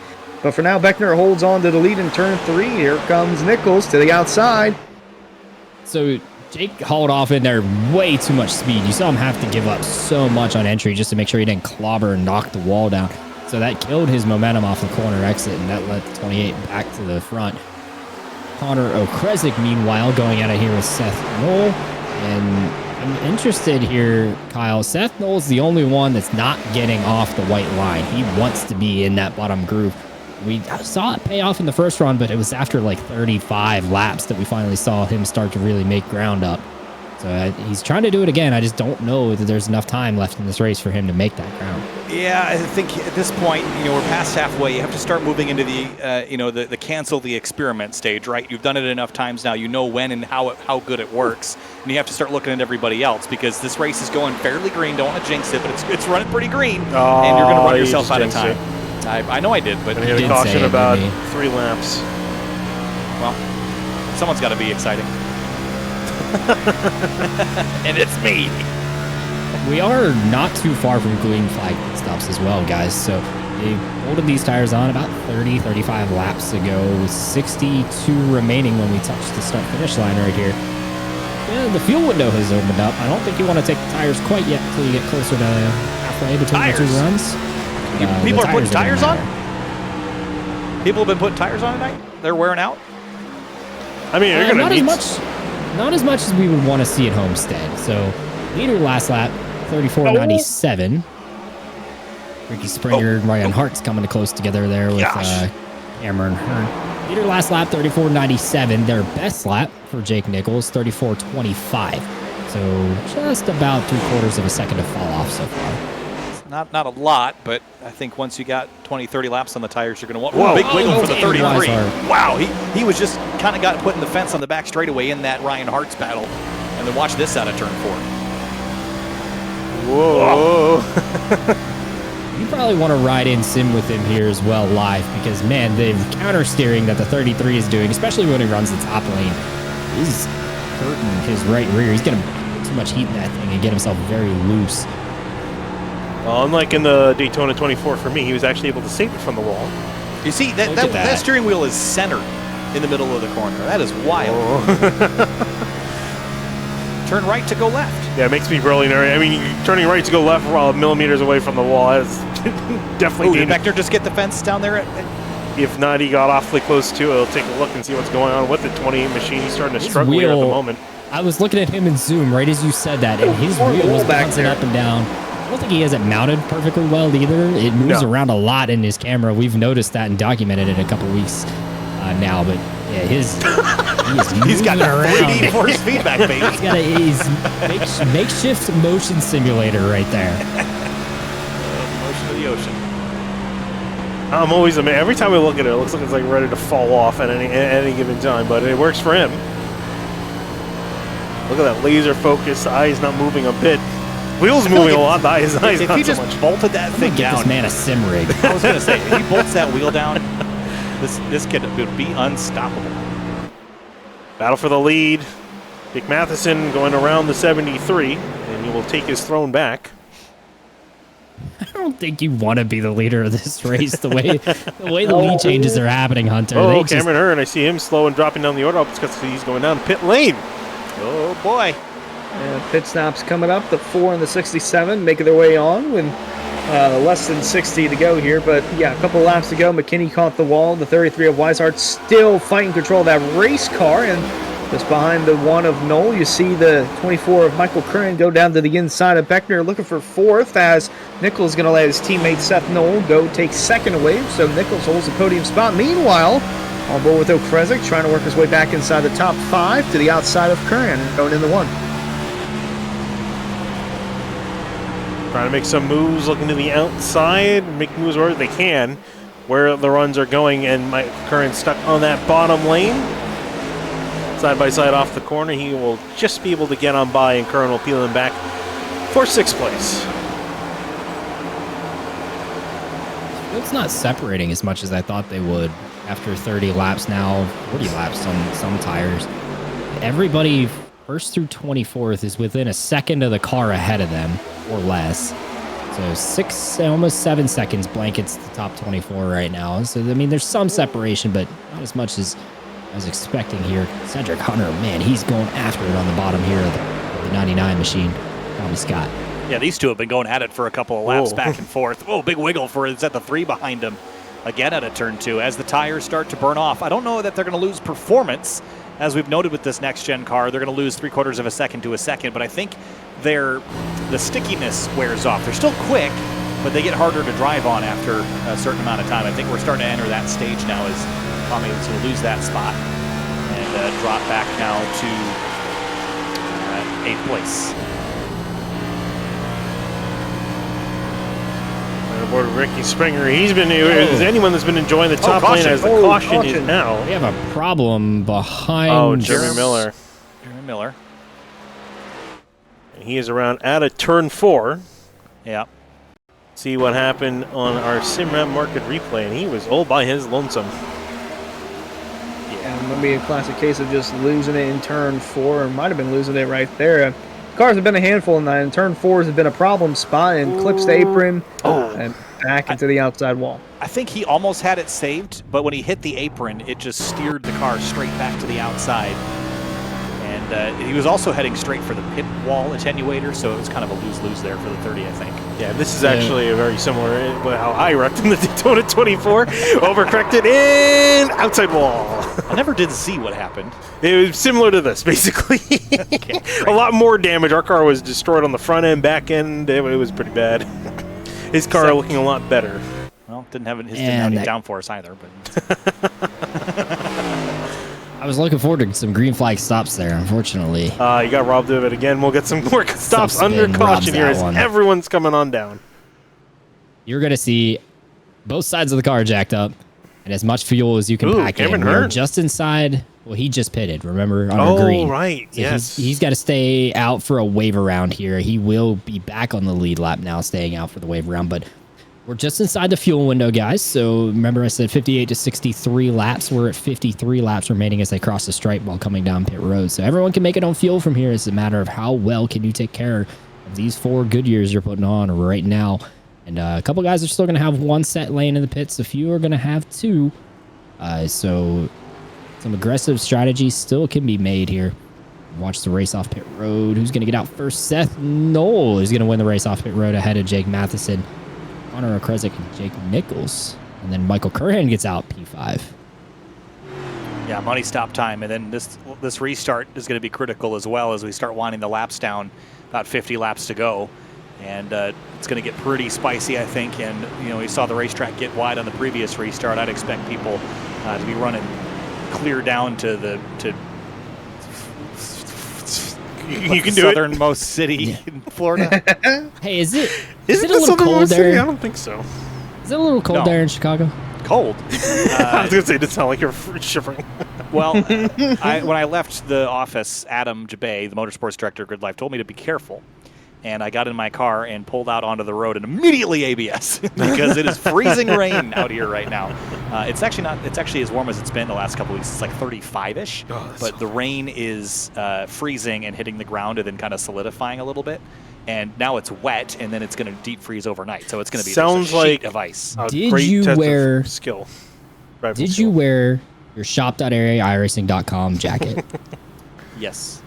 But for now, Beckner holds on to the lead in turn 3. Here comes Nichols to the outside. So Jake hauled off in there way too much speed. You saw him have to give up so much on entry just to make sure he didn't clobber and knock the wall down. So that killed his momentum off the corner exit, and that led the 28 back to the front. Connor Okresic, meanwhile, going out of here with Seth Knoll. And I'm interested here, Kyle. Seth Knoll's the only one that's not getting off the white line. He wants to be in that bottom groove. We saw it pay off in the first run, but it was after like 35 laps that we finally saw him start to really make ground up. So he's trying to do it again. I just don't know that there's enough time left in this race for him to make that ground. Yeah, I think at this point, we're past halfway. You have to start moving into the, the cancel the experiment stage, right? You've done it enough times now. You know when and how good it works, and you have to start looking at everybody else, because this race is going fairly green. Don't want to jinx it, but it's running pretty green, and you're going to run yourself out of time. I know I did, but I had a caution about 3 laps. Well, someone's got to be exciting. And it's me. We are not too far from green flag stops as well, guys. So they bolted these tires on about 35 laps ago, with 62 remaining when we touch the start-finish line right here. Yeah, the fuel window has opened up. I don't think you want to take the tires quite yet until you get closer to halfway between the 2 runs. People are putting tires on? People have been putting tires on tonight? They're wearing out? I mean, you're going to need... Not as much as we would want to see at Homestead. So, leader last lap, 34.97. Ricky Springer and Ryan Hart's coming close together there with Cameron Hearn. Leader last lap, 34.97. Their best lap for Jake Nichols, 34.25. So, just about 3/4 of a second to fall off so far. Not a lot, but I think once you got 20, 30 laps on the tires, you're going to want a big wiggle for the 33. Wow, he was just kind of got put in the fence on the back straightaway in that Ryan Hart's battle. And then watch this out of turn 4. Whoa. You probably want to ride in sim with him here as well live, because, man, the counter steering that the 33 is doing, especially when he runs the top lane, is hurting his right rear. He's going to put too much heat in that thing and get himself very loose. Well, unlike in the Daytona 24 for me, he was actually able to save it from the wall. You see, that steering wheel is centered in the middle of the corner. That is wild. Turn right to go left. Yeah, it makes me really nervous. I mean, turning right to go left while millimeters away from the wall is definitely dangerous. Did Beckner just get the fence down there? If not, he got awfully close to it. I'll take a look and see what's going on with the 28 machine. He's starting to struggle here at the moment. I was looking at him in Zoom right as you said that, and his wheel was bouncing up and down. I don't think he has it mounted perfectly well either. It moves around a lot in his camera. We've noticed that and documented it a couple weeks now. But yeah, he's got a 3D force feedback, baby. He's got a makeshift motion simulator right there. Motion of the ocean. I'm always amazed. Every time we look at it, it looks like it's like ready to fall off at any given time, but it works for him. Look at that laser focus. The eye's not moving a bit. Wheels moving a lot. The eye's not so much. If he just bolted that thing down. Get this man a sim rig. I was going to say, if he bolts that wheel down, this kid would be unstoppable. Battle for the lead. Dick Matheson going around the 73, and he will take his throne back. I don't think you want to be the leader of this race the way the lead changes are happening, Hunter. Oh, Cameron Hearn, I see him slow and dropping down the order. It's because he's going down pit lane. Oh, boy. And pit stops coming up. The 4 and the 67 making their way on with less than 60 to go here. But, yeah, a couple laps to go. McKinney caught the wall. The 33 of Weishart still fighting control of that race car. And just behind the 1 of Knoll, you see the 24 of Michael Curran go down to the inside of Beckner, looking for 4th, as Nichols is going to let his teammate Seth Knoll go take 2nd away. So Nichols holds the podium spot. Meanwhile, on board with Okresic, trying to work his way back inside the top 5 to the outside of Curran, going in the 1. Trying to make some moves, looking to the outside, make moves where they can, where the runs are going, and Mike Curran stuck on that bottom lane. Side by side off the corner, he will just be able to get on by, and Curran will peel him back for 6th place. It's not separating as much as I thought they would after 30 laps now, 40 laps on some tires. Everybody first through 24th is within a second of the car ahead of them or less. So almost 7 seconds blankets the top 24 right now. So, I mean, there's some separation, but not as much as I was expecting here. Cedric Hunter, man, he's going after it on the bottom here of the 99 machine. Tommy Scott. Yeah, these two have been going at it for a couple of laps back and forth. Oh, big wiggle for it's at the 3 behind him. Again at a turn 2 as the tires start to burn off. I don't know that they're going to lose performance. As we've noted with this next-gen car, they're going to lose 3/4 of a second to a second, but I think the stickiness wears off. They're still quick, but they get harder to drive on after a certain amount of time. I think we're starting to enter that stage now as Tommy is going to lose that spot and drop back now to 8th place. Aboard Ricky Springer. He's been, is anyone that's been enjoying the top lane as the caution is now. We have a problem behind. Oh, Jeremy Miller. Jeremy Miller. And he is around at a turn 4. Yeah. See what happened on our SimRap market replay, and he was all by his lonesome. Yeah, it might be a classic case of just losing it in turn 4, or might have been losing it right there. Cars have been a handful in that, and turn 4s have been a problem spot, and clips the apron and back into the outside wall. I think he almost had it saved, but when he hit the apron, it just steered the car straight back to the outside. And he was also heading straight for the pit wall attenuator, so it was kind of a lose-lose there for the 30, I think. Yeah, this is actually a very similar how I wrecked in the Daytona 24. Overcorrected in outside wall. I never did see what happened. It was similar to this, basically. Okay, a lot more damage. Our car was destroyed on the front end, back end. It was pretty bad. His car looking a lot better. Well, didn't have any downforce either, but. I was looking forward to some green flag stops there, unfortunately. You got robbed of it again. We'll get some more stops under caution here as everyone's coming on down. You're going to see both sides of the car jacked up and as much fuel as you can pack in. We're just inside. Well, he just pitted, remember, on our green. Oh, right, so yes. He's got to stay out for a wave around here. He will be back on the lead lap now, staying out for the wave around, but we're just inside the fuel window, guys. So remember I said 58 to 63 laps. We're at 53 laps remaining as they cross the stripe while coming down pit road. So everyone can make it on fuel from here. It's a matter of how well can you take care of these 4 Goodyears you're putting on right now. And a couple guys are still going to have 1 set lane in the pits. A few are going to have 2. So some aggressive strategies still can be made here. Watch the race off pit road. Who's going to get out first? Seth Knoll is going to win the race off pit road ahead of Jake Matheson, Connor Okrezik, and Jake Nichols. And then Michael Curran gets out P5. Yeah, money stop time. And then this restart is going to be critical as well as we start winding the laps down. About 50 laps to go. And it's going to get pretty spicy, I think. And, you know, we saw the racetrack get wide on the previous restart. I'd expect people to be running clear down to the you can do southernmost city in Florida. Hey, is it a the little cold city? there? I don't think so. Is it a little cold there in Chicago? Cold. I was going to say, it doesn't sound like you're shivering. Well, when I left the office, Adam Jabay, the motorsports director of Grid Life, told me to be careful. And I got in my car and pulled out onto the road and immediately ABS because it is freezing rain out here right now. It's actually as warm as it's been the last couple of weeks. It's like 35-ish, but the rain is freezing and hitting the ground and then kind of solidifying a little bit. And now it's wet, and then it's going to deep freeze overnight. So it's going to be a sheet of ice. Did you wear your shop.areaiRacing.com jacket? Yes.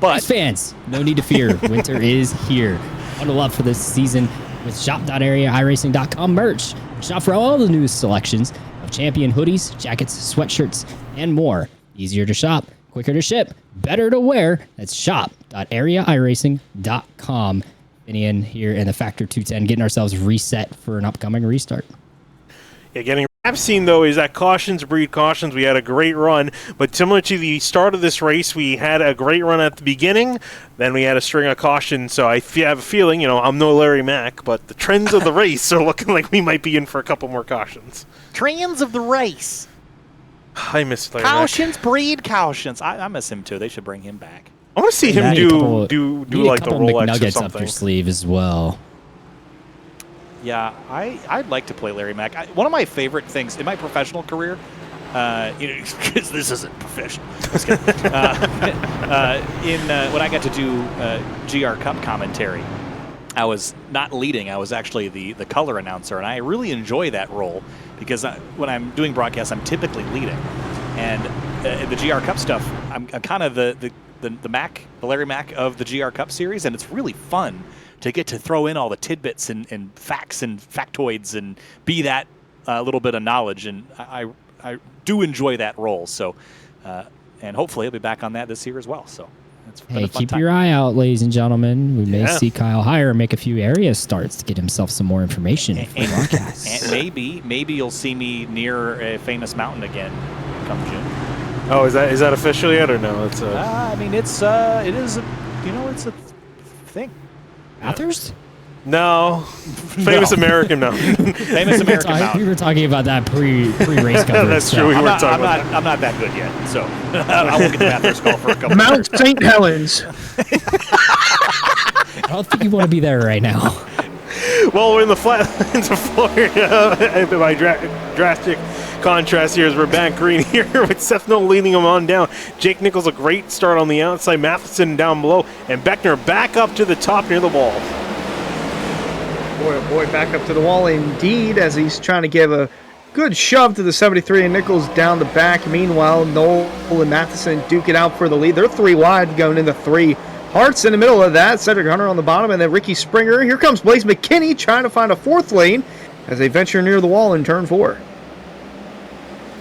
But fans, no need to fear. Winter is here. Bundle up for this season with shop.areaiRacing.com merch. Shop for all the newest selections of champion hoodies, jackets, sweatshirts, and more. Easier to shop, quicker to ship, better to wear. That's shop.areaiRacing.com. Finian here in the Factor 210, getting ourselves reset for an upcoming restart. Yeah, getting I've seen, though, is that cautions breed cautions. We had a great run, but similar to the start of this race, we had a great run at the beginning, then we had a string of cautions, so I have a feeling, I'm no Larry Mack, but the trends of the race are looking like we might be in for a couple more cautions. Trends of the race. I miss Larry Cautions Mack. breed cautions. I miss him, too. They should bring him back. I want to see him do like the McNuggets Rolex or something. up your sleeve as well. Yeah, I'd like to play Larry Mack. One of my favorite things in my professional career, because this isn't professional. Just kidding. When I got to do GR Cup commentary, I was not leading. I was actually the color announcer, and I really enjoy that role because when I'm doing broadcasts, I'm typically leading. And the GR Cup stuff, I'm kind of the Larry Mack of the GR Cup series, and it's really fun to get to throw in all the tidbits and facts and factoids and be that little bit of knowledge. And I do enjoy that role. So, and hopefully I'll be back on that this year as well. So. Hey, keep your eye out, ladies and gentlemen. We may see Kyle Heyer make a few area starts to get himself some more information for broadcasts. And maybe you'll see me near a famous mountain again come June. Oh, is that official yet or no? It's I mean, it is it's a thing. Bathurst? No. Famous American Mountain. Famous American Mountain. We were talking about that pre-race coverage. That's true. I'm not that good yet, so I won't get the Bathurst call for a couple Mount years. St. Helens. I don't think you want to be there right now. Well, we're in the flatlands of Florida. By drastic contrast here is we're back green here with Seth Noel leading him on down. Jake Nichols a great start on the outside. Matheson down below. And Beckner back up to the top near the wall. Boy, oh boy, back up to the wall indeed as he's trying to give a good shove to the 73 and Nichols down the back. Meanwhile, Noel and Matheson duke it out for the lead. They're 3 wide going into 3. Hart's in the middle of that. Cedric Hunter on the bottom, and then Ricky Springer. Here comes Blaze McKinney trying to find a 4th lane as they venture near the wall in turn 4.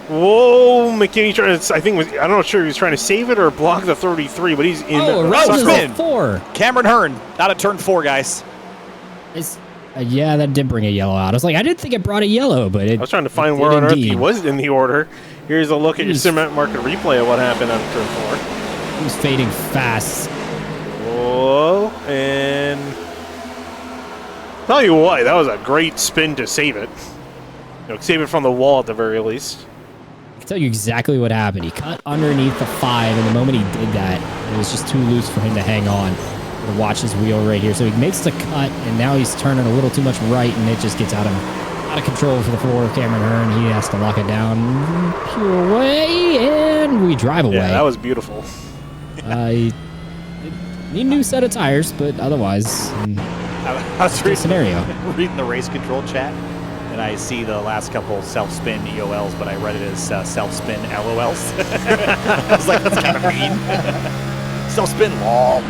Whoa, McKinney trying to, I'm not sure he was trying to save it or block the 33, but he's in the 4. Cameron Hearn out of turn 4, guys. Yeah, that did bring a yellow out. I was like, I didn't think it brought a yellow, but I was trying to find where on earth he was in the order. Here's a look at your Cement Market replay of what happened on turn 4. He was fading fast. Whoa, and tell you what, that was a great spin to save it. Save it from the wall at the very least. I can tell you exactly what happened. He cut underneath the 5, and the moment he did that, it was just too loose for him to hang on. To watch his wheel right here. So he makes the cut, and now he's turning a little too much right, and it just gets out of control for the 4. Cameron Hearn, he has to lock it down pure way, and we drive away. Yeah, that was beautiful. Need a new set of tires, but otherwise, I was reading the race control chat, and I see the last couple self-spin EOLs, but I read it as self-spin LOLs. I was like, that's kind of mean. Self-spin LOL.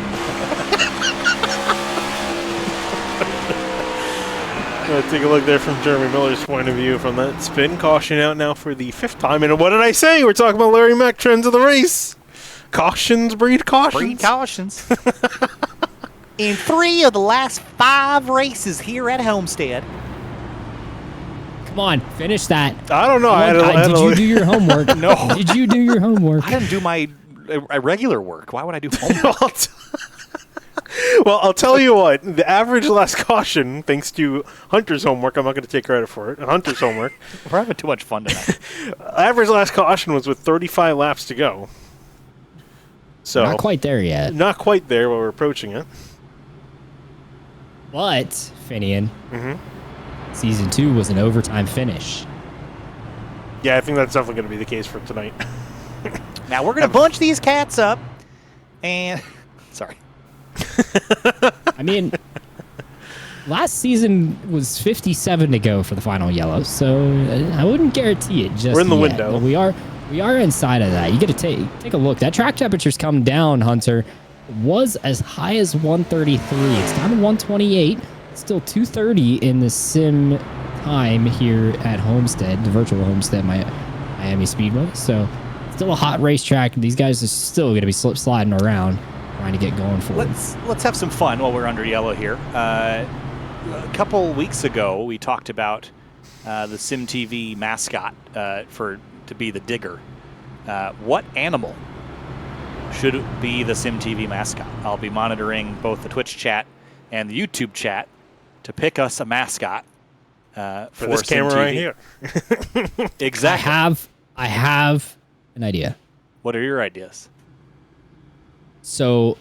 Take a look there from Jeremy Miller's point of view from that spin. Caution out now for the 5th time. And what did I say? We're talking about Larry Mack trends of the race. Cautions breed cautions. Breed cautions. In 3 of the last 5 races here at Homestead. Come on, finish that. I don't know. Did you do your homework? No. Did you do your homework? I didn't do my regular work. Why would I do homework? Well, I'll tell you what. The average last caution, thanks to Hunter's homework, I'm not going to take credit for it. Hunter's homework. We're having too much fun tonight. Average last caution was with 35 laps to go. So not quite there yet. Not quite there, but we're approaching it. But, Finian, Season 2 was an overtime finish. Yeah, I think that's definitely going to be the case for tonight. Now we're going to bunch these cats up and... Sorry. I mean, last season was 57 to go for the final yellow, so I wouldn't guarantee it just We're in the yet, window. but we are inside of that. You got to take a look. That track temperature's come down, Hunter. It was as high as 133. It's down to 128. Still 230 in the sim time here at Homestead, the virtual Homestead, Miami Speedway. So still a hot racetrack. These guys are still going to be slip sliding around, trying to get going for it. Let's have some fun while we're under yellow here. A couple weeks ago, we talked about the SimTV mascot to be the Digger. What animal should be the SimTV mascot? I'll be monitoring both the Twitch chat and the YouTube chat to pick us a mascot for this camera right here. Exactly. I have an idea. What are your ideas? So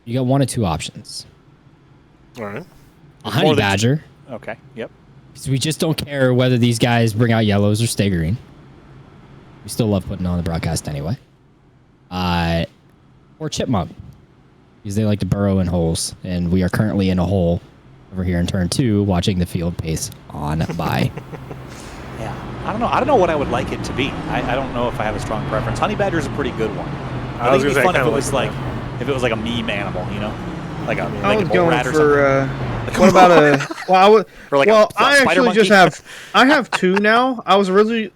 you got 1 of 2 options. All right. A honey badger. Okay. Yep. So we just don't care whether these guys bring out yellows or stay green. We still love putting on the broadcast anyway. Or chipmunk, because they like to burrow in holes, and we are currently in a hole over here in turn 2, watching the field pace on by. Yeah. I don't know what I would like it to be. I don't know if I have a strong preference. Honey badger is a pretty good one. I was think gonna it'd be say, fun if kinda it was like if it was like a meme animal, you know, like a I like was a mole going rat or for something. what about a? Well, I would. Or like well, a I spider actually just monkey? I have 2 now. I was originally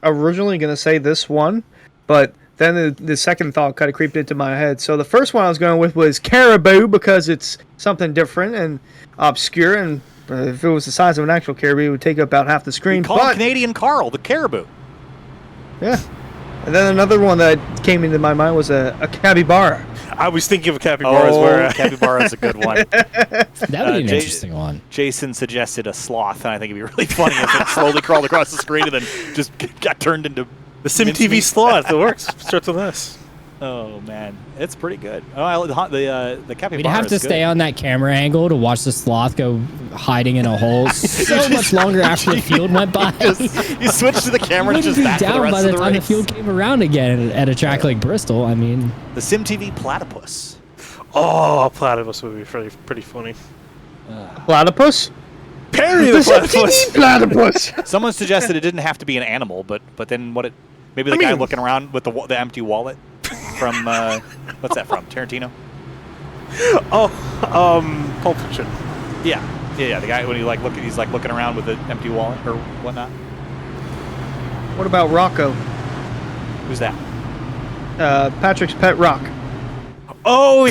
going to say this one, but then the second thought kind of creeped into my head. So the first one I was going with was caribou because it's something different and obscure, and if it was the size of an actual caribou, it would take up about half the We screen. call him Canadian Carl, the caribou. Yeah. And then another one that came into my mind was a capybara. I was thinking of capybaras. Where capybara is a good one. That would be an Jay- interesting one. Jason suggested a sloth, and I think it'd be really funny if it slowly crawled across the screen and then just got turned into the Sim TV mincemeat. sloth. It works. Starts with S. Oh man, it's pretty good. Oh, the capybara. We'd have to is stay good. on that camera angle to watch the sloth go hiding in a hole so much longer after the field went by. You switch to the camera, Wouldn't just be that for the down rest by of the the time the race. field came around again at a track like Bristol. I mean, The Sim TV platypus. Oh, platypus would be pretty funny. Platypus? Perry the platypus. Platypus. Someone suggested it didn't have to be an animal, but then what it? Maybe the guy mean- looking around with the empty wallet from what's that from? Tarantino? Oh, Pulp Fiction. Yeah. The guy when he's looking around with the empty wallet or whatnot. What about Rocco? Who's that? Patrick's pet rock. Oh,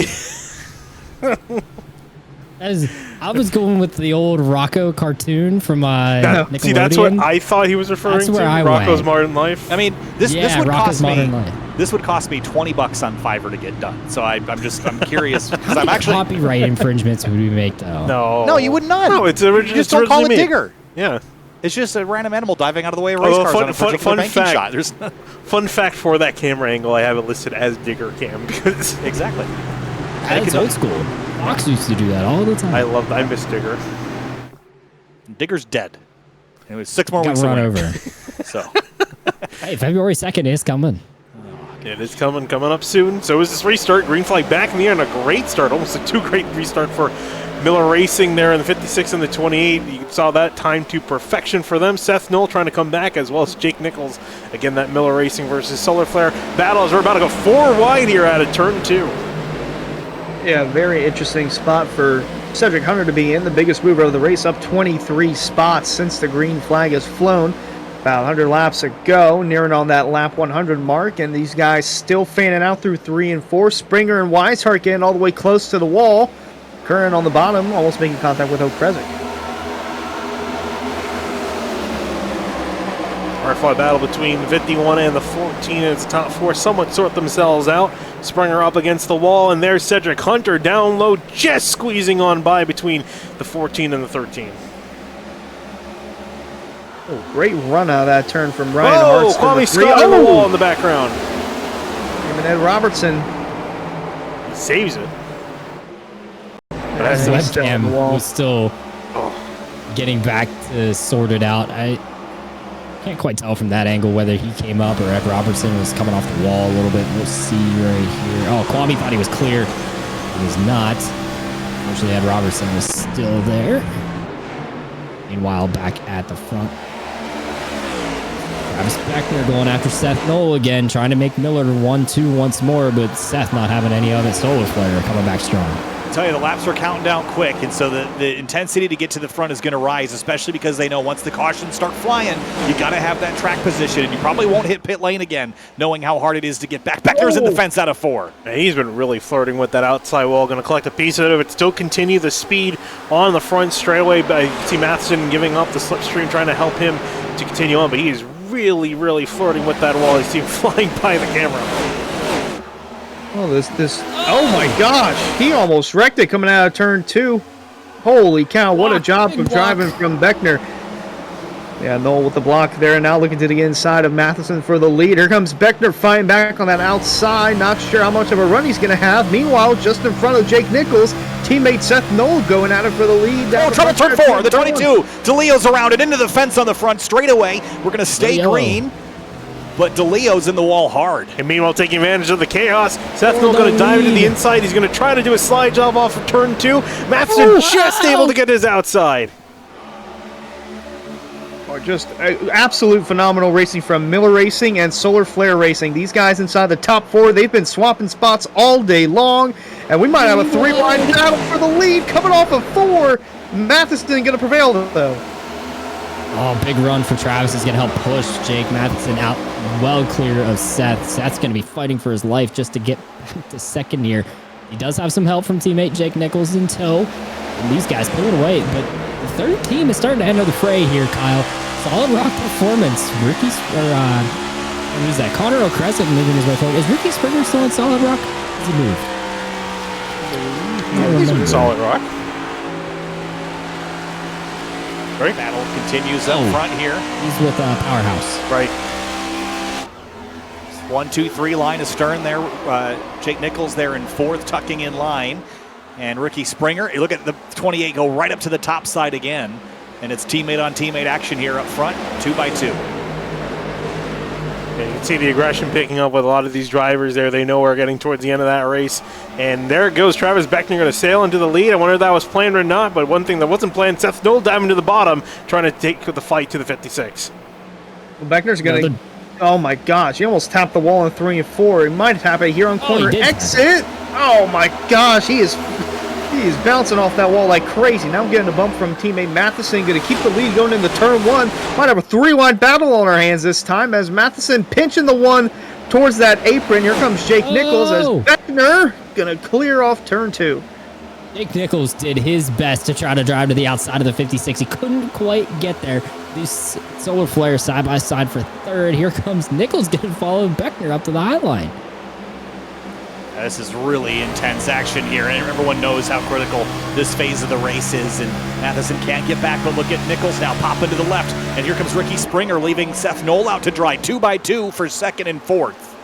I was going with the old Rocco cartoon from Nickelodeon. see, that's what I thought he was referring That's to. where I Rocco's went. Modern Life. I mean, this would Rocco's cost me. Modern Life. This would cost me $20 on Fiverr to get done. So I'm curious because How I'm many actually copyright infringements would we make though? No, you would not. No, it's original. You just don't call it digger. Yeah. It's just a random animal diving out of the way of race Although cars fun- on a fun- particular fun banking fact. shot. There's Fun fact for that camera angle, I have it listed as digger cam because exactly. That's old school. Fox used to do that all the time. I miss digger. Digger's dead. And it was 6 more Got weeks run away. over. So Hey, February 2nd is coming. It is coming up soon. So is this restart. Green flag back in the air and a great start. Almost a 2 great restart for Miller Racing there in the 56 and the 28. You saw that time to perfection for them. Seth Knoll trying to come back as well as Jake Nichols. Again, that Miller Racing versus Solar Flare battle as we're about to go 4 wide here out of turn 2. Yeah, very interesting spot for Cedric Hunter to be in. The biggest mover of the race, up 23 spots since the green flag has flown. About 100 laps ago, nearing on that lap 100 mark, and these guys still fanning out through 3 and 4. Springer and Weishart getting all the way close to the wall. Curran on the bottom, almost making contact with O'Kresick. Hard fought battle between the 51 and the 14 as the top 4 somewhat sort themselves out. Springer up against the wall, and there's Cedric Hunter down low, just squeezing on by between the 14 and the 13. Oh, great run out of that turn from Ryan Oh, Hartz. Kwame Scott on the wall in the background. And Ed Robertson. He saves it. But His he's still on the webcam wall. was still getting back to sorted out. I can't quite tell from that angle whether he came up or Ed Robertson was coming off the wall a little bit. We'll see right here. Oh, Kwame thought he was clear. He was not. Unfortunately, Ed Robertson was still there. Meanwhile, back at the front, Travis Beckner going after Seth Knoll again, trying to make Miller 1-2 once more, but Seth not having any of it. Solar Flare coming back strong. I tell you, the laps are counting down quick, and so the intensity to get to the front is going to rise, especially because they know once the cautions start flying, you got to have that track position, and you probably won't hit pit lane again, knowing how hard it is to get back. Beckner's in the fence out of 4. And he's been really flirting with that outside wall. Going to collect a piece of it. Still continue the speed on the front straightaway. But you can see Matheson giving up the slipstream, trying to help him to continue on. But he is really, really flirting with that wall. You see him flying by the camera. Oh, oh my gosh, he almost wrecked it coming out of turn 2. Holy cow, what a job of driving from Beckner. Yeah, Knoll with the block there, now looking to the inside of Matheson for the lead. Here comes Beckner fighting back on that outside, not sure how much of a run he's going to have. Meanwhile, just in front of Jake Nichols, teammate Seth Knoll going at it for the lead. Oh, trouble turn 4, the 22. DeLeo's around it, into the fence on the front, straightaway. We're going to stay DeLeo. green, but DeLeo's in the wall hard. And meanwhile, taking advantage of the chaos, Seth Knoll going to dive into the inside. He's going to try to do a slide job off of turn 2. Matheson just able to get his outside. Just absolute phenomenal racing from Miller Racing and Solar Flare Racing. These guys inside the top 4, they've been swapping spots all day long, and we might have a 3-line battle for the lead coming off of 4. Matheson going to prevail, though. Oh, big run for Travis is going to help push Jake Matheson out well clear of Seth. Seth's going to be fighting for his life just to get to second here. He does have some help from teammate Jake Nichols in tow, and these guys pulling away, but the third team is starting to enter the fray here, Kyle. Solid Rock performance. Who's that? Connor O'Crescent moving his way forward. Is Ricky Springer still in Solid Rock? Has he moved? He's in Solid Rock. Right. Battle continues up front here. He's with Powerhouse. Right. 1, 2, 3 line astern there. Jake Nichols there in 4th, tucking in line. And Ricky Springer, you look at the 28 go right up to the top side again. And it's teammate on teammate action here up front, 2 by 2. Yeah, you can see the aggression picking up with a lot of these drivers there. They know we're getting towards the end of that race. And there it goes. Travis Beckner going to sail into the lead. I wonder if that was planned or not, but one thing that wasn't planned, Seth Knoll diving to the bottom, trying to take the fight to the 56. Well, Beckner's going to... Oh, my gosh. He almost tapped the wall in 3 and 4. He might tap it here on corner exit. Oh, my gosh. He is bouncing off that wall like crazy. Now I'm getting a bump from teammate Matheson. Going to keep the lead going into turn 1. Might have a 3-wide battle on our hands this time as Matheson pinching the one towards that apron. Here comes Jake Nichols as Beckner going to clear off turn 2. Jake Nichols did his best to try to drive to the outside of the 56. He couldn't quite get there. These Solar Flare side by side for 3rd. Here comes Nichols getting followed Beckner up to the high line. This is really intense action here, and everyone knows how critical this phase of the race is, and Matheson can't get back, but look at Nichols now popping to the left, and here comes Ricky Springer leaving Seth Knoll out to dry, 2 by 2 for 2nd and 4th.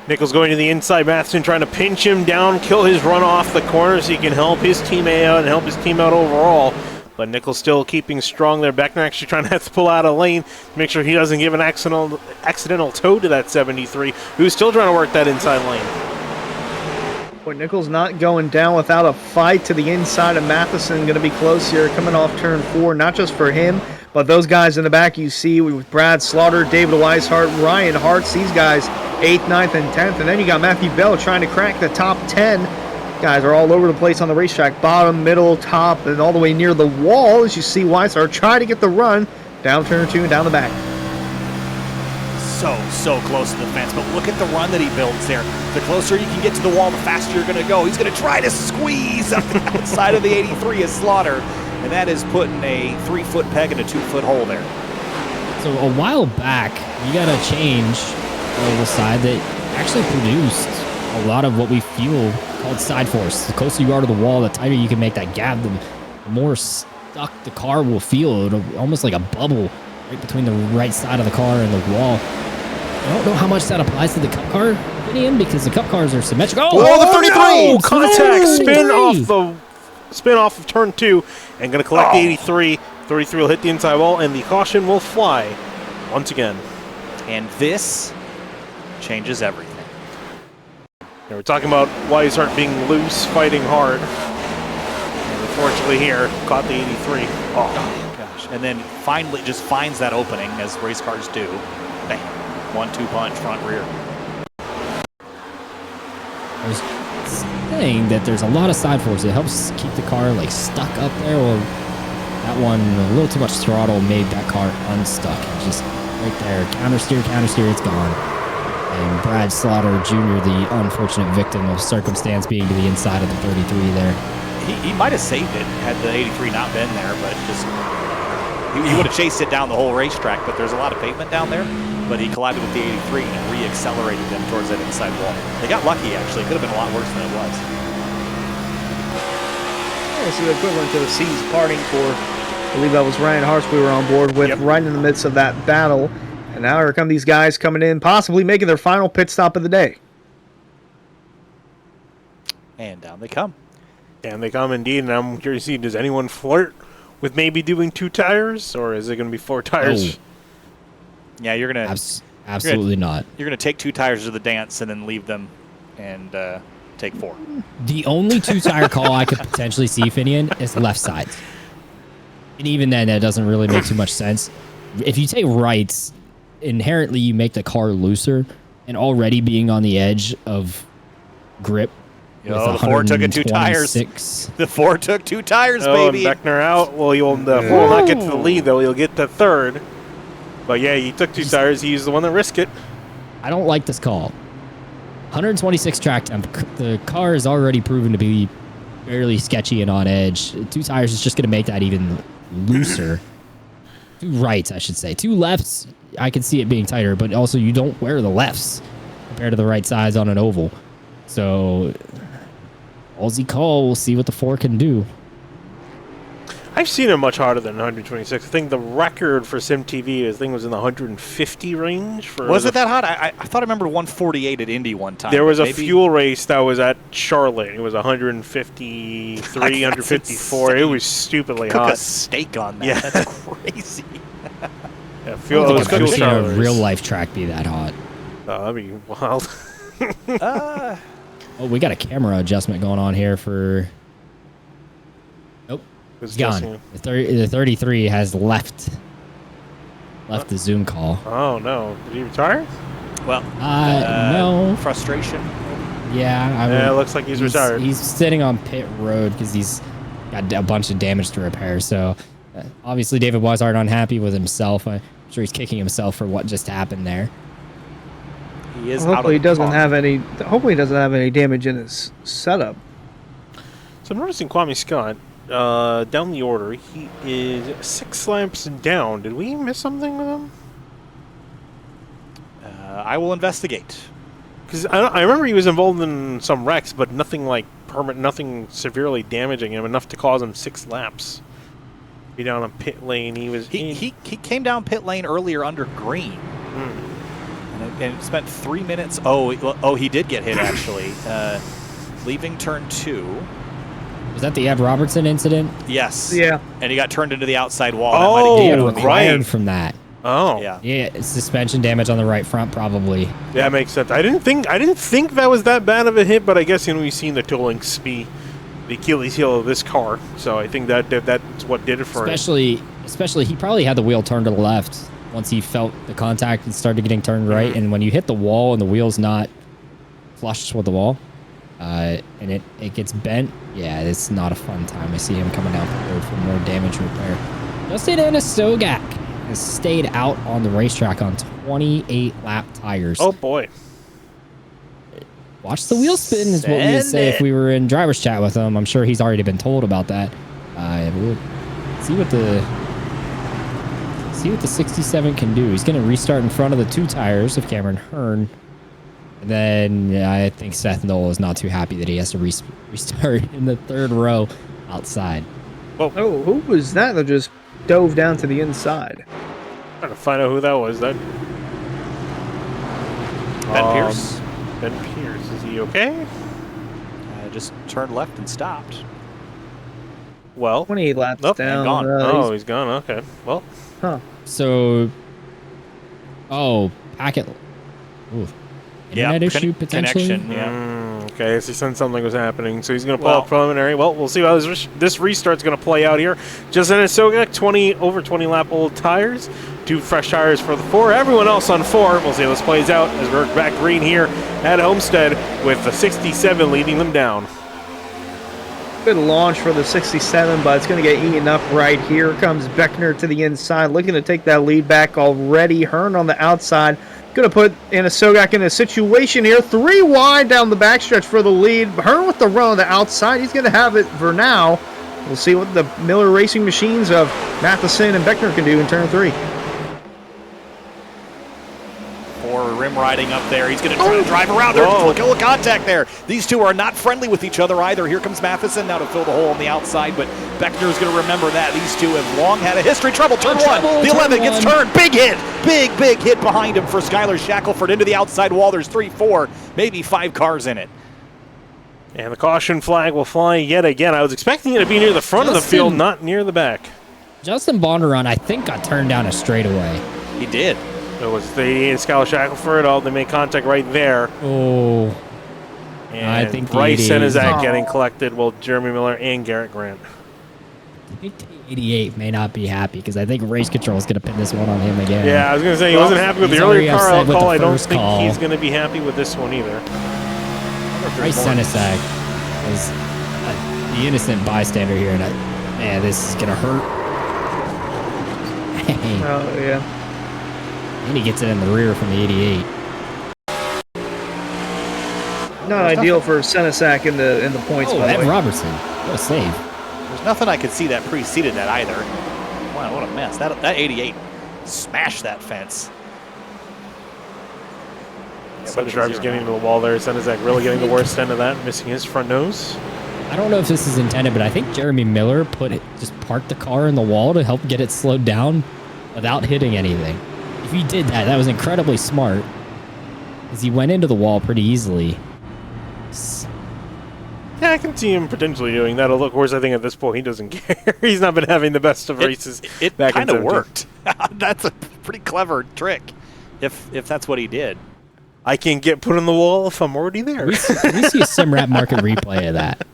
Nichols going to the inside, Matheson trying to pinch him down, kill his run off the corner so he can help his teammate out and help his team out overall. But Nichols still keeping strong there. Beckner actually trying to have to pull out a lane to make sure he doesn't give an accidental toe to that 73, who's still trying to work that inside lane. Boy, Nichols not going down without a fight to the inside of Matheson. Going to be close here, coming off turn 4, not just for him, but those guys in the back you see with Brad Slaughter, David Weishart, Ryan Hartz, these guys 8th, 9th, and 10th. And then you got Matthew Bell trying to crack the top 10. Guys are all over the place on the racetrack, bottom, middle, top, and all the way near the wall as you see Weishart try to get the run down turn 2 and down the back. So close to the fence, but look at the run that he builds there. The closer you can get to the wall, the faster you're going to go. He's going to try to squeeze up the outside of the 83 as Slaughter, and that is putting a 3-foot peg in a 2-foot hole there. So a while back, we got a change on the side that actually produced a lot of what we feel called side force. The closer you are to the wall, the tighter you can make that gap, the more stuck the car will feel. It'll almost like a bubble right between the right side of the car and the wall. I don't know how much that applies to the cup car opinion because the cup cars are symmetrical. Oh, the 33! No! Contact! Spin off of turn 2 and going to collect the 83. 33 will hit the inside wall and the caution will fly once again. And this changes everything. Yeah, we're talking about Weishart being loose, fighting hard. And unfortunately here, caught the 83. Oh, gosh. And then finally just finds that opening, as race cars do. Bam. 1-2 punch, front, rear. I was saying that there's a lot of side force. It helps keep the car like stuck up there. Well, that one, a little too much throttle made that car unstuck. Just right there. Counter steer, it's gone. And Brad Slaughter Jr., the unfortunate victim of circumstance, being to the inside of the 33 there. He might have saved it had the 83 not been there, but just he would have chased it down the whole racetrack, but there's a lot of pavement down there. But he collided with the 83 and re-accelerated them towards that inside wall. They got lucky, actually. It could have been a lot worse than it was. This is equivalent to the seas parting for, I believe that was Ryan Hartz we were on board with right in the midst of that battle. And now here come these guys coming in, possibly making their final pit stop of the day. And down they come. And they come indeed, and I'm curious to see, does anyone flirt with maybe doing 2 tires, or is it going to be 4 tires? Oh. Yeah, you're gonna Absolutely not. You're gonna take 2 tires to the dance and then leave them and take 4. The only 2-tire call I could potentially see, Finian, is left sides. And even then, that doesn't really make too much sense. If you take rights, inherently you make the car looser, and already being on the edge of grip. The 4 took 2 tires. The 4 took 2 tires, baby. And Beckner out. Well, the 4 will not get to the lead, though. He'll get to 3rd. But yeah, he took 2 tires. He's the one that risked it. I don't like this call. 126 track temp. The car is already proven to be fairly sketchy and on edge. 2 tires is just going to make that even looser. 2 rights, I should say. 2 lefts, I can see it being tighter, but also you don't wear the lefts compared to the right sides on an oval. So, Aussie call, we'll see what the 4 can do. I've seen it much harder than 126. I think the record for SimTV, was in the 150 range. Was it that hot? I thought I remember 148 at Indy one time. There was a fuel race that was at Charlotte. It was 153, 154. Insane. It was stupidly Cook hot. a steak on that. Yeah. That's crazy. Yeah, I've never seen a real life track be that hot. Oh, that'd be wild. Oh, we got a camera adjustment going on here for... Nope. It's gone. The 33 has left the Zoom call. Oh, no. Did he retire? Well, no. Frustration. Yeah. It looks like he's retired. He's sitting on pit road because he's got a bunch of damage to repair. So, obviously, David Weishart unhappy with himself. I'm sure he's kicking himself for what just happened there. He is Hopefully he doesn't have any damage in his setup. So I'm noticing Kwame Scott down the order. He is 6 laps down. Did we miss something with him? I will investigate. Because I remember he was involved in some wrecks, but nothing like permanent, nothing severely damaging him enough to cause him 6 laps. Be down on pit lane. He came down pit lane earlier under green. And it spent 3 minutes. Oh, he did get hit actually. Leaving turn 2. Was that the Ed Robertson incident? Yes. Yeah. And he got turned into the outside wall. Required from that. Oh. Yeah. Suspension damage on the right front, probably. That makes sense. I didn't think that was that bad of a hit, but I guess we've seen the toe links be the Achilles heel of this car, so I think that's what did it for him. Especially, he probably had the wheel turned to the left once he felt the contact and started getting turned right. And when you hit the wall and the wheel's not flush with the wall, and it gets bent, yeah, it's not a fun time. I see him coming down the road for more damage repair. Justin Anasogak has stayed out on the racetrack on 28 lap tires. Oh boy. Watch the wheel spin is what we would say if we were in driver's chat with him. I'm sure he's already been told about that. We'll see what the 67 can do. He's going to restart in front of the 2 tires of Cameron Hearn. And then I think Seth Knoll is not too happy that he has to restart in the 3rd row outside. Oh, who was that just dove down to the inside? Trying to find out who that was. That Ben Pierce. Ben Pierce. Is he okay? Just turned left and stopped. Well, 28 laps nope, down. Gone. He's gone. Okay. Well. Huh. So, packet. Ooh. Internet issue potentially. Connection. Yeah. Okay, so he said something was happening, so he's going to pull out preliminary. Well, we'll see how this restart's going to play out here. Justin Anasogak, over 20 lap old tires, 2 fresh tires for the 4. Everyone else on 4. We'll see how this plays out as we're back green here at Homestead with the 67 leading them down. Good launch for the 67, but it's going to get eaten up right here. Comes Beckner to the inside, looking to take that lead back already. Hearn on the outside. Going to put Anasogak in a situation here. 3 wide down the backstretch for the lead. Hearn with the run on the outside. He's going to have it for now. We'll see what the Miller Racing machines of Matheson and Beckner can do in turn 3. Rim riding up there. He's going to try to drive around there. Look at contact there. These 2 are not friendly with each other either. Here comes Matheson now to fill the hole on the outside, but Beckner is going to remember that. These 2 have long had a history. Trouble, turn 1. The 11 gets turned. Big hit. Big hit behind him for Skylar Shackelford into the outside wall. There's 3, 4, maybe 5 cars in it. And the caution flag will fly yet again. I was expecting it to be near the front of the field, not near the back. Justin Bondurant, I think, got turned down a straightaway. He did. It was the Skylar Shackelford. They made contact right there. Oh. And I think Bryce Senizak Oh. getting collected, while Jeremy Miller and Garrett Grant. I think the 88 may not be happy because I think Race Control is going to pin this one on him again. Yeah, I was going to say he wasn't happy with the he's earlier already car upset out with call. the I don't first think call. he's going to be happy with this one either. Bryce Senizak is the innocent bystander here, and man, this is going to hurt. Oh, yeah. And he gets it in the rear from the 88. Not ideal for Senesac in the points, Oh, by the Ed way. Robertson. What a save. There's nothing I could see that preceded that either. Wow, what a mess. That 88 smashed that fence. Yeah, but driver's getting into the wall there. Senizak really getting the worst end of that, missing his front nose. I don't know if this is intended, but I think Jeremy Miller just parked the car in the wall to help get it slowed down without hitting anything. If he did that, that was incredibly smart, because he went into the wall pretty easily. Yeah, I can see him potentially doing that. Although, of course, I think at this point he doesn't care. He's not been having the best of races. It back kind in of 17. worked. That's a pretty clever trick, if that's what he did. I can get put on the wall if I'm already there. We see a SimRap market replay of that.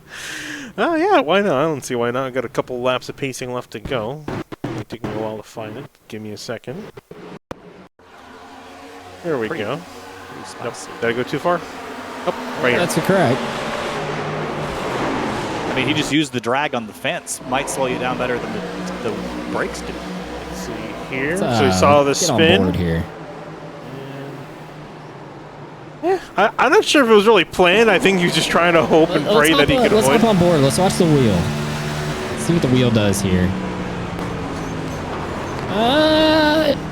Oh, yeah, why not? I don't see why not. I've got a couple laps of pacing left to go. It'll take me a while to find it. Give me a second. There we go. Nope. Did I go too far? Oh, right here. That's correct. I mean, he just used the drag on the fence. Might slow you down better than the brakes do. Let's see here. Let's, So we saw the get on spin. board here. Yeah, I'm not sure if it was really planned. I think he was just trying to hope and pray that he could Let's avoid. hop on board. Let's watch the wheel. Let's see what the wheel does here.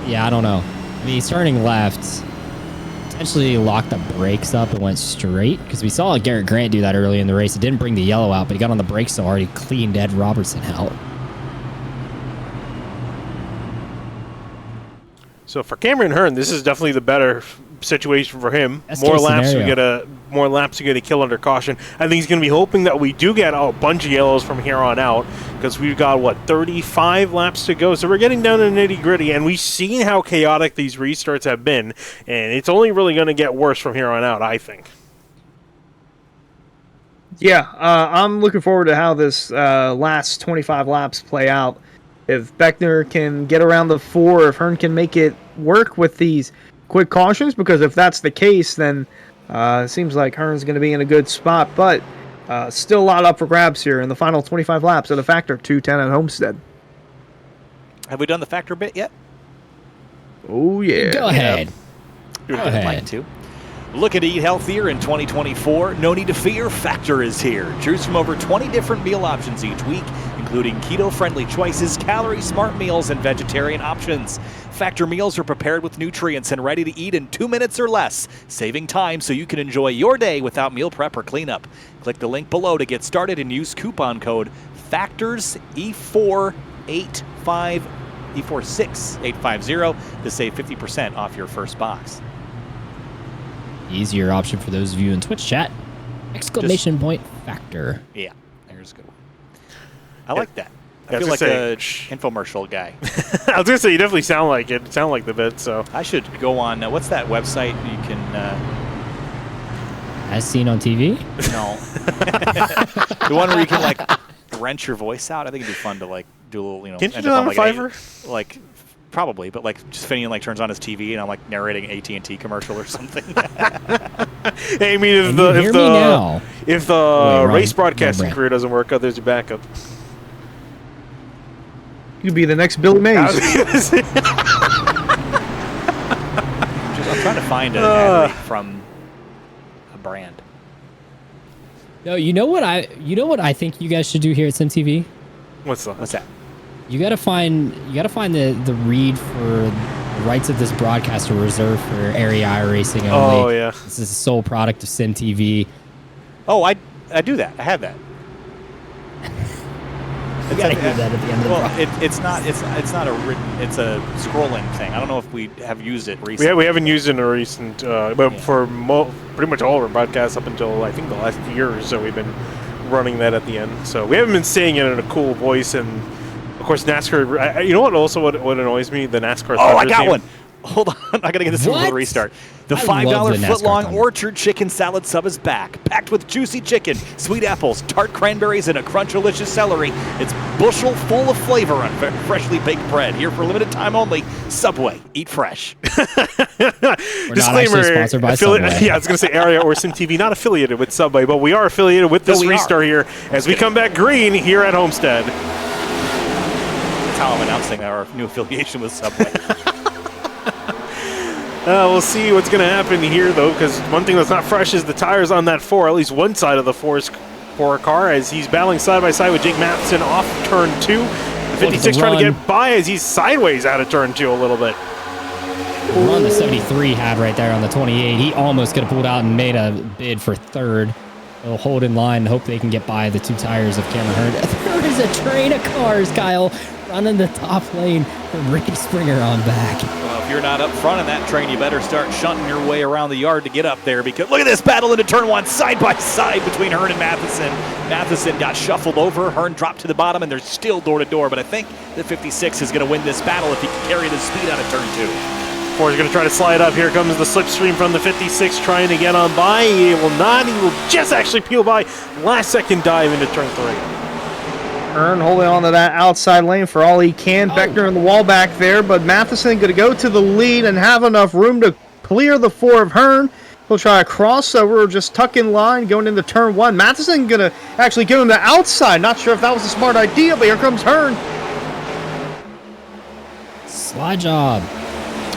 Yeah, I don't know. I mean, he's turning left. Potentially locked the brakes up and went straight, because we saw Garrett Grant do that early in the race. It didn't bring the yellow out, but he got on the brakes so hard he cleaned Ed Robertson out. So for Cameron Hearn, this is definitely the better situation for him. Best More case laps scenario. to get a kill under caution. I think he's going to be hoping that we do get a bunch of yellows from here on out, because we've got 35 laps to go. So we're getting down to the nitty gritty, and we've seen how chaotic these restarts have been, and it's only really going to get worse from here on out, I think. Yeah, I'm looking forward to how this last 25 laps play out. If Beckner can get around the 4, if Hearn can make it work with these quick cautions, because if that's the case, then it seems like Hearn's going to be in a good spot. But still a lot up for grabs here in the final 25 laps of the Factor 210 at Homestead. Have we done the factor bit yet? Oh, yeah. Go ahead. Go I'd ahead. like to. Looking to eat healthier in 2024? No need to fear, Factor is here. Choose from over 20 different meal options each week, including keto-friendly choices, calorie-smart meals, and vegetarian options. Factor meals are prepared with nutrients and ready to eat in 2 minutes or less, saving time so you can enjoy your day without meal prep or cleanup. Click the link below to get started and use coupon code FACTORS68550 to save 50% off your first box. Easier option for those of you in Twitch chat. Exclamation point Factor. Yeah, there's a good one. I like that. I Yeah, feel I like was a gonna say, infomercial guy. I was going to say, you definitely sound like it. Sound like the bit, so. I should go on. What's that website you can? As seen on TV? No, the one where you can like wrench your voice out. I think it'd be fun to like do a little. Can't you end do up that on like Fiverr? like probably, but like just Finian like turns on his TV and I'm like narrating an AT&T commercial or something. Hey, I mean, Can you hear me now? if the Wait, race wrong broadcasting brand. career doesn't work out, there's your backup. You could be the next Billy Mays. I was gonna say- I'm trying to find an ad read from a brand. No, you know what I think you guys should do here at SimTV? What's that? What's that? You gotta find the read for the rights of this broadcast are reserved for area racing only. Oh, yeah. This is the sole product of SimTV. Oh, I do that. I have that. You gotta hear that at the end of the drive. It's not a written. It's a scrolling thing. I don't know if we have used it recently. We haven't used it in a recent, but for pretty much all of our podcasts up until I think the last year or so, we've been running that at the end. So we haven't been saying it in a cool voice, and of course NASCAR. You know what? Also, what annoys me? The NASCAR. Oh, I got theme. one. Hold on, I gotta get this over the restart. The $5 foot-long Orchard Chicken Salad Sub is back, packed with juicy chicken, sweet apples, tart cranberries, and a crunch-alicious celery. It's bushel full of flavor on freshly baked bread. Here for a limited time only. Subway, eat fresh. We're not actually sponsored by Subway. Yeah, I was gonna say Area or SimTV, not affiliated with Subway, but we are affiliated with this restart here as we come back green here at Homestead. That's how I'm announcing our new affiliation with Subway. We'll see what's going to happen here, though, because one thing that's not fresh is the tires on that 4, at least one side of the 4 car, as he's battling side by side with Jake Matheson off turn 2. The 56 trying to get by as he's sideways out of turn 2 a little bit. The run the 73 had right there on the 28. He almost could have pulled out and made a bid for third. They'll hold in line and hope they can get by the 2 tires of Cameron Hearn. There is a train of cars, Kyle, running the top lane with Ricky Springer on back. Well, if you're not up front in that train, you better start shunting your way around the yard to get up there, because look at this battle into turn 1, side by side between Hearn and Matheson. Matheson got shuffled over. Hearn dropped to the bottom, and they're still door to door, but I think the 56 is going to win this battle if he can carry the speed out of turn 2. 4 is going to try to slide up. Here comes the slipstream from the 56 trying to get on by. He will not. He will just actually peel by. Last second dive into turn 3. Hearn holding on to that outside lane for all he can. Beckner in the wall back there, but Matheson going to go to the lead and have enough room to clear the 4 of Hearn. He'll try a crossover or just tuck in line going into turn 1. Matheson going to actually give him the outside. Not sure if that was a smart idea, but here comes Hearn. Slide job.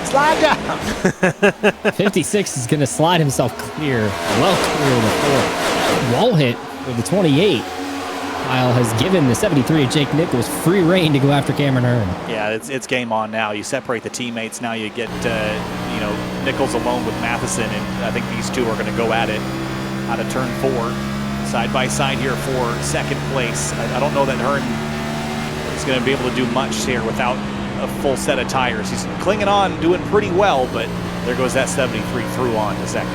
Slide down. 56 is going to slide himself clear. Well clear of the 4. Wall hit with the 28. Kyle has given the 73 of Jake Nichols free reign to go after Cameron Hearn. Yeah, it's game on now. You separate the teammates. Now you get Nichols alone with Matheson, and I think these two are going to go at it out of turn 4. Side by side here for second place. I don't know that Hearn is going to be able to do much here without a full set of tires. He's clinging on, doing pretty well, but there goes that 73 through on to second.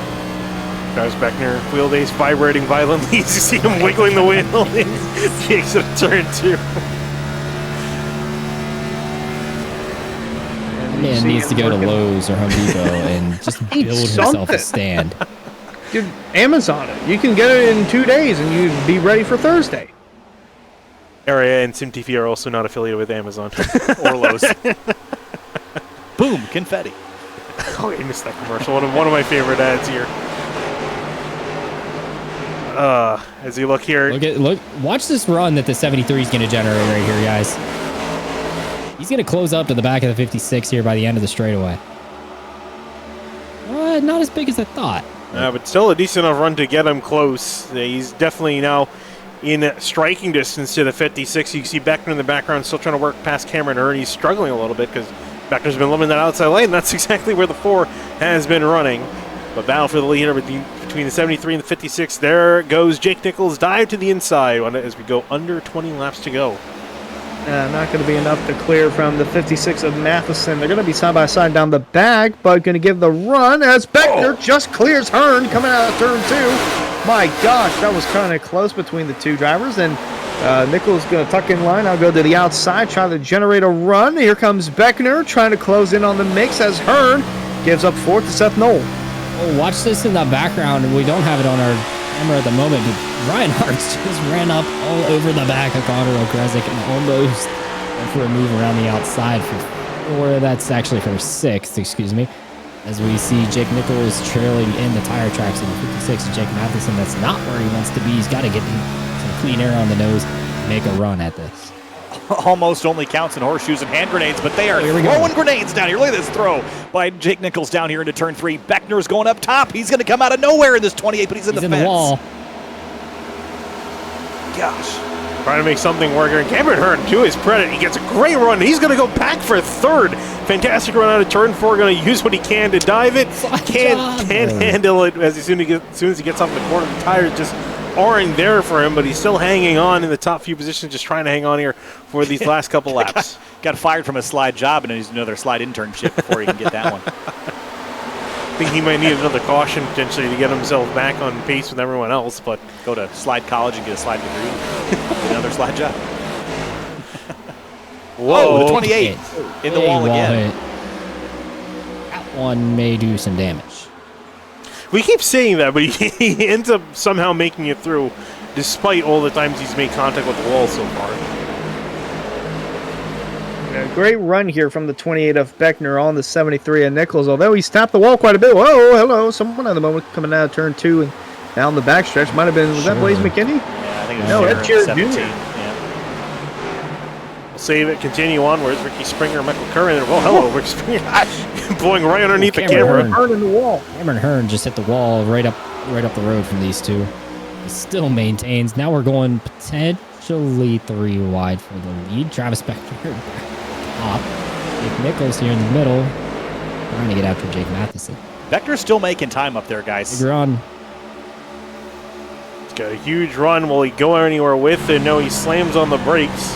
Travis Beckner, wheelbase vibrating violently. You see him wiggling the wheel. Jake's at turn 2. Man needs to go to Lowe's or Home Depot and just build himself a stand. Dude, Amazon it. You can get it in 2 days and you'd be ready for Thursday. Area and SimTV are also not affiliated with Amazon or Lowe's. Boom, confetti. Oh, I missed that commercial. One of my favorite ads here. As you look here. Look, watch this run that the 73 is going to generate right here, guys. He's going to close up to the back of the 56 here by the end of the straightaway. Not as big as I thought. But still a decent enough run to get him close. He's definitely now in striking distance to the 56. You can see Beckner in the background still trying to work past Cameron Hearn. He's struggling a little bit because Beckner's been limiting that outside lane. That's exactly where the 4 has been running. But battle for the leader between the 73 and the 56. There goes Jake Nichols. Dive to the inside as we go under 20 laps to go. Not going to be enough to clear from the 56 of Matheson. They're going to be side by side down the back, but going to give the run as Beckner just clears Hearn coming out of turn 2. My gosh, that was kind of close between the two drivers. And Nichols going to tuck in line. I'll go to the outside, trying to generate a run. Here comes Beckner trying to close in on the mix as Hearn gives up 4th to Seth Knoll. Oh, watch this in the background. We don't have it on our camera at the moment, but Ryan Hartz just ran up all over the back of Connor O'Kresick and almost went for a move around the outside for that's actually for 6th, excuse me. As we see Jake Nichols trailing in the tire tracks in the 56, Jake Matheson, that's not where he wants to be. He's got to get some clean air on the nose and make a run at this. Almost only counts in horseshoes and hand grenades, but they are throwing grenades down here. Look at this throw by Jake Nichols down here into turn 3. Beckner's going up top. He's going to come out of nowhere in this 28, but he's in the fence. The wall. Gosh. Trying to make something work here. Cameron Hearn, to his credit, he gets a great run. He's going to go back for 3rd. Fantastic run out of turn 4. Going to use what he can to dive it. Can't handle it as soon as he gets off the corner. The tires just aren't there for him, but he's still hanging on in the top few positions, just trying to hang on here for these last couple laps. Got fired from a slide job and he's another slide internship before he can get that one. I think he might need another caution potentially to get himself back on pace with everyone else, but Go to slide college and get a slide degree. Get another slide job. whoa. Oh, the 28 in the Big wall again. hit. That one may do some damage. We keep saying that, but he ends up somehow making it through despite all the times he's made contact with the wall so far. Yeah, great run here from the 28 of Beckner on the 73 of Nichols, although he's tapped the wall quite a bit. Whoa, hello, someone at the moment coming out of turn 2 and down the backstretch. Might have been, was that Blaze McKinney? Yeah, I think it was No, Jared that's Jared 17. Jr. Yeah. We'll save it, continue onwards. Ricky Springer, Michael Curran. Oh, hello, Ricky Springer. Blowing right underneath the camera. Hearn. Turn in the wall. Cameron Hearn just hit the wall right up the road from these two. He still maintains. Now we're going potentially 3 wide for the lead. Travis Beckner top. Jake Nichols here in the middle, trying to get after Jake Matheson. Beckner's still making time up there, guys. Big run. He's got a huge run. Will he go anywhere with it? No, he slams on the brakes.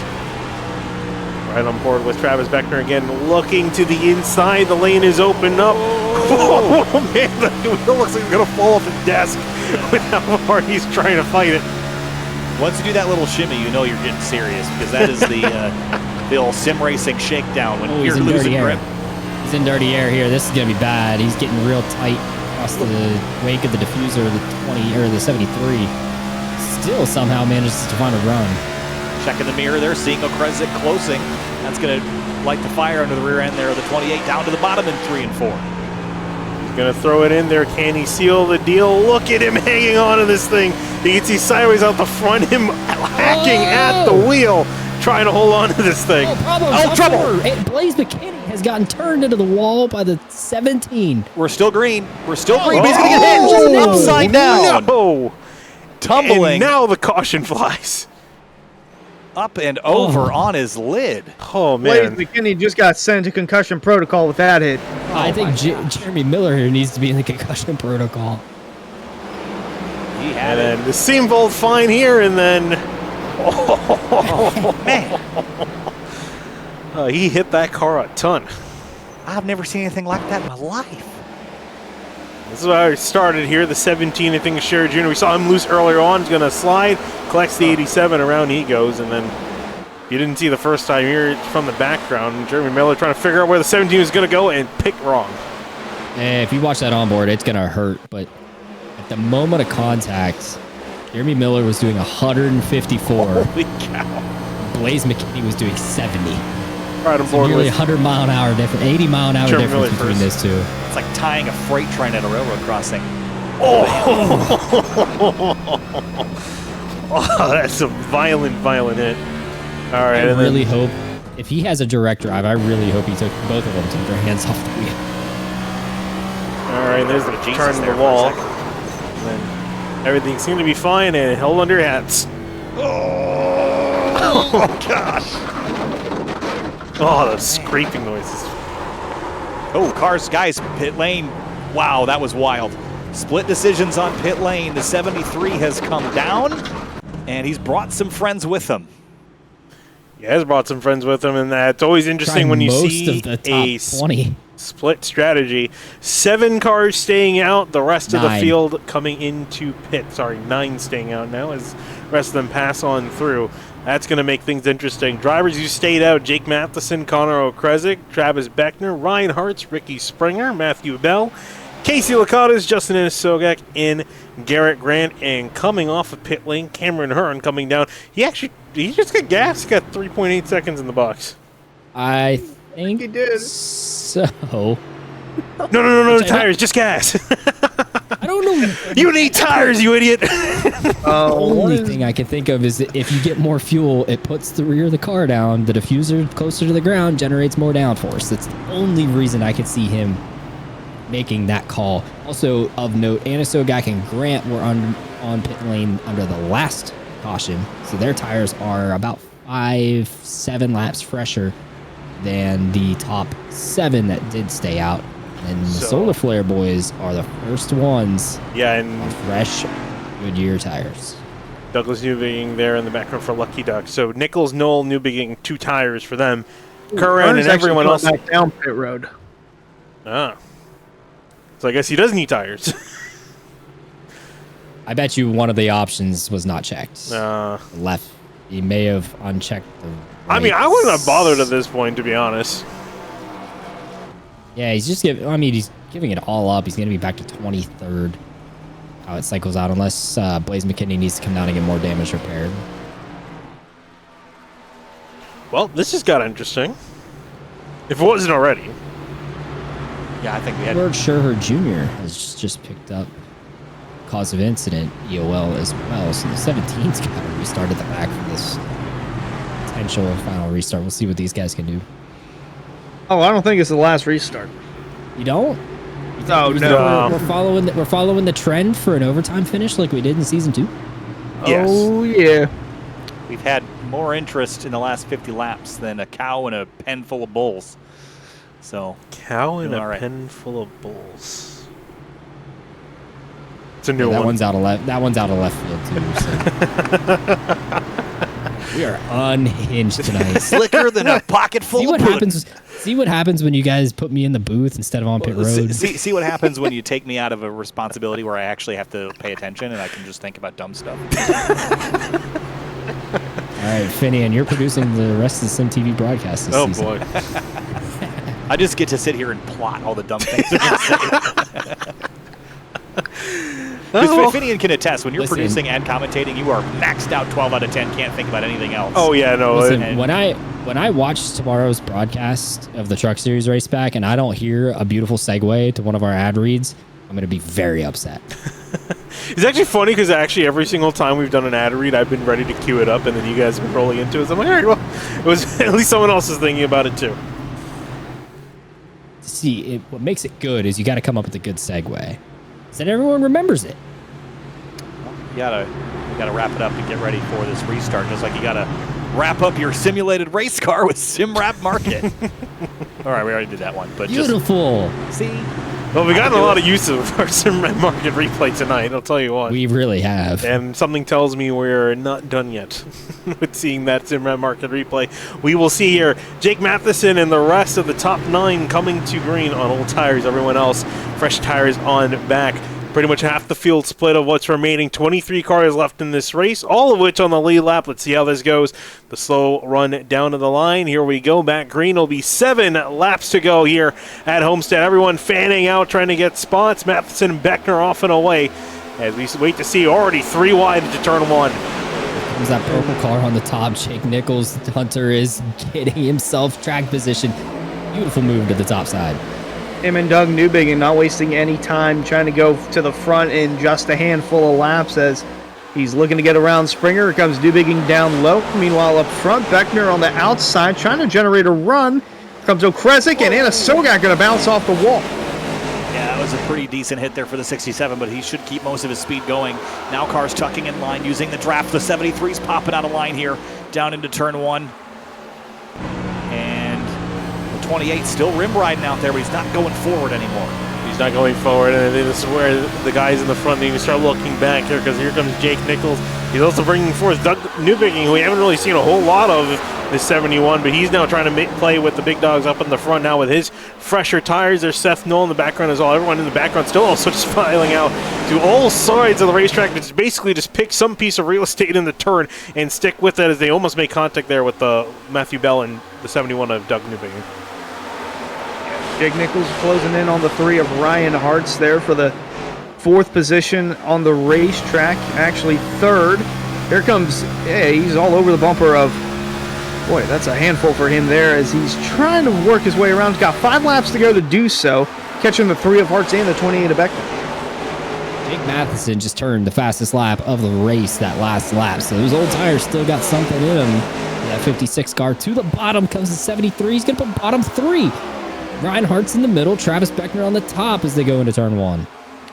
Right on board with Travis Beckner again, looking to the inside. The lane is opened up. Oh, man, the wheel looks like it's going to fall off the desk with how hard he's trying to fight it. Once you do that little shimmy, you know you're getting serious because that is the old sim racing shakedown when He's you're in losing dirty grip. air. He's in dirty air here. This is going to be bad. He's getting real tight across the wake of the diffuser, the 20 or the 73. Still somehow manages to find a run. Checking the mirror there, seeing Okresic closing. That's going to light the fire under the rear end there of the 28 down to the bottom in 3 and 4. He's going to throw it in there. Can he seal the deal? Look at him hanging on to this thing. You can see sideways out the front, him hacking at the wheel, trying to hold on to this thing. Oh, trouble! Blaze McKinney has gotten turned into the wall by the 17. We're still green. We're still green, but he's going to get hit just upside down. No. Tumbling And now the caution flies. up and over on his lid. Oh, Blaze man. McKinney just got sent to concussion protocol with that hit. I think Jeremy Miller here needs to be in the concussion protocol. He had And it. then the seam bolt fine here, and then Man, he hit that car a ton. I've never seen anything like that in my life. This is how I started here. The 17, I think, is Sherry Jr. We saw him loose earlier on. He's going to slide, collects the 87, around he goes, and then you didn't see the first time here from the background. Jeremy Miller trying to figure out where the 17 is going to go and pick wrong. If you watch that onboard, it's going to hurt, but at the moment of contact, Jeremy Miller was doing 154. Holy cow. Blaze McKinney was doing 70. Right on So board nearly with 100 mile an hour difference, 80 mile an hour Jeremy difference Miller between first. those two. It's like tying a freight train at a railroad crossing. Oh, that's a violent, violent hit. All right. I and then- really hope, if he has a direct drive, I really hope he took both of them, took their hands off the wheel. All right, there's the Jesus turn to there the for a wall. second. And then everything seemed to be fine and held under your hats. Oh, gosh. Oh, the scraping noises. Oh, cars, guys, pit lane. Wow, that was wild. Split decisions on pit lane. The 73 has come down, and he's brought some friends with him. He has brought some friends with him, and that's always interesting Trying when you most see of the top a 20. split strategy. 7 cars staying out, the rest of the 9. field coming into pit. Sorry, 9 staying out now as the rest of them pass on through. That's going to make things interesting. Drivers who stayed out, Jake Matheson, Connor Okresic, Travis Beckner, Ryan Hartz, Ricky Springer, Matthew Bell, Casey Lakatos, Justin Sogak, and Garrett Grant. And coming off of pit lane, Cameron Hearn coming down. He just got gas. He got 3.8 seconds in the box. I think He did. so. No, Which I tires, just gas. I don't know. You need tires, you idiot. The only thing I can think of is that if you get more fuel, it puts the rear of the car down. The diffuser closer to the ground generates more downforce. That's the only reason I could see him making that call. Also of note, Sogak and Grant were on pit lane under the last caution, so their tires are about 5-7 laps fresher than the top 7 that did stay out. And the So- Solar Flare boys are the first ones Yeah, on and fresh Goodyear tires. Douglas Newbegin there in the background for Lucky Duck. So Nichols, Knoll, Newbegin, 2 tires for them. Curran and everyone else. Back down pit road. Ah. So I guess he does need tires. I bet you one of the options was not checked. Left. He may have unchecked the I mean, I wouldn't have bothered at this point, to be honest. Yeah, he's just giving. I mean, he's giving it all up. He's going to be back to 23rd. How it cycles out, unless Blaze McKinney needs to come down and get more damage repaired. Well, this just got interesting. If it wasn't already. Yeah, I think we had. Lord Sherher Jr. has just picked up cause of incident EOL as well. So the 17's got to restart at the back for this potential final restart. We'll see what these guys can do. Oh, I don't think it's the last restart. You don't? Oh, no. We're following the trend for an overtime finish like we did in season 2. Yes. Oh, yeah. We've had more interest in the last 50 laps than a cow in a pen full of bulls. So Cow in a pen full of bulls. It's a new one. That one's out of left. That one's out of left field too. So. We are unhinged tonight. Slicker than a pocket full of pudding. See what happens when you guys put me in the booth instead of on pit road. See what happens when you take me out of a responsibility where I actually have to pay attention and I can just think about dumb stuff. All right, Finian, you're producing the rest of the SimTV broadcast this season. Boy. I just get to sit here and plot all the dumb things I'm going to say. Because Finian can attest, when you're producing and commentating, you are maxed out 12 out of 10, can't think about anything else. Oh, yeah, no. Listen, when I watch tomorrow's broadcast of the Truck Series race back and I don't hear a beautiful segue to one of our ad reads, I'm going to be very upset. It's actually funny because actually every single time we've done an ad read, I've been ready to cue it up, and then you guys have been rolling into it. So I'm like, all right, well, it was at least someone else is thinking about it too. See, what makes it good is you got to come up with a good segue, so that everyone remembers it. You gotta wrap it up and get ready for this restart, just like you gotta wrap up your simulated race car with SimWrap Market. All right, we already did that one, but beautiful. See. Well, we've gotten a lot of use of our SimWrap Market replay tonight, I'll tell you what. We really have. And something tells me we're not done yet with seeing that SimWrap Market replay. We will see here Jake Matheson and the rest of the top 9 coming to green on old tires. Everyone else, fresh tires on back. Pretty much half the field split of what's remaining. 23 cars left in this race, all of which on the lead lap. Let's see how this goes. The slow run down to the line. Here we go. Back green will be 7 laps to go here at Homestead. Everyone fanning out, trying to get spots. Matheson and Beckner off and away as we wait to see already 3 wide into turn 1. Comes that purple car on the top. Jake Nichols, Hunter, is getting himself track position. Beautiful move to the top side. Him and Doug Newbegin not wasting any time, trying to go to the front in just a handful of laps as he's looking to get around Springer. Here comes Newbegin down low. Meanwhile, up front, Beckner on the outside trying to generate a run. Here comes Okrezik, and Anna Sogak going to bounce off the wall. Yeah, that was a pretty decent hit there for the 67, but he should keep most of his speed going. Now cars tucking in line, using the draft. The 73's popping out of line here, down into turn 1. 28 still rim riding out there, but he's not going forward anymore. He's not going forward, and this is where the guys in the front need to start looking back here, because here comes Jake Nichols. He's also bringing forth Doug Newbegin, who we haven't really seen a whole lot of this 71, but he's now trying to play with the big dogs up in the front now with his fresher tires. There's Seth Knoll in the background as well. Everyone in the background still also just filing out to all sides of the racetrack, but basically just pick some piece of real estate in the turn and stick with it as they almost make contact there with Matthew Bell and the 71 of Doug Newbegin. Jake Nichols closing in on the 3 of Ryan Hartz there for the 4th position on the racetrack. Actually 3rd. Here comes, he's all over the bumper of, boy, that's a handful for him there as he's trying to work his way around. He's got 5 laps to go to do so, catching the 3 of Hartz and the 28 of Beckner. Jake Matheson just turned the fastest lap of the race that last lap, so those old tires still got something in them. That 56 car to the bottom comes the 73. He's going to put bottom 3. Ryan Hart's in the middle, Travis Beckner on the top as they go into turn 1.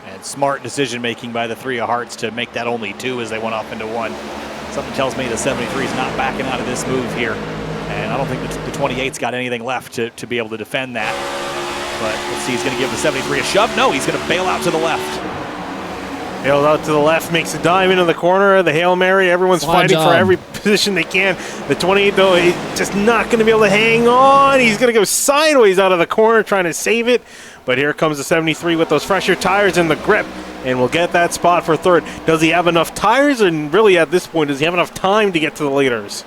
And smart decision making by the 3 of Hart's to make that only 2 as they went off into 1. Something tells me the 73 is not backing out of this move here. And I don't think the 28's got anything left to be able to defend that. But let's see, he's going to give the 73 a shove. No, he's going to bail out to the left. Nailed out to the left, makes a dive into the corner. The Hail Mary, everyone's Slide fighting job. for every position they can. The 28, though, is just not going to be able to hang on. He's going to go sideways out of the corner trying to save it. But here comes the 73 with those fresher tires and the grip. And we'll get that spot for third. Does he have enough tires? And really, at this point, does he have enough time to get to the leaders?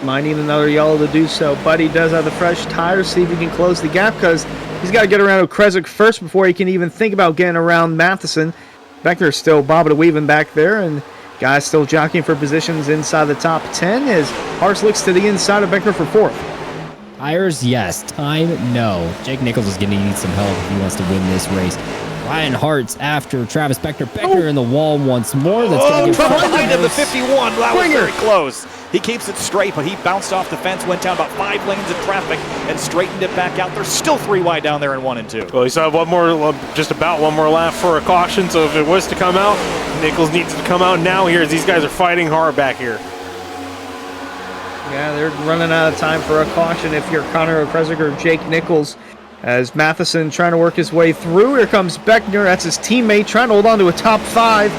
Might need another yellow to do so, but he does have the fresh tires. See if he can close the gap, because he's got to get around Okrezik first before he can even think about getting around Matheson. Beckner's still bobbing and weaving back there, and guys still jockeying for positions inside the top 10 as Hartz looks to the inside of Beckner for fourth. Tires, yes. Time, no. Jake Nichols is going to need some help if he wants to win this race. Ryan Hartz after Travis Beckner. Beckner in the wall once more. That's going to get Behind him, the 51. That was Springer. very close. He keeps it straight, but he bounced off the fence, went down about 5 lanes of traffic, and straightened it back out. There's still 3 wide down there in 1 and 2. Well, he still have one more, just about one more lap for a caution. So if it was to come out, Nichols needs to come out now here as these guys are fighting hard back here. Yeah, they're running out of time for a caution if you're Connor Okrezik or Jake Nichols. As Matheson trying to work his way through. Here comes Beckner. That's his teammate trying to hold on to a top 5.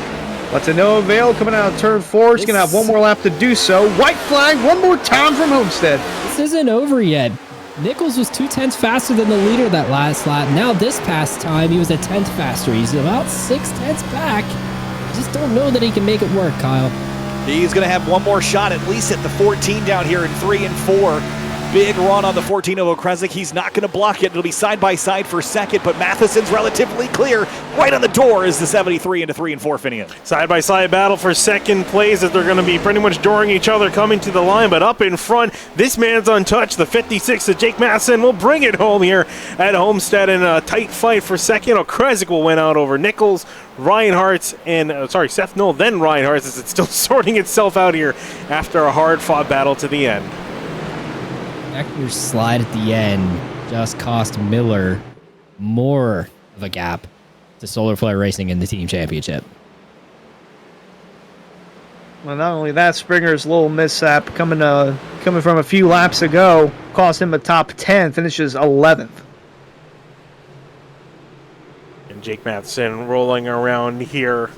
But to no avail, coming out of turn 4. He's going to have one more lap to do so. White flag one more time from Homestead. This isn't over yet. Nichols was 2/10 faster than the leader that last lap. Now this past time, he was a 10th faster. He's about 6/10 back. I just don't know that he can make it work, Kyle. He's going to have one more shot at least at the 14 down here in 3 and 4. Big run on the 14 of Okrezik. He's not going to block it. It'll be side by side for second, but Matheson's relatively clear. Right on the door is the 73 into 3 and 4 Finian. Side-by-side battle for second place as they're going to be pretty much dooring each other coming to the line, but up in front, this man's untouched. The 56 of Jake Matheson will bring it home here at Homestead in a tight fight for second. Okrezik will win out over Nichols, Ryan Hartz, and Seth Knoll, then Ryan Hartz, as it's still sorting itself out here after a hard-fought battle to the end. Beckner's slide at the end just cost Miller more of a gap to Solar Flare Racing in the team championship. Well, not only that, Springer's little mishap coming from a few laps ago cost him a top 10, finishes 11th. And Jake Matheson rolling around here.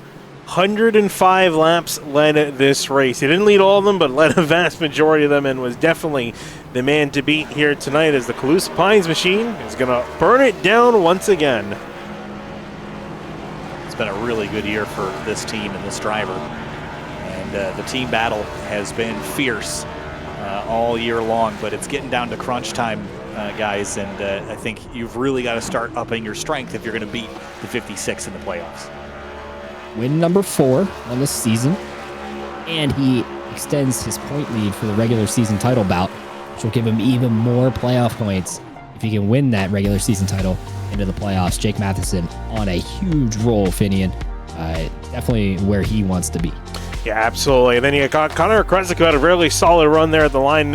105 laps led this race. He didn't lead all of them, but led a vast majority of them and was definitely the man to beat here tonight as the Calusa Pines machine is going to burn it down once again. It's been a really good year for this team and this driver. And the team battle has been fierce all year long, but it's getting down to crunch time, guys, and I think you've really got to start upping your strength if you're going to beat the 56 in the playoffs. Win number 4 on this season, and he extends his point lead for the regular season title bout, which will give him even more playoff points if he can win that regular season title into the playoffs. Jake Matheson on a huge roll, Finian. Definitely where he wants to be. Yeah, absolutely. And then you got Connor Okrezik, who had a really solid run there at the line.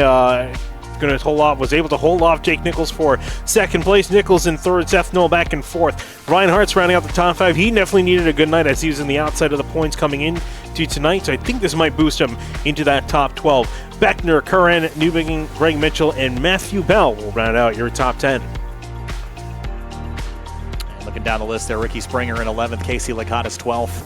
Was able to hold off Jake Nichols for second place. Nichols in third, Seth Knoll back in fourth. Ryan Hartz rounding out the top 5. He definitely needed a good night as he was in the outside of the points coming in to tonight. So I think this might boost him into that top 12. Beckner, Curran, Newbegin, Greg Mitchell, and Matthew Bell will round out your top 10. And looking down the list there, Ricky Springer in 11th, Casey Licata's 12th.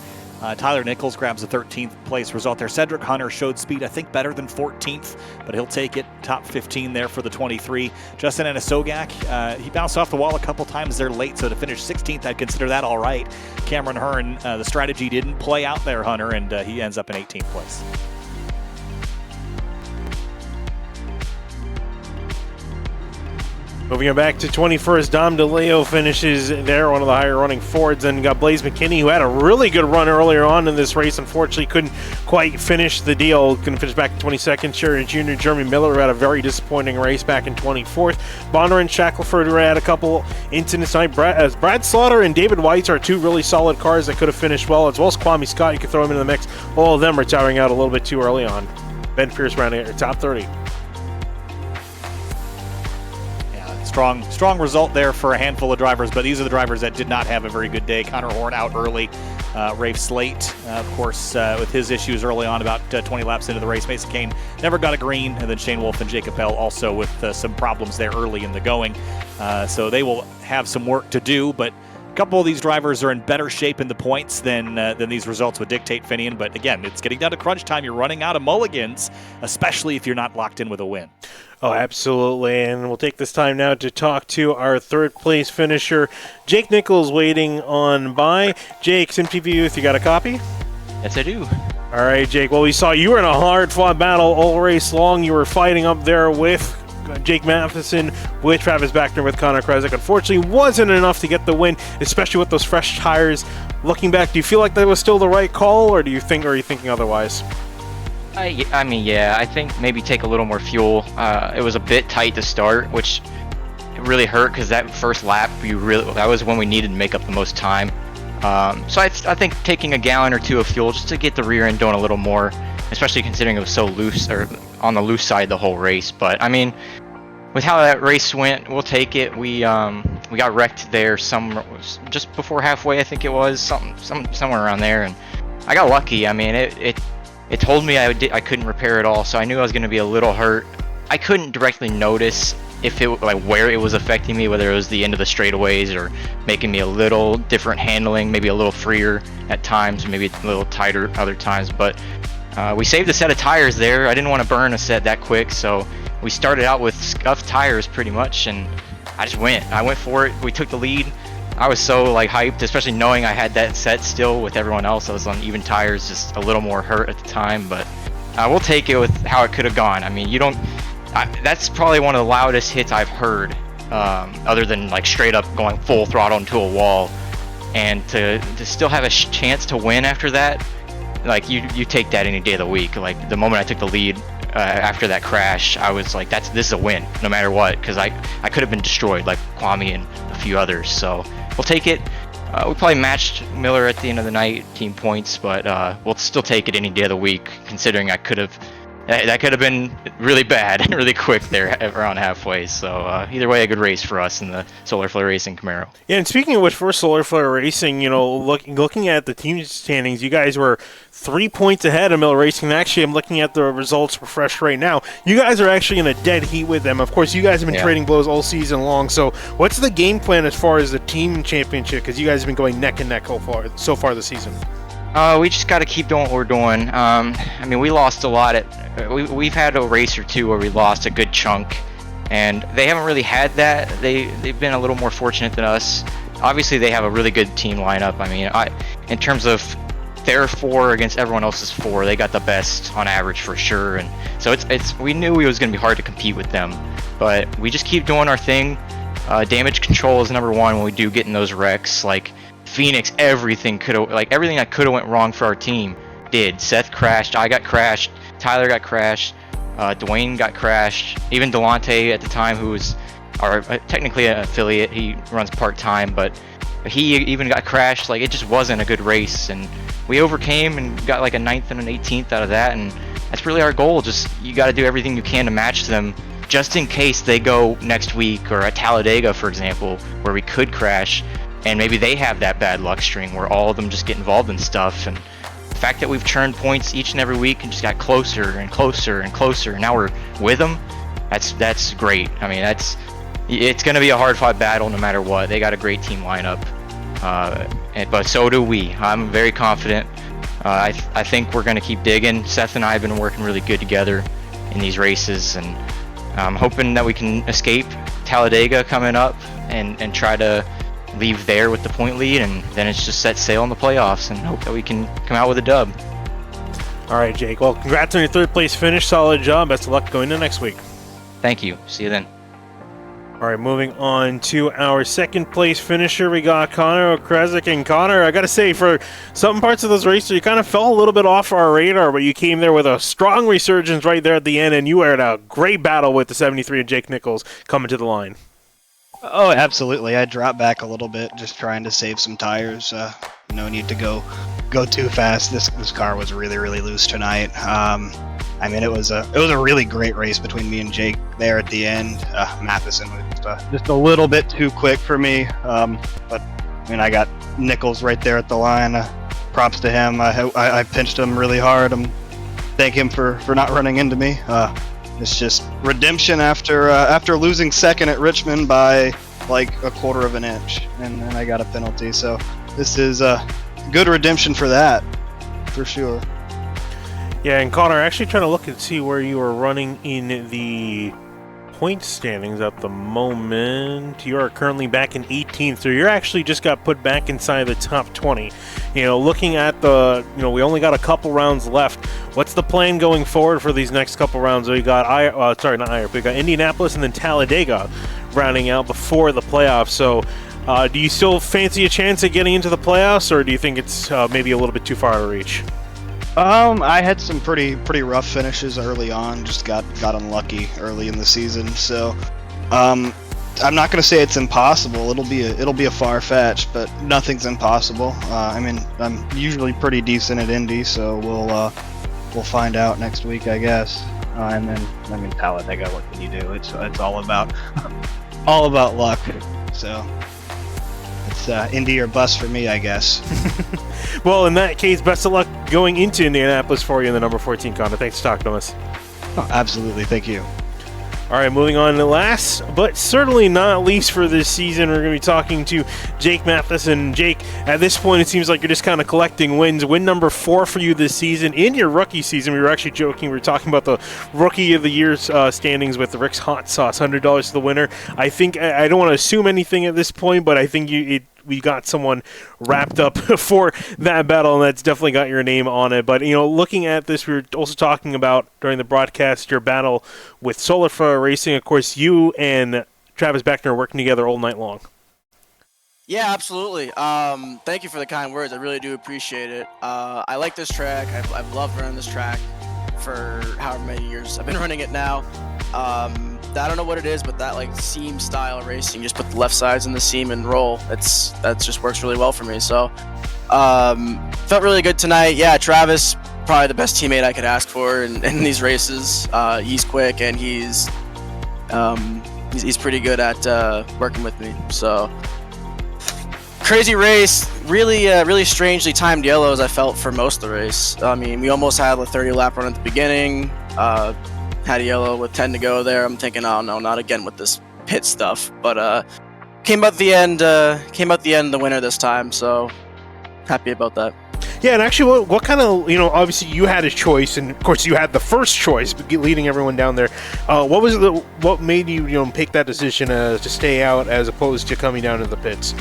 Tyler Nichols grabs the 13th place result there. Cedric Hunter showed speed, I think, better than 14th, but he'll take it. Top 15 there for the 23. Justin Anisogak, he bounced off the wall a couple times there late, so to finish 16th, I'd consider that all right. Cameron Hearn, the strategy didn't play out there, Hunter, and he ends up in 18th place. Moving on back to 21st, Dom DeLeo finishes there, one of the higher running Fords. And you got Blaze McKinney, who had a really good run earlier on in this race. Unfortunately, couldn't quite finish the deal. Couldn't finish back in 22nd. Sheridan Jr. Jeremy Miller, who had a very disappointing race back in 24th. Bonner and Shackelford, who had a couple incidents tonight. Brad Slaughter and David Weitz are two really solid cars that could have finished well, as well as Kwame Scott. You could throw him into the mix. All of them retiring out a little bit too early on. Ben Pierce rounding out your top 30. Strong result there for a handful of drivers, but these are the drivers that did not have a very good day. Connor Horn out early. Rafe Slate, of course, with his issues early on, about 20 laps into the race. Mason Kane never got a green, and then Shane Wolf and Jacob Bell also with some problems there early in the going. So they will have some work to do, but A couple of these drivers are in better shape in the points than these results would dictate, Finian. But again, it's getting down to crunch time. You're running out of mulligans, especially if you're not locked in with a win. Oh, absolutely. And we'll take this time now to talk to our third place finisher, Jake Nichols, waiting on by. Jake, SimTV Youth, you got a copy? Yes, I do. All right, Jake. Well, we saw you were in a hard-fought battle all race long. You were fighting up there with Jake Matheson, with Travis Backner, with Connor Kresik. Unfortunately, wasn't enough to get the win, especially with those fresh tires. Looking back, do you feel like that was still the right call, or are you thinking otherwise? I mean, yeah, I think maybe take a little more fuel. It was a bit tight to start, which really hurt because that first lap, that was when we needed to make up the most time. So I think taking a gallon or two of fuel just to get the rear end going a little more, especially considering it was so loose, or on the loose side the whole race. But I mean, with how that race went, we'll take it. We got wrecked there just before halfway, I think it was, somewhere around there, and I got lucky. I mean, it told me I couldn't repair it all, so I knew I was going to be a little hurt. I couldn't directly notice where it was affecting me, whether it was the end of the straightaways or making me a little different handling, maybe a little freer at times, maybe a little tighter other times. But we saved a set of tires there. I didn't want to burn a set that quick, so we started out with scuffed tires pretty much, and I went for it. We took the lead. I was so hyped, especially knowing I had that set still with everyone else. I was on even tires, just a little more hurt at the time, but we'll take it with how it could have gone. I mean, that's probably one of the loudest hits I've heard, other than straight up going full throttle into a wall, and to still have a chance to win after that, you take that any day of the week. The moment I took the lead after that crash, I was like, this is a win no matter what, because I could have been destroyed like Kwame and a few others. So we'll take it. We probably matched Miller at the end of the night, team points, but we'll still take it any day of the week, considering that could have been really bad and really quick there around halfway. So either way, a good race for us in the Solar Flare Racing Camaro. Yeah, and speaking of which, for Solar Flare Racing, looking at the team standings, you guys were 3 points ahead of Miller Racing. And actually, I'm looking at the results refreshed right now. You guys are actually in a dead heat with them. Of course, you guys have been trading blows all season long. So what's the game plan as far as the team championship? Because you guys have been going neck and neck so far this season. We just got to keep doing what we're doing. I mean, we lost a lot. We've had a race or two where we lost a good chunk, and they haven't really had that. They've been a little more fortunate than us. Obviously, they have a really good team lineup. I mean, in terms of their 4 against everyone else's 4, they got the best on average for sure. And so we knew it was going to be hard to compete with them, but we just keep doing our thing. Damage control is number one when we do get in those wrecks. Phoenix, everything that could have went wrong for our team did. Seth crashed, I got crashed, Tyler got crashed, Dwayne got crashed, even Delonte at the time, who was technically an affiliate, he runs part-time, but he even got crashed. It just wasn't a good race, and we overcame and got a 9th and an 18th out of that, and that's really our goal. Just, you got to do everything you can to match them, just in case they go next week, or at Talladega, for example, where we could crash, and maybe they have that bad luck string where all of them just get involved in stuff. And the fact that we've churned points each and every week and just got closer and closer and closer, and now we're with them, that's great. I mean, it's going to be a hard-fought battle no matter what. They got a great team lineup, but so do we. I'm very confident. I think we're going to keep digging. Seth and I have been working really good together in these races, and I'm hoping that we can escape Talladega coming up and try to leave there with the point lead, and then it's just set sail in the playoffs and hope that we can come out with a dub. All right, Jake. Well, congrats on your third place finish. Solid job. Best of luck going into next week. Thank you. See you then. All right, moving on to our second place finisher, we got Connor Kresik. And Connor, I got to say, for some parts of those races, you kind of fell a little bit off our radar, but you came there with a strong resurgence right there at the end, and you were in a great battle with the 73 and Jake Nichols coming to the line. Oh, absolutely. I dropped back a little bit, just trying to save some tires. No need to go too fast. This car was really, really loose tonight. I mean, it was a really great race between me and Jake there at the end. Matheson was just a little bit too quick for me. But I mean, I got Nichols right there at the line. Props to him. I pinched him really hard. Thank him for not running into me. It's just redemption after losing second at Richmond by like a quarter of an inch, and I got a penalty. So this is a good redemption for that, for sure. Yeah, and Connor, actually trying to look and see where you are running in the point standings at the moment. You are currently back in 18th, so you're actually just got put back inside the top 20. Looking at we only got a couple rounds left. What's the plan going forward for these next couple rounds? We got we got Indianapolis and then Talladega rounding out before the playoffs. So do you still fancy a chance at getting into the playoffs, or do you think it's maybe a little bit too far to reach? I had some pretty rough finishes early on. Just got unlucky early in the season. So, I'm not going to say it's impossible. It'll be a far fetch, but nothing's impossible. I'm usually pretty decent at Indy, so we'll find out next week, I guess. And then Talladega, what can you do? It's all about luck. So it's Indy or bust for me, I guess. Well, in that case, best of luck going into Indianapolis for you in the number 14 Connor. Thanks for talking to us. Oh, absolutely. Thank you. All right, moving on to last, but certainly not least for this season, we're going to be talking to Jake Matheson. Jake, at this point, it seems like you're just kind of collecting wins. Win number 4 for you this season. In your rookie season, we were actually joking. We were talking about the Rookie of the Year standings with the Rick's Hot Sauce, $100 to the winner. I think, I don't want to assume anything at this point, but I think we got someone wrapped up for that battle, and that's definitely got your name on it. But, looking at this, we were also talking about, during the broadcast, your battle with Solarfire Racing. Of course, you and Travis Beckner are working together all night long. Yeah, absolutely. Thank you for the kind words. I really do appreciate it. I like this track. I've loved running this track for however many years I've been running it now. I don't know what it is, but that seam style racing, just put the left sides in the seam and roll. That just works really well for me. So felt really good tonight. Yeah, Travis, probably the best teammate I could ask for in these races. He's quick and he's pretty good at working with me. So crazy race, really strangely timed yellows I felt for most of the race. I mean, we almost had a 30 lap run at the beginning. Had a yellow with 10 to go there. I'm thinking, oh no, not again with this pit stuff. But came out the end the winner this time, so happy about that. Yeah, and actually, what kind of, obviously you had a choice, and of course you had the first choice, leading everyone down there. What made you, pick that decision to stay out as opposed to coming down to the pits?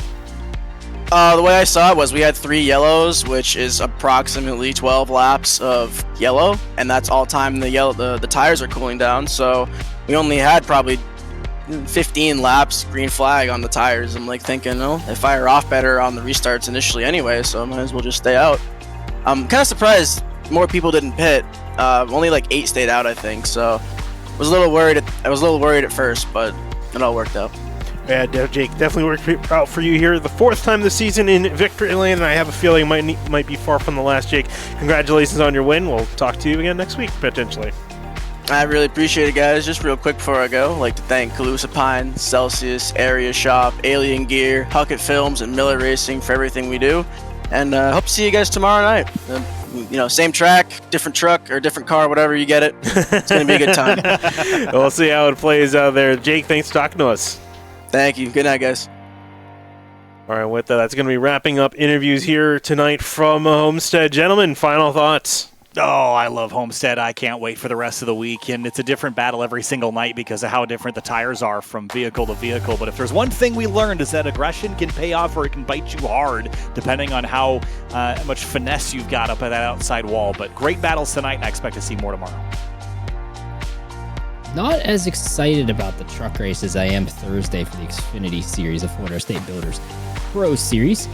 The way I saw it was we had 3 yellows, which is approximately 12 laps of yellow, and that's all time the tires are cooling down. So we only had probably 15 laps green flag on the tires. I'm thinking, they fire off better on the restarts initially anyway, so I might as well just stay out. I'm kind of surprised more people didn't pit. Only 8 stayed out, I think. So I was a little worried at first, but it all worked out. Yeah, Jake, definitely worked out for you here. The 4th time this season in Victory Lane, and I have a feeling might be far from the last, Jake. Congratulations on your win. We'll talk to you again next week, potentially. I really appreciate it, guys. Just real quick before I go, I'd like to thank Calusa Pine, Celsius, Area Shop, Alien Gear, Huckett Films, and Miller Racing for everything we do. And hope to see you guys tomorrow night. Same track, different truck, or different car, whatever you get it. It's going to be a good time. We'll see how it plays out there. Jake, thanks for talking to us. Thank you. Good night, guys. All right, with that, that's going to be wrapping up interviews here tonight from Homestead. Gentlemen, final thoughts? Oh, I love Homestead. I can't wait for the rest of the week. And it's a different battle every single night because of how different the tires are from vehicle to vehicle. But if there's one thing we learned is that aggression can pay off or it can bite you hard depending on how much finesse you've got up at that outside wall. But great battles tonight, and I expect to see more tomorrow. Not as excited about the truck race as I am Thursday for the Xfinity Series of Florida State Builders Pro Series.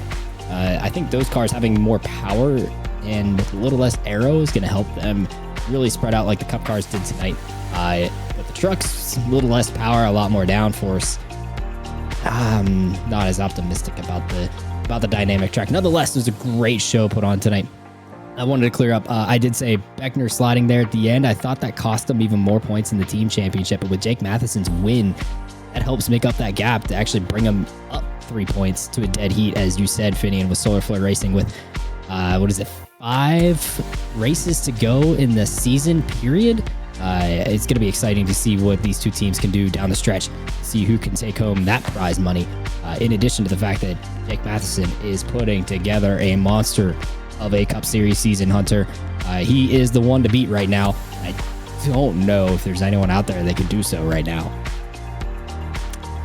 I think those cars having more power and a little less aero is going to help them really spread out like the Cup cars did tonight. But the trucks, a little less power, a lot more downforce. I'm not as optimistic about the dynamic track. Nonetheless, it was a great show put on tonight. I wanted to clear up. I did say Beckner sliding there at the end. I thought that cost him even more points in the team championship. But with Jake Matheson's win, that helps make up that gap to actually bring him up 3 points to a dead heat, as you said, Finian, with Solar Flare Racing with, 5 races to go in the season period. It's going to be exciting to see what these two teams can do down the stretch, see who can take home that prize money. In addition to the fact that Jake Matheson is putting together a monster of a Cup Series season, Hunter. He is the one to beat right now. I don't know if there's anyone out there that could do so right now.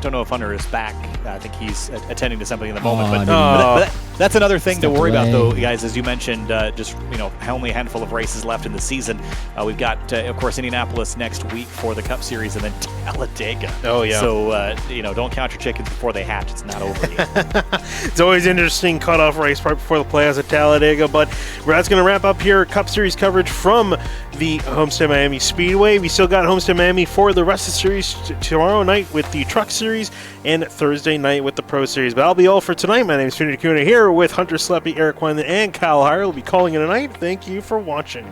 Don't know if Hunter is back. I think he's attending to something in the moment. Oh, But that's another thing to Stepped worry about, though, away. guys. As you mentioned, just only a handful of races left in the season. We've got, of course, Indianapolis next week for the Cup Series, and then Talladega. Oh, yeah. So don't count your chickens before they hatch. It's not over yet. It's always an interesting cutoff race right before the playoffs at Talladega, but that's going to wrap up here Cup Series coverage from the Homestead Miami Speedway. We still got Homestead Miami for the rest of the series tomorrow night with the Truck Series and Thursday night with the Pro Series. But that'll be all for tonight. My name is Trinity Kuna here with Hunter Sleppy, Eric Wineland, and Kyle Hire. We'll be calling it a night. Thank you for watching.